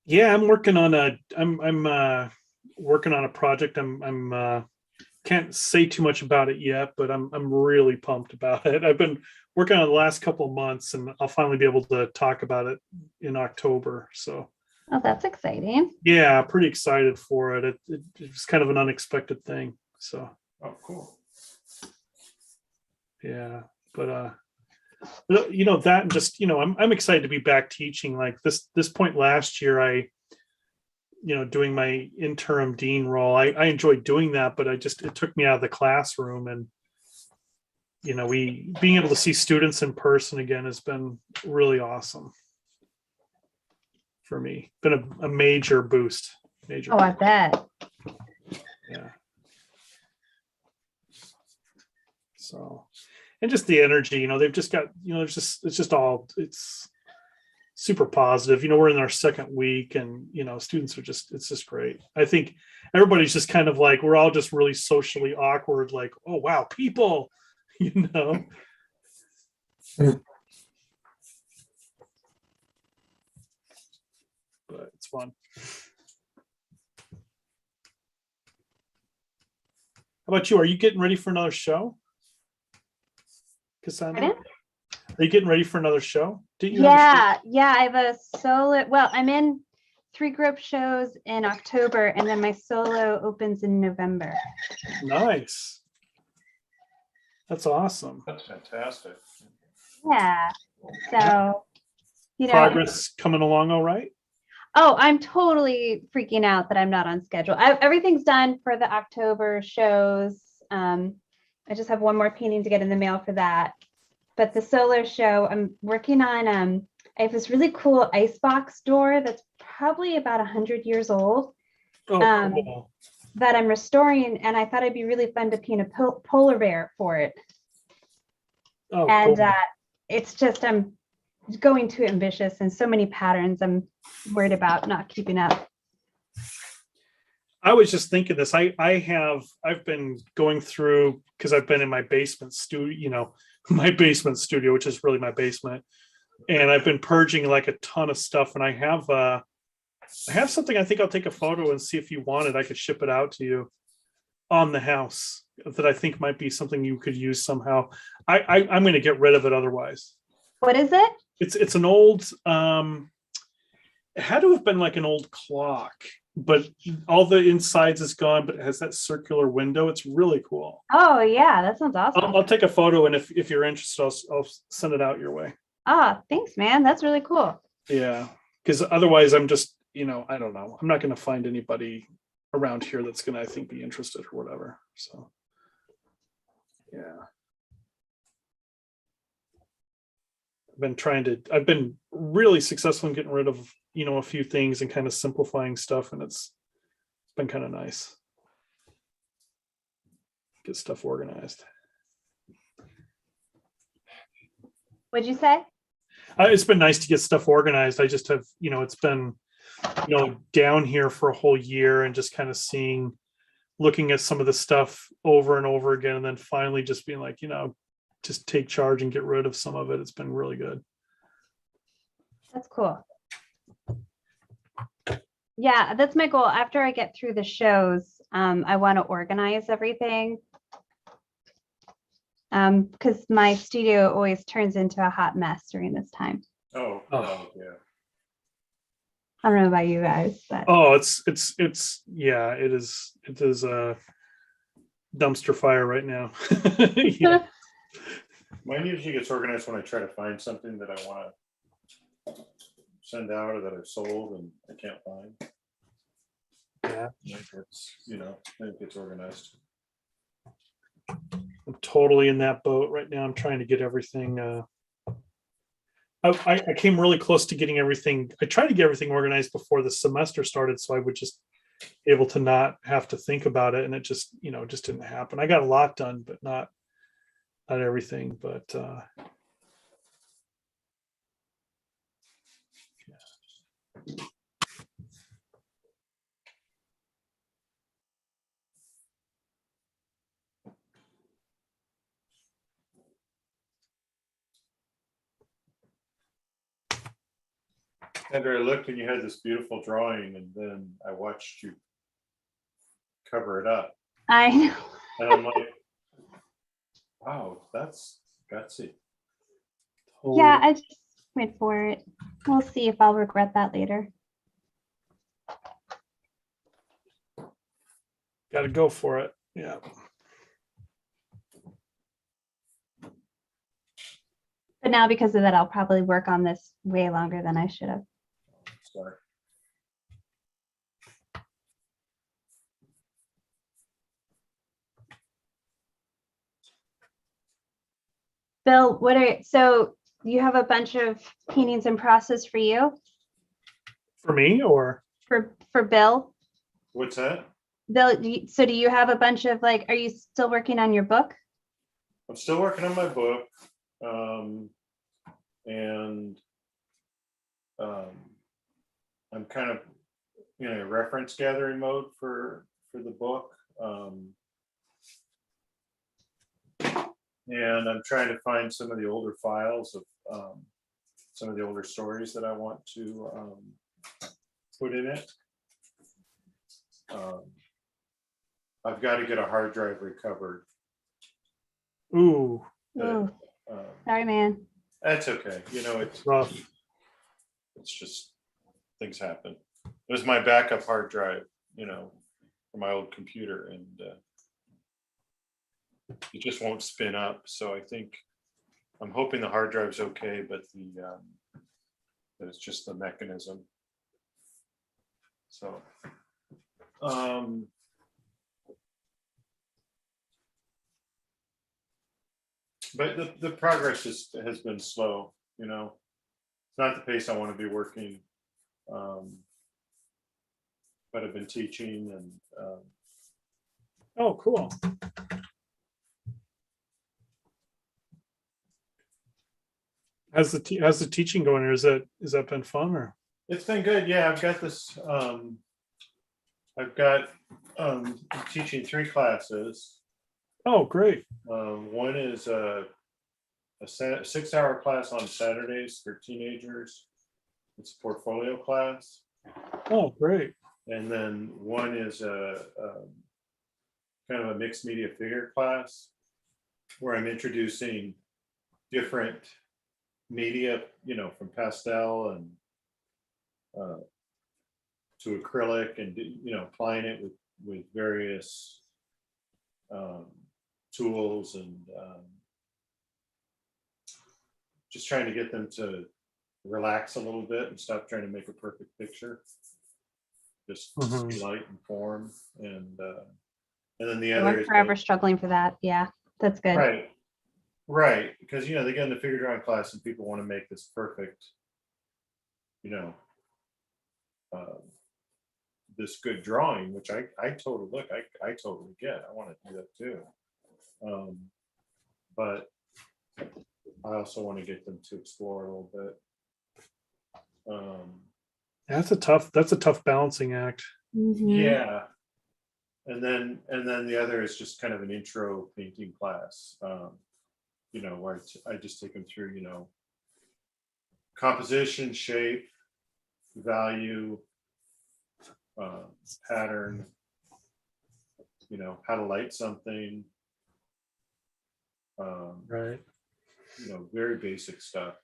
Speaker 4: Yeah, I'm working on working on a project. I'm can't say too much about it yet, but I'm really pumped about it. I've been working on it the last couple of months, and I'll finally be able to talk about it in October. So
Speaker 3: Oh, that's exciting.
Speaker 4: yeah, pretty excited for it. It's kind of an unexpected thing. So
Speaker 5: Oh, cool.
Speaker 4: yeah, but that, and just I'm excited to be back teaching. Like this point last year, I doing my interim dean role, I enjoyed doing that, but it took me out of the classroom, and we being able to see students in person again has been really awesome for me. Been a major boost.
Speaker 3: Oh, I bet.
Speaker 4: Yeah. So, and just the energy, they've just got, it's super positive. We're in our second week, and students are it's just great. I think everybody's just kind of like, we're all just really socially awkward, like, oh wow, people, but it's fun. How about you? Are you getting ready for another show, Cassandra?
Speaker 3: Pardon?
Speaker 4: Are you getting ready for another show?
Speaker 3: Yeah, I have a solo. Well, I'm in 3 group shows in October, and then my solo opens in November.
Speaker 4: Nice. That's awesome.
Speaker 5: That's fantastic.
Speaker 3: Yeah. So,
Speaker 4: Progress coming along all right?
Speaker 3: Oh, I'm totally freaking out that I'm not on schedule. Everything's done for the October shows. I just have one more painting to get in the mail for that. But the solo show, I'm working on, I have this really cool icebox door that's probably about 100 years old.
Speaker 4: Oh, cool.
Speaker 3: That I'm restoring, and I thought it'd be really fun to paint a polar bear for it.
Speaker 4: Oh,
Speaker 3: and
Speaker 4: cool.
Speaker 3: It's just, I'm going too ambitious, and so many patterns. I'm worried about not keeping up.
Speaker 4: I was just thinking this. I've been going through, because I've been in my basement studio, my basement studio, which is really my basement, and I've been purging like a ton of stuff. And I have something. I think I'll take a photo and see if you want it. I could ship it out to you on the house that I think might be something you could use somehow. I'm going to get rid of it otherwise.
Speaker 3: What is it?
Speaker 4: It's an old. It had to have been like an old clock, but all the insides is gone, but it has that circular window. It's really cool.
Speaker 3: Oh yeah, that sounds awesome.
Speaker 4: I'll take a photo, and if you're interested, I'll send it out your way.
Speaker 3: Ah, thanks, man. That's really cool.
Speaker 4: Yeah, because otherwise I'm just, I don't know. I'm not going to find anybody around here that's going to, I think, be interested or whatever. So, yeah. I've been really successful in getting rid of, a few things and kind of simplifying stuff. And it's been kind of nice. Get stuff organized.
Speaker 3: What'd you say?
Speaker 4: It's been nice to get stuff organized. I just have, it's been, down here for a whole year and just kind of looking at some of the stuff over and over again, and then finally just being like, just take charge and get rid of some of it. It's been really good.
Speaker 3: That's cool. Yeah, that's my goal. After I get through the shows, I want to organize everything. Because my studio always turns into a hot mess during this time.
Speaker 5: Oh,
Speaker 4: Oh.
Speaker 5: yeah.
Speaker 3: I don't know about you guys, but
Speaker 4: Oh, it's yeah, it is a dumpster fire right now. Yeah.
Speaker 5: Mine usually gets organized when I try to find something that I want to send out or that I've sold and I can't find.
Speaker 4: Yeah.
Speaker 5: It's, then it gets organized.
Speaker 4: I'm totally in that boat right now. I'm trying to get everything. I came really close to getting everything. I tried to get everything organized before the semester started, so I would just be able to not have to think about it, and it just, just didn't happen. I got a lot done, but not everything. But
Speaker 5: Andrew, I looked and you had this beautiful drawing, and then I watched you cover it up.
Speaker 3: I know.
Speaker 5: And I'm like, wow, that's gutsy.
Speaker 3: Yeah, I just went for it. We'll see if I'll regret that later.
Speaker 4: got to go for it. Yeah.
Speaker 3: But now because of that, I'll probably work on this way longer than I should have.
Speaker 5: Sorry.
Speaker 3: Bill, so you have a bunch of paintings in process for you?
Speaker 4: For me, or
Speaker 3: For Bill?
Speaker 5: What's that?
Speaker 3: Bill, so do you have a bunch of are you still working on your book?
Speaker 5: I'm still working on my book. And I'm kind of in a reference gathering mode for the book. And I'm trying to find some of the older files of some of the older stories that I want to put in it. I've got to get a hard drive recovered.
Speaker 4: ooh,
Speaker 3: Oh, sorry, man.
Speaker 5: That's okay. It's
Speaker 4: rough.
Speaker 5: It's just things happen. It was my backup hard drive, for my old computer, and it just won't spin up. So I'm hoping the hard drive's okay, but that it's just the mechanism. So, but the progress has been slow. It's not the pace I want to be working. But I've been teaching and.
Speaker 4: Oh, cool. How's the teaching going, or has that been fun, or?
Speaker 5: It's been good. Yeah, I've got this. I've got teaching 3 classes.
Speaker 4: Oh, great.
Speaker 5: One is a 6-hour class on Saturdays for teenagers. It's a portfolio class.
Speaker 4: Oh, great.
Speaker 5: And then one is a kind of a mixed media figure class where I'm introducing different media, from pastel and to acrylic, and applying it with various tools, and just trying to get them to relax a little bit and stop trying to make a perfect picture. Just light and form, and then the other
Speaker 3: I'm
Speaker 5: is
Speaker 3: forever struggling for that. Yeah, that's good.
Speaker 5: Right, because they get in the figure drawing class and people want to make this perfect, this good drawing, which I totally I totally get. I want to do that too, but I also want to get them to explore a little bit
Speaker 4: That's a tough balancing act.
Speaker 3: Mhm.
Speaker 5: Yeah. And then the other is just kind of an intro painting class, where I just take them through, composition, shape, value, pattern, how to light something,
Speaker 4: Right.
Speaker 5: very basic stuff.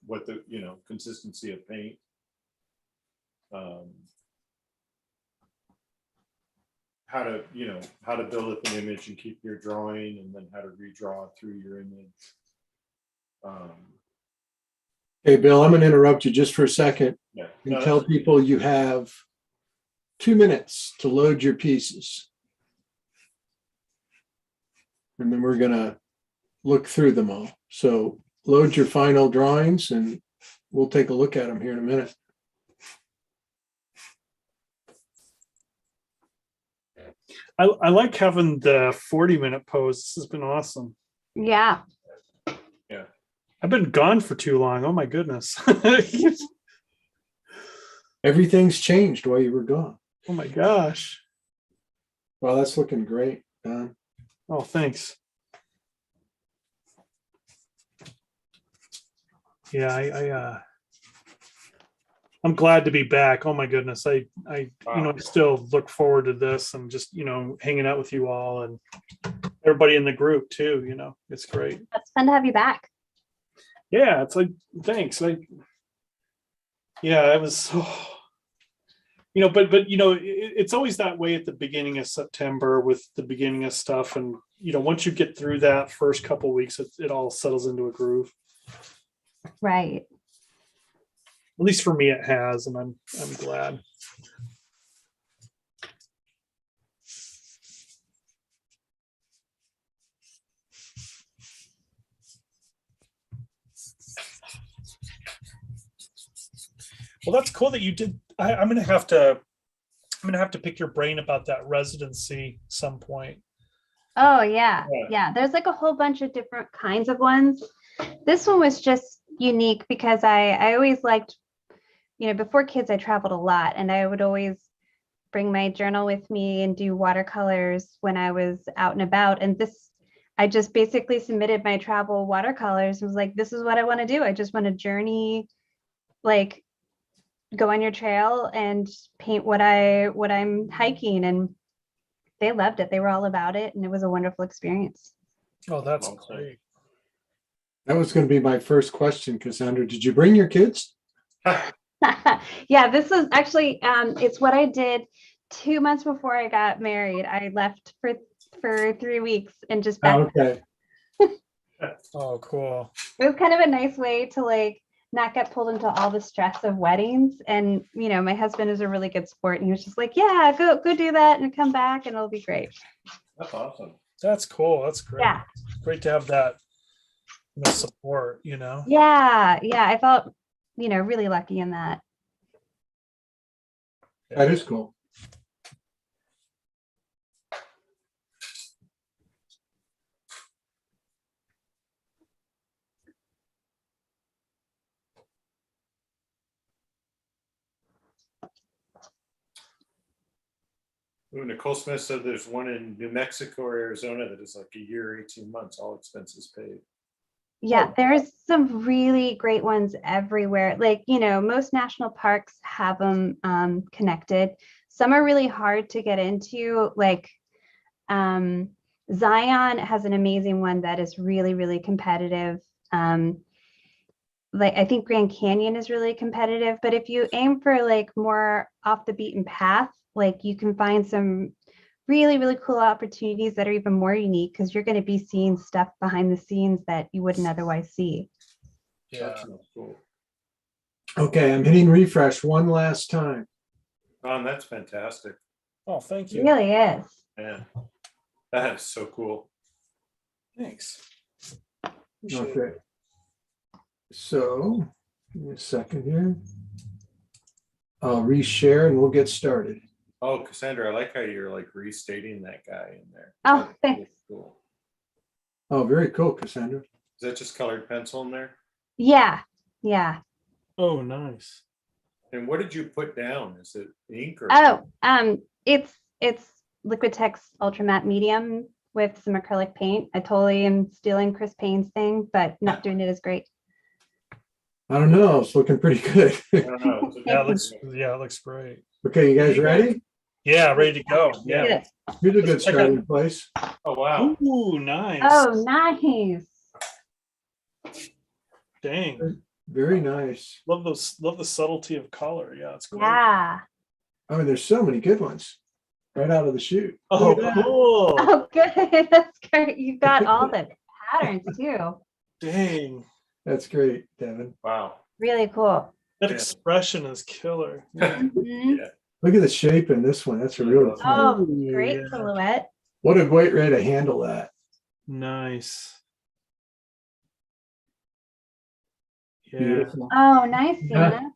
Speaker 5: What the, consistency of paint. How to build up an image and keep your drawing, and then how to redraw through your image.
Speaker 2: Hey, Bill, I'm going to interrupt you just for a second
Speaker 5: Yeah.
Speaker 2: and
Speaker 5: No,
Speaker 2: tell people you have 2 minutes to load your pieces. And then we're going to look through them all. So load your final drawings and we'll take a look at them here in a minute.
Speaker 4: I like having the 40-minute pose. This has been awesome.
Speaker 3: Yeah.
Speaker 4: I've been gone for too long. Oh my goodness.
Speaker 2: Everything's changed while you were gone.
Speaker 4: Oh my gosh.
Speaker 2: Well, that's looking great, Don.
Speaker 4: Oh, thanks. Yeah, I'm glad to be back. Oh my goodness. I still look forward to this and just, hanging out with you all and everybody in the group too, it's great.
Speaker 3: It's fun to have you back.
Speaker 4: Yeah, it's like, thanks. I was so, but it's always that way at the beginning of September with the beginning of stuff. And, once you get through that first couple of weeks, it all settles into a groove.
Speaker 3: Right.
Speaker 4: At least for me, it has, and I'm glad. Well, that's cool that you did. I'm gonna have to pick your brain about that residency some point.
Speaker 3: Oh yeah.
Speaker 5: Yeah.
Speaker 3: Yeah. There's like a whole bunch of different kinds of ones. This one was just unique because I always liked, before kids, I traveled a lot and I would always bring my journal with me and do watercolors when I was out and about. And I just basically submitted my travel watercolors and was like, this is what I want to do. I just want to journey, like go on your trail and paint what I'm hiking. And they loved it. They were all about it. And it was a wonderful experience.
Speaker 4: Oh, that's
Speaker 5: Awesome.
Speaker 4: great.
Speaker 2: That was going to be my first question, Cassandra. Did you bring your kids?
Speaker 3: Yeah, this was actually, it's what I did 2 months before I got married. I left for 3 weeks and just
Speaker 2: Oh, okay.
Speaker 4: Oh, cool.
Speaker 3: it was kind of a nice way to like not get pulled into all the stress of weddings. And my husband is a really good sport and he was just like, yeah, go do that and come back and it'll be great.
Speaker 5: That's awesome.
Speaker 4: That's cool. That's great.
Speaker 3: Yeah.
Speaker 4: Great to have that support,
Speaker 3: Yeah, I felt really lucky in that.
Speaker 2: That is cool.
Speaker 5: Ooh, Nicole Smith said there's one in New Mexico or Arizona that is like a year, 18 months, all expenses paid.
Speaker 3: Yeah, there's some really great ones everywhere. Like, most national parks have them connected. Some are really hard to get into. Like Zion has an amazing one that is really, really competitive. Like I think Grand Canyon is really competitive, but if you aim for like more off the beaten path, like you can find some really, really cool opportunities that are even more unique because you're going to be seeing stuff behind the scenes that you wouldn't otherwise see.
Speaker 4: Yeah.
Speaker 5: That's cool.
Speaker 2: Okay, I'm hitting refresh one last time.
Speaker 5: That's fantastic.
Speaker 4: Oh, thank
Speaker 3: It
Speaker 4: you.
Speaker 3: really is.
Speaker 5: Man, that is so cool.
Speaker 4: Thanks. Appreciate it.
Speaker 2: Okay. So, give me a second here. I'll reshare and we'll get started.
Speaker 5: Oh, Cassandra, I like how you're like restating that guy in there.
Speaker 3: Oh,
Speaker 5: That's
Speaker 3: thanks.
Speaker 5: cool.
Speaker 2: Oh, very cool, Cassandra.
Speaker 5: Is that just colored pencil in there?
Speaker 3: Yeah.
Speaker 4: Oh, nice.
Speaker 5: And what did you put down? Is it ink or?
Speaker 3: Oh, it's Liquitex Ultra Matte Medium with some acrylic paint. I totally am stealing Chris Payne's thing, but not doing it as great.
Speaker 2: I don't know. It's looking pretty good.
Speaker 5: I don't know.
Speaker 4: Yeah, it looks great.
Speaker 2: Okay, you guys ready?
Speaker 4: Yeah, ready to go. Yeah.
Speaker 3: Yes.
Speaker 2: Here's a good
Speaker 4: Let's check
Speaker 2: starting place.
Speaker 5: Oh, wow.
Speaker 4: Ooh, nice.
Speaker 3: Oh, nice.
Speaker 4: Dang.
Speaker 2: Very nice.
Speaker 4: Love the subtlety of color. Yeah, it's great.
Speaker 3: Yeah.
Speaker 2: I mean, there's so many good ones right out of the chute.
Speaker 4: Oh,
Speaker 2: Look at that.
Speaker 4: cool.
Speaker 3: Oh, good. That's great. You got all the patterns too.
Speaker 4: Dang.
Speaker 2: That's great, Devin.
Speaker 5: Wow.
Speaker 3: Really cool.
Speaker 4: That
Speaker 5: Yeah.
Speaker 4: expression is killer.
Speaker 3: Mhm.
Speaker 2: Look at the shape in this one. That's really fun.
Speaker 3: Oh,
Speaker 4: Ooh,
Speaker 3: great
Speaker 4: yeah.
Speaker 3: silhouette.
Speaker 2: What a great way to handle that.
Speaker 4: Nice. Yeah,
Speaker 2: Beautiful.
Speaker 3: Oh, nice,
Speaker 2: Yeah.
Speaker 3: Santa.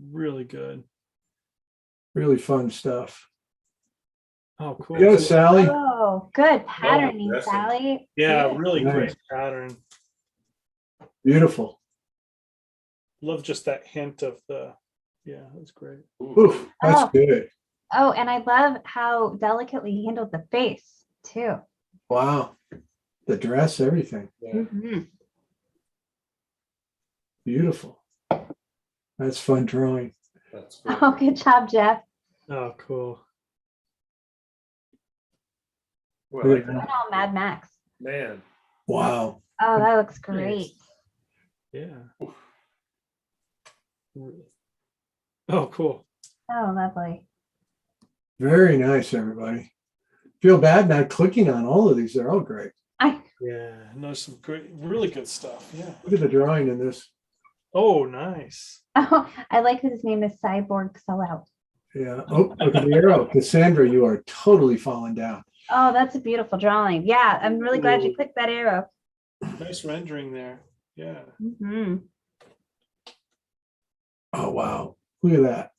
Speaker 4: really good.
Speaker 2: Really fun stuff.
Speaker 4: Oh, cool.
Speaker 2: Go, Sally.
Speaker 3: Oh, good patterning,
Speaker 5: impressive.
Speaker 3: Sally.
Speaker 4: Yeah,
Speaker 3: Good.
Speaker 4: really
Speaker 2: Nice.
Speaker 4: great pattern.
Speaker 2: Beautiful.
Speaker 4: Love just that hint of the, yeah, that's great.
Speaker 2: Oof, that's
Speaker 3: Oh.
Speaker 2: good.
Speaker 3: Oh, and I love how delicately he handled the face too.
Speaker 2: Wow. The dress, everything.
Speaker 5: Yeah,
Speaker 3: Mhm.
Speaker 2: Beautiful. That's fun drawing.
Speaker 5: that's good.
Speaker 3: Oh, good job, Jeff.
Speaker 4: Oh, cool.
Speaker 5: Well, like,
Speaker 3: Look at all Mad Max.
Speaker 5: man,
Speaker 2: Wow.
Speaker 3: Oh, that looks great.
Speaker 4: Yeah. Oh, cool.
Speaker 3: Oh, lovely.
Speaker 2: Very nice, everybody. Feel bad not clicking on all of these. They're all great.
Speaker 3: I
Speaker 4: Yeah, no, some great, really good stuff. Yeah.
Speaker 2: Look at the drawing in this.
Speaker 4: Oh, nice.
Speaker 3: I like that his name is Cyborg Sellout.
Speaker 2: Yeah. Oh, look at the arrow. Cassandra, you are totally falling down.
Speaker 3: Oh, that's a beautiful drawing. Yeah, I'm really glad you clicked that arrow.
Speaker 4: Nice rendering there. Yeah.
Speaker 3: Mhm.
Speaker 2: Oh, wow. Look at that.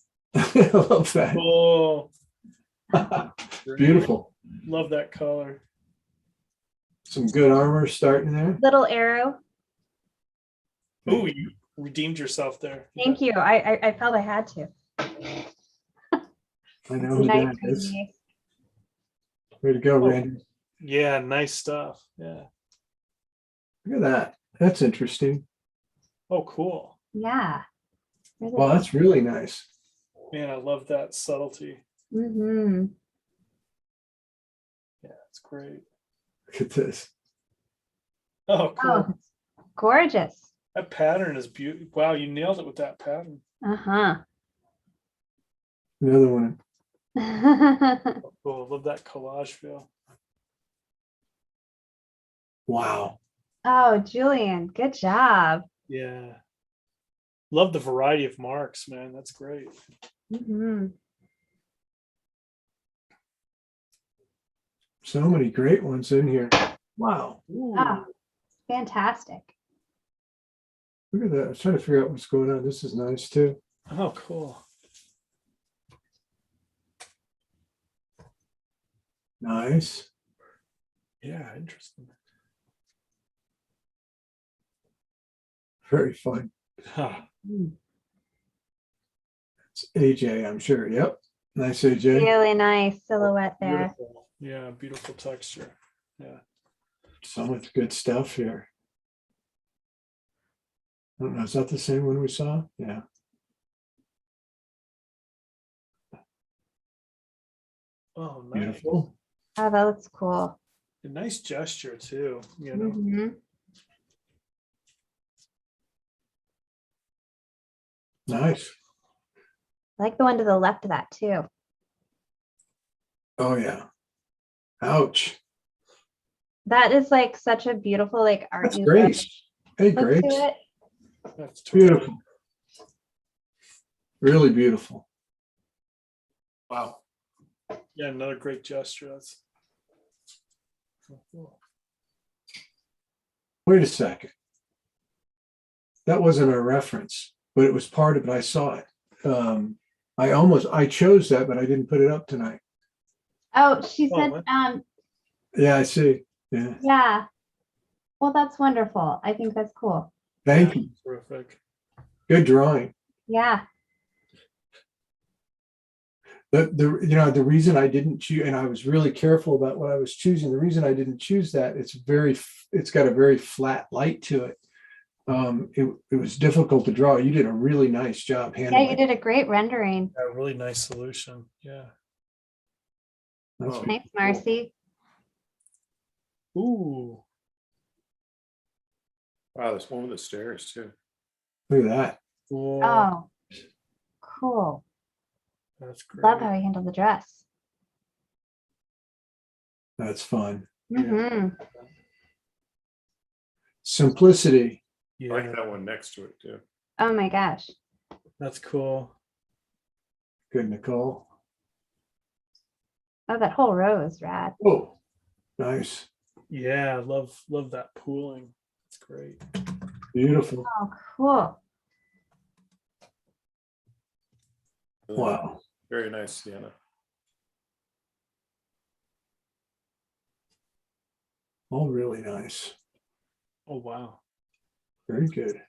Speaker 2: I love that.
Speaker 4: Oh, great.
Speaker 2: Beautiful.
Speaker 4: Love that color.
Speaker 2: Some good armor starting there.
Speaker 3: Little arrow.
Speaker 4: Oh, you redeemed yourself there.
Speaker 3: Thank you. I felt I had to.
Speaker 2: I know who
Speaker 3: Nice
Speaker 2: that is.
Speaker 3: relief.
Speaker 2: Way to go,
Speaker 4: Oh.
Speaker 2: Randy.
Speaker 4: Yeah, nice stuff. Yeah.
Speaker 2: Look at that. That's interesting.
Speaker 4: Oh, cool.
Speaker 3: Yeah. Really
Speaker 2: Wow, that's really nice.
Speaker 4: Man, I love that subtlety.
Speaker 3: Mm-hmm.
Speaker 4: Yeah, it's great.
Speaker 2: Look at this.
Speaker 4: Oh, cool.
Speaker 3: Oh, it's gorgeous.
Speaker 4: That pattern is beautiful. Wow, you nailed it with that pattern.
Speaker 3: Uh-huh.
Speaker 2: Another one.
Speaker 4: Oh, cool. Love that collage feel.
Speaker 2: Wow.
Speaker 3: Oh, Julian, good job.
Speaker 4: Yeah. Love the variety of marks, man. That's great.
Speaker 3: Mhm.
Speaker 2: So many great ones in here. Wow.
Speaker 4: Ooh.
Speaker 3: Oh, fantastic.
Speaker 2: Look at that. I was trying to figure out what's going on. This is nice too.
Speaker 4: Oh, cool.
Speaker 2: Nice.
Speaker 4: Yeah, interesting.
Speaker 2: Very fun.
Speaker 4: Huh.
Speaker 2: It's AJ, I'm sure. Yep. Nice AJ.
Speaker 3: Really nice silhouette there.
Speaker 4: Beautiful. Yeah, beautiful texture. Yeah.
Speaker 2: So much good stuff here. I don't know. Is that the same one we saw? Yeah.
Speaker 4: Oh, nice.
Speaker 2: Beautiful.
Speaker 3: Oh, that looks cool.
Speaker 4: A nice gesture too. You know.
Speaker 3: Mhm.
Speaker 2: Nice.
Speaker 3: I like the one to the left of that too.
Speaker 2: Oh, yeah. Ouch.
Speaker 3: That is like such a beautiful like art
Speaker 2: That's
Speaker 3: Nouveau
Speaker 2: Grace. Hey,
Speaker 3: look
Speaker 2: Grace.
Speaker 3: to it.
Speaker 4: That's terrific.
Speaker 2: Beautiful. Really beautiful.
Speaker 5: Wow.
Speaker 4: Yeah, another great gesture. That's cool.
Speaker 2: Wait a second. That wasn't a reference, but it was part of it. I saw it. I chose that, but I didn't put it up tonight.
Speaker 3: Oh, she
Speaker 4: Oh,
Speaker 3: sent
Speaker 4: what?
Speaker 2: Yeah, I see. Yeah.
Speaker 3: yeah. Well, that's wonderful. I think that's cool.
Speaker 2: Thank
Speaker 4: Yeah,
Speaker 2: you.
Speaker 4: Terrific.
Speaker 2: Good drawing.
Speaker 3: Yeah.
Speaker 2: The reason I didn't choose, and I was really careful about what I was choosing. The reason I didn't choose that, it's got a very flat light to it. It was difficult to draw. You did a really nice job
Speaker 3: Yeah,
Speaker 2: handling
Speaker 3: you
Speaker 2: it.
Speaker 3: did a great rendering.
Speaker 4: A really nice solution. Yeah.
Speaker 2: That's-
Speaker 5: Oh,
Speaker 3: Thanks, Marcy.
Speaker 4: Ooh.
Speaker 5: Wow, there's one with the stairs too.
Speaker 2: Look at that.
Speaker 4: Cool.
Speaker 3: Oh, cool.
Speaker 4: That's great.
Speaker 3: Love how he handled the dress.
Speaker 2: That's fun.
Speaker 4: Yeah.
Speaker 3: Mhm.
Speaker 2: Simplicity.
Speaker 5: I
Speaker 4: Yeah,
Speaker 5: like that one next to it too.
Speaker 3: Oh my gosh.
Speaker 4: that's cool.
Speaker 2: Good, Nicole.
Speaker 3: Oh, that whole row is rad.
Speaker 2: Oh, nice.
Speaker 4: Yeah, love that pooling. It's great.
Speaker 2: Beautiful.
Speaker 3: Oh, cool.
Speaker 2: Wow.
Speaker 5: Very nice, Sienna.
Speaker 2: All really nice.
Speaker 4: Oh wow.
Speaker 2: Very good.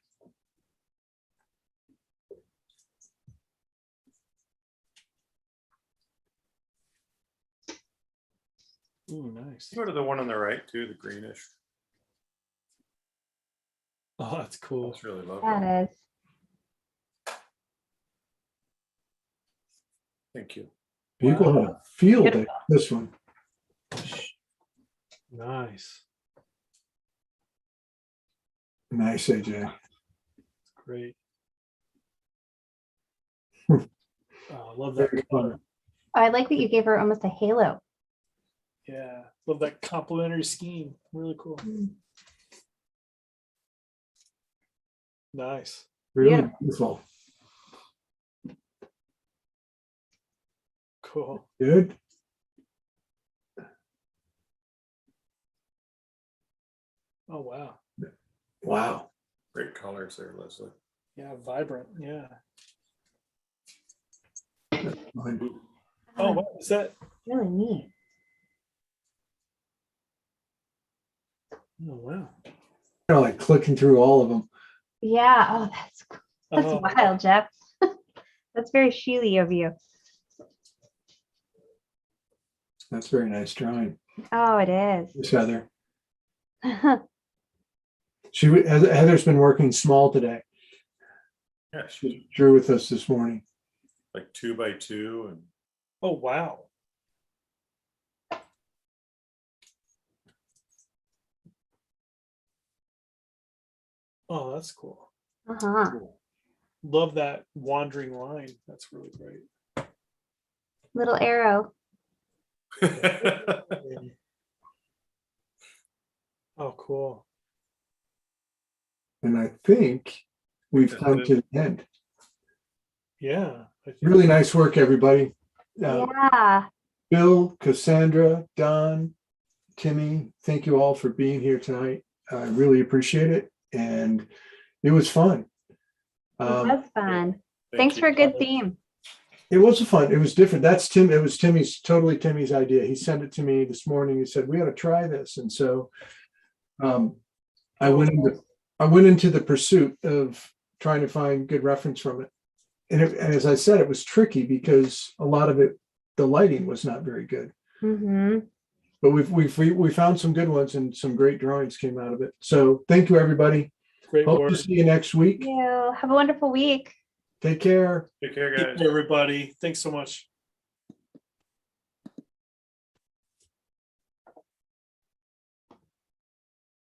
Speaker 4: Ooh, nice.
Speaker 5: Go to the one on the right too, the greenish.
Speaker 4: Oh, that's cool.
Speaker 5: That's really lovely.
Speaker 3: That is.
Speaker 5: Thank you.
Speaker 2: People
Speaker 4: Wow.
Speaker 2: have a field day.
Speaker 3: Beautiful.
Speaker 2: This one.
Speaker 4: Nice.
Speaker 2: Nice, AJ.
Speaker 4: Great.
Speaker 2: Hmm.
Speaker 4: Oh, love that
Speaker 2: Very
Speaker 4: color.
Speaker 2: fun.
Speaker 3: Oh, I like that you gave her almost a halo.
Speaker 4: Yeah, love that complementary scheme. Really cool. Nice.
Speaker 2: Really beautiful.
Speaker 4: Cool.
Speaker 2: Good.
Speaker 4: Oh wow.
Speaker 2: Wow.
Speaker 5: Great colors there, Leslie.
Speaker 4: Yeah, vibrant. Yeah.
Speaker 2: Fine.
Speaker 4: Oh, what is that?
Speaker 3: Really neat.
Speaker 4: Oh wow.
Speaker 2: Kind of like clicking through all of them.
Speaker 3: Yeah. Oh, that's
Speaker 4: Oh,
Speaker 3: wild, Jeff. That's very Sheely of you.
Speaker 2: That's very nice drawing.
Speaker 3: Oh, it is.
Speaker 2: Miss Heather. Heather's been working small today.
Speaker 5: Yeah,
Speaker 2: She drew with us this morning.
Speaker 5: like 2 by 2 and
Speaker 4: oh wow. Oh, that's cool.
Speaker 3: Uh-huh.
Speaker 4: Love that wandering line. That's really great.
Speaker 3: Little arrow.
Speaker 4: Oh, cool.
Speaker 2: And I think we've come to the end.
Speaker 4: Yeah. I think
Speaker 2: Really nice work, everybody.
Speaker 3: Yeah.
Speaker 2: Bill, Cassandra, Don, Timmy, thank you all for being here tonight. I really appreciate it. And it was fun.
Speaker 3: It was fun.
Speaker 5: Thank
Speaker 3: Thanks
Speaker 5: you.
Speaker 3: for a good theme.
Speaker 2: It was fun. It was different. It was totally Timmy's idea. He sent it to me this morning. He said, we ought to try this. And so I went into the pursuit of trying to find good reference from it. And as I said, it was tricky because a lot of it, the lighting was not very good.
Speaker 3: Mm-hmm.
Speaker 2: But we found some good ones and some great drawings came out of it. So thank you, everybody.
Speaker 4: great
Speaker 2: Hope
Speaker 4: work.
Speaker 2: to see you next week.
Speaker 3: You have a wonderful week.
Speaker 2: Take care.
Speaker 5: Take care,
Speaker 4: Take
Speaker 5: guys.
Speaker 4: care, everybody. Thanks so much.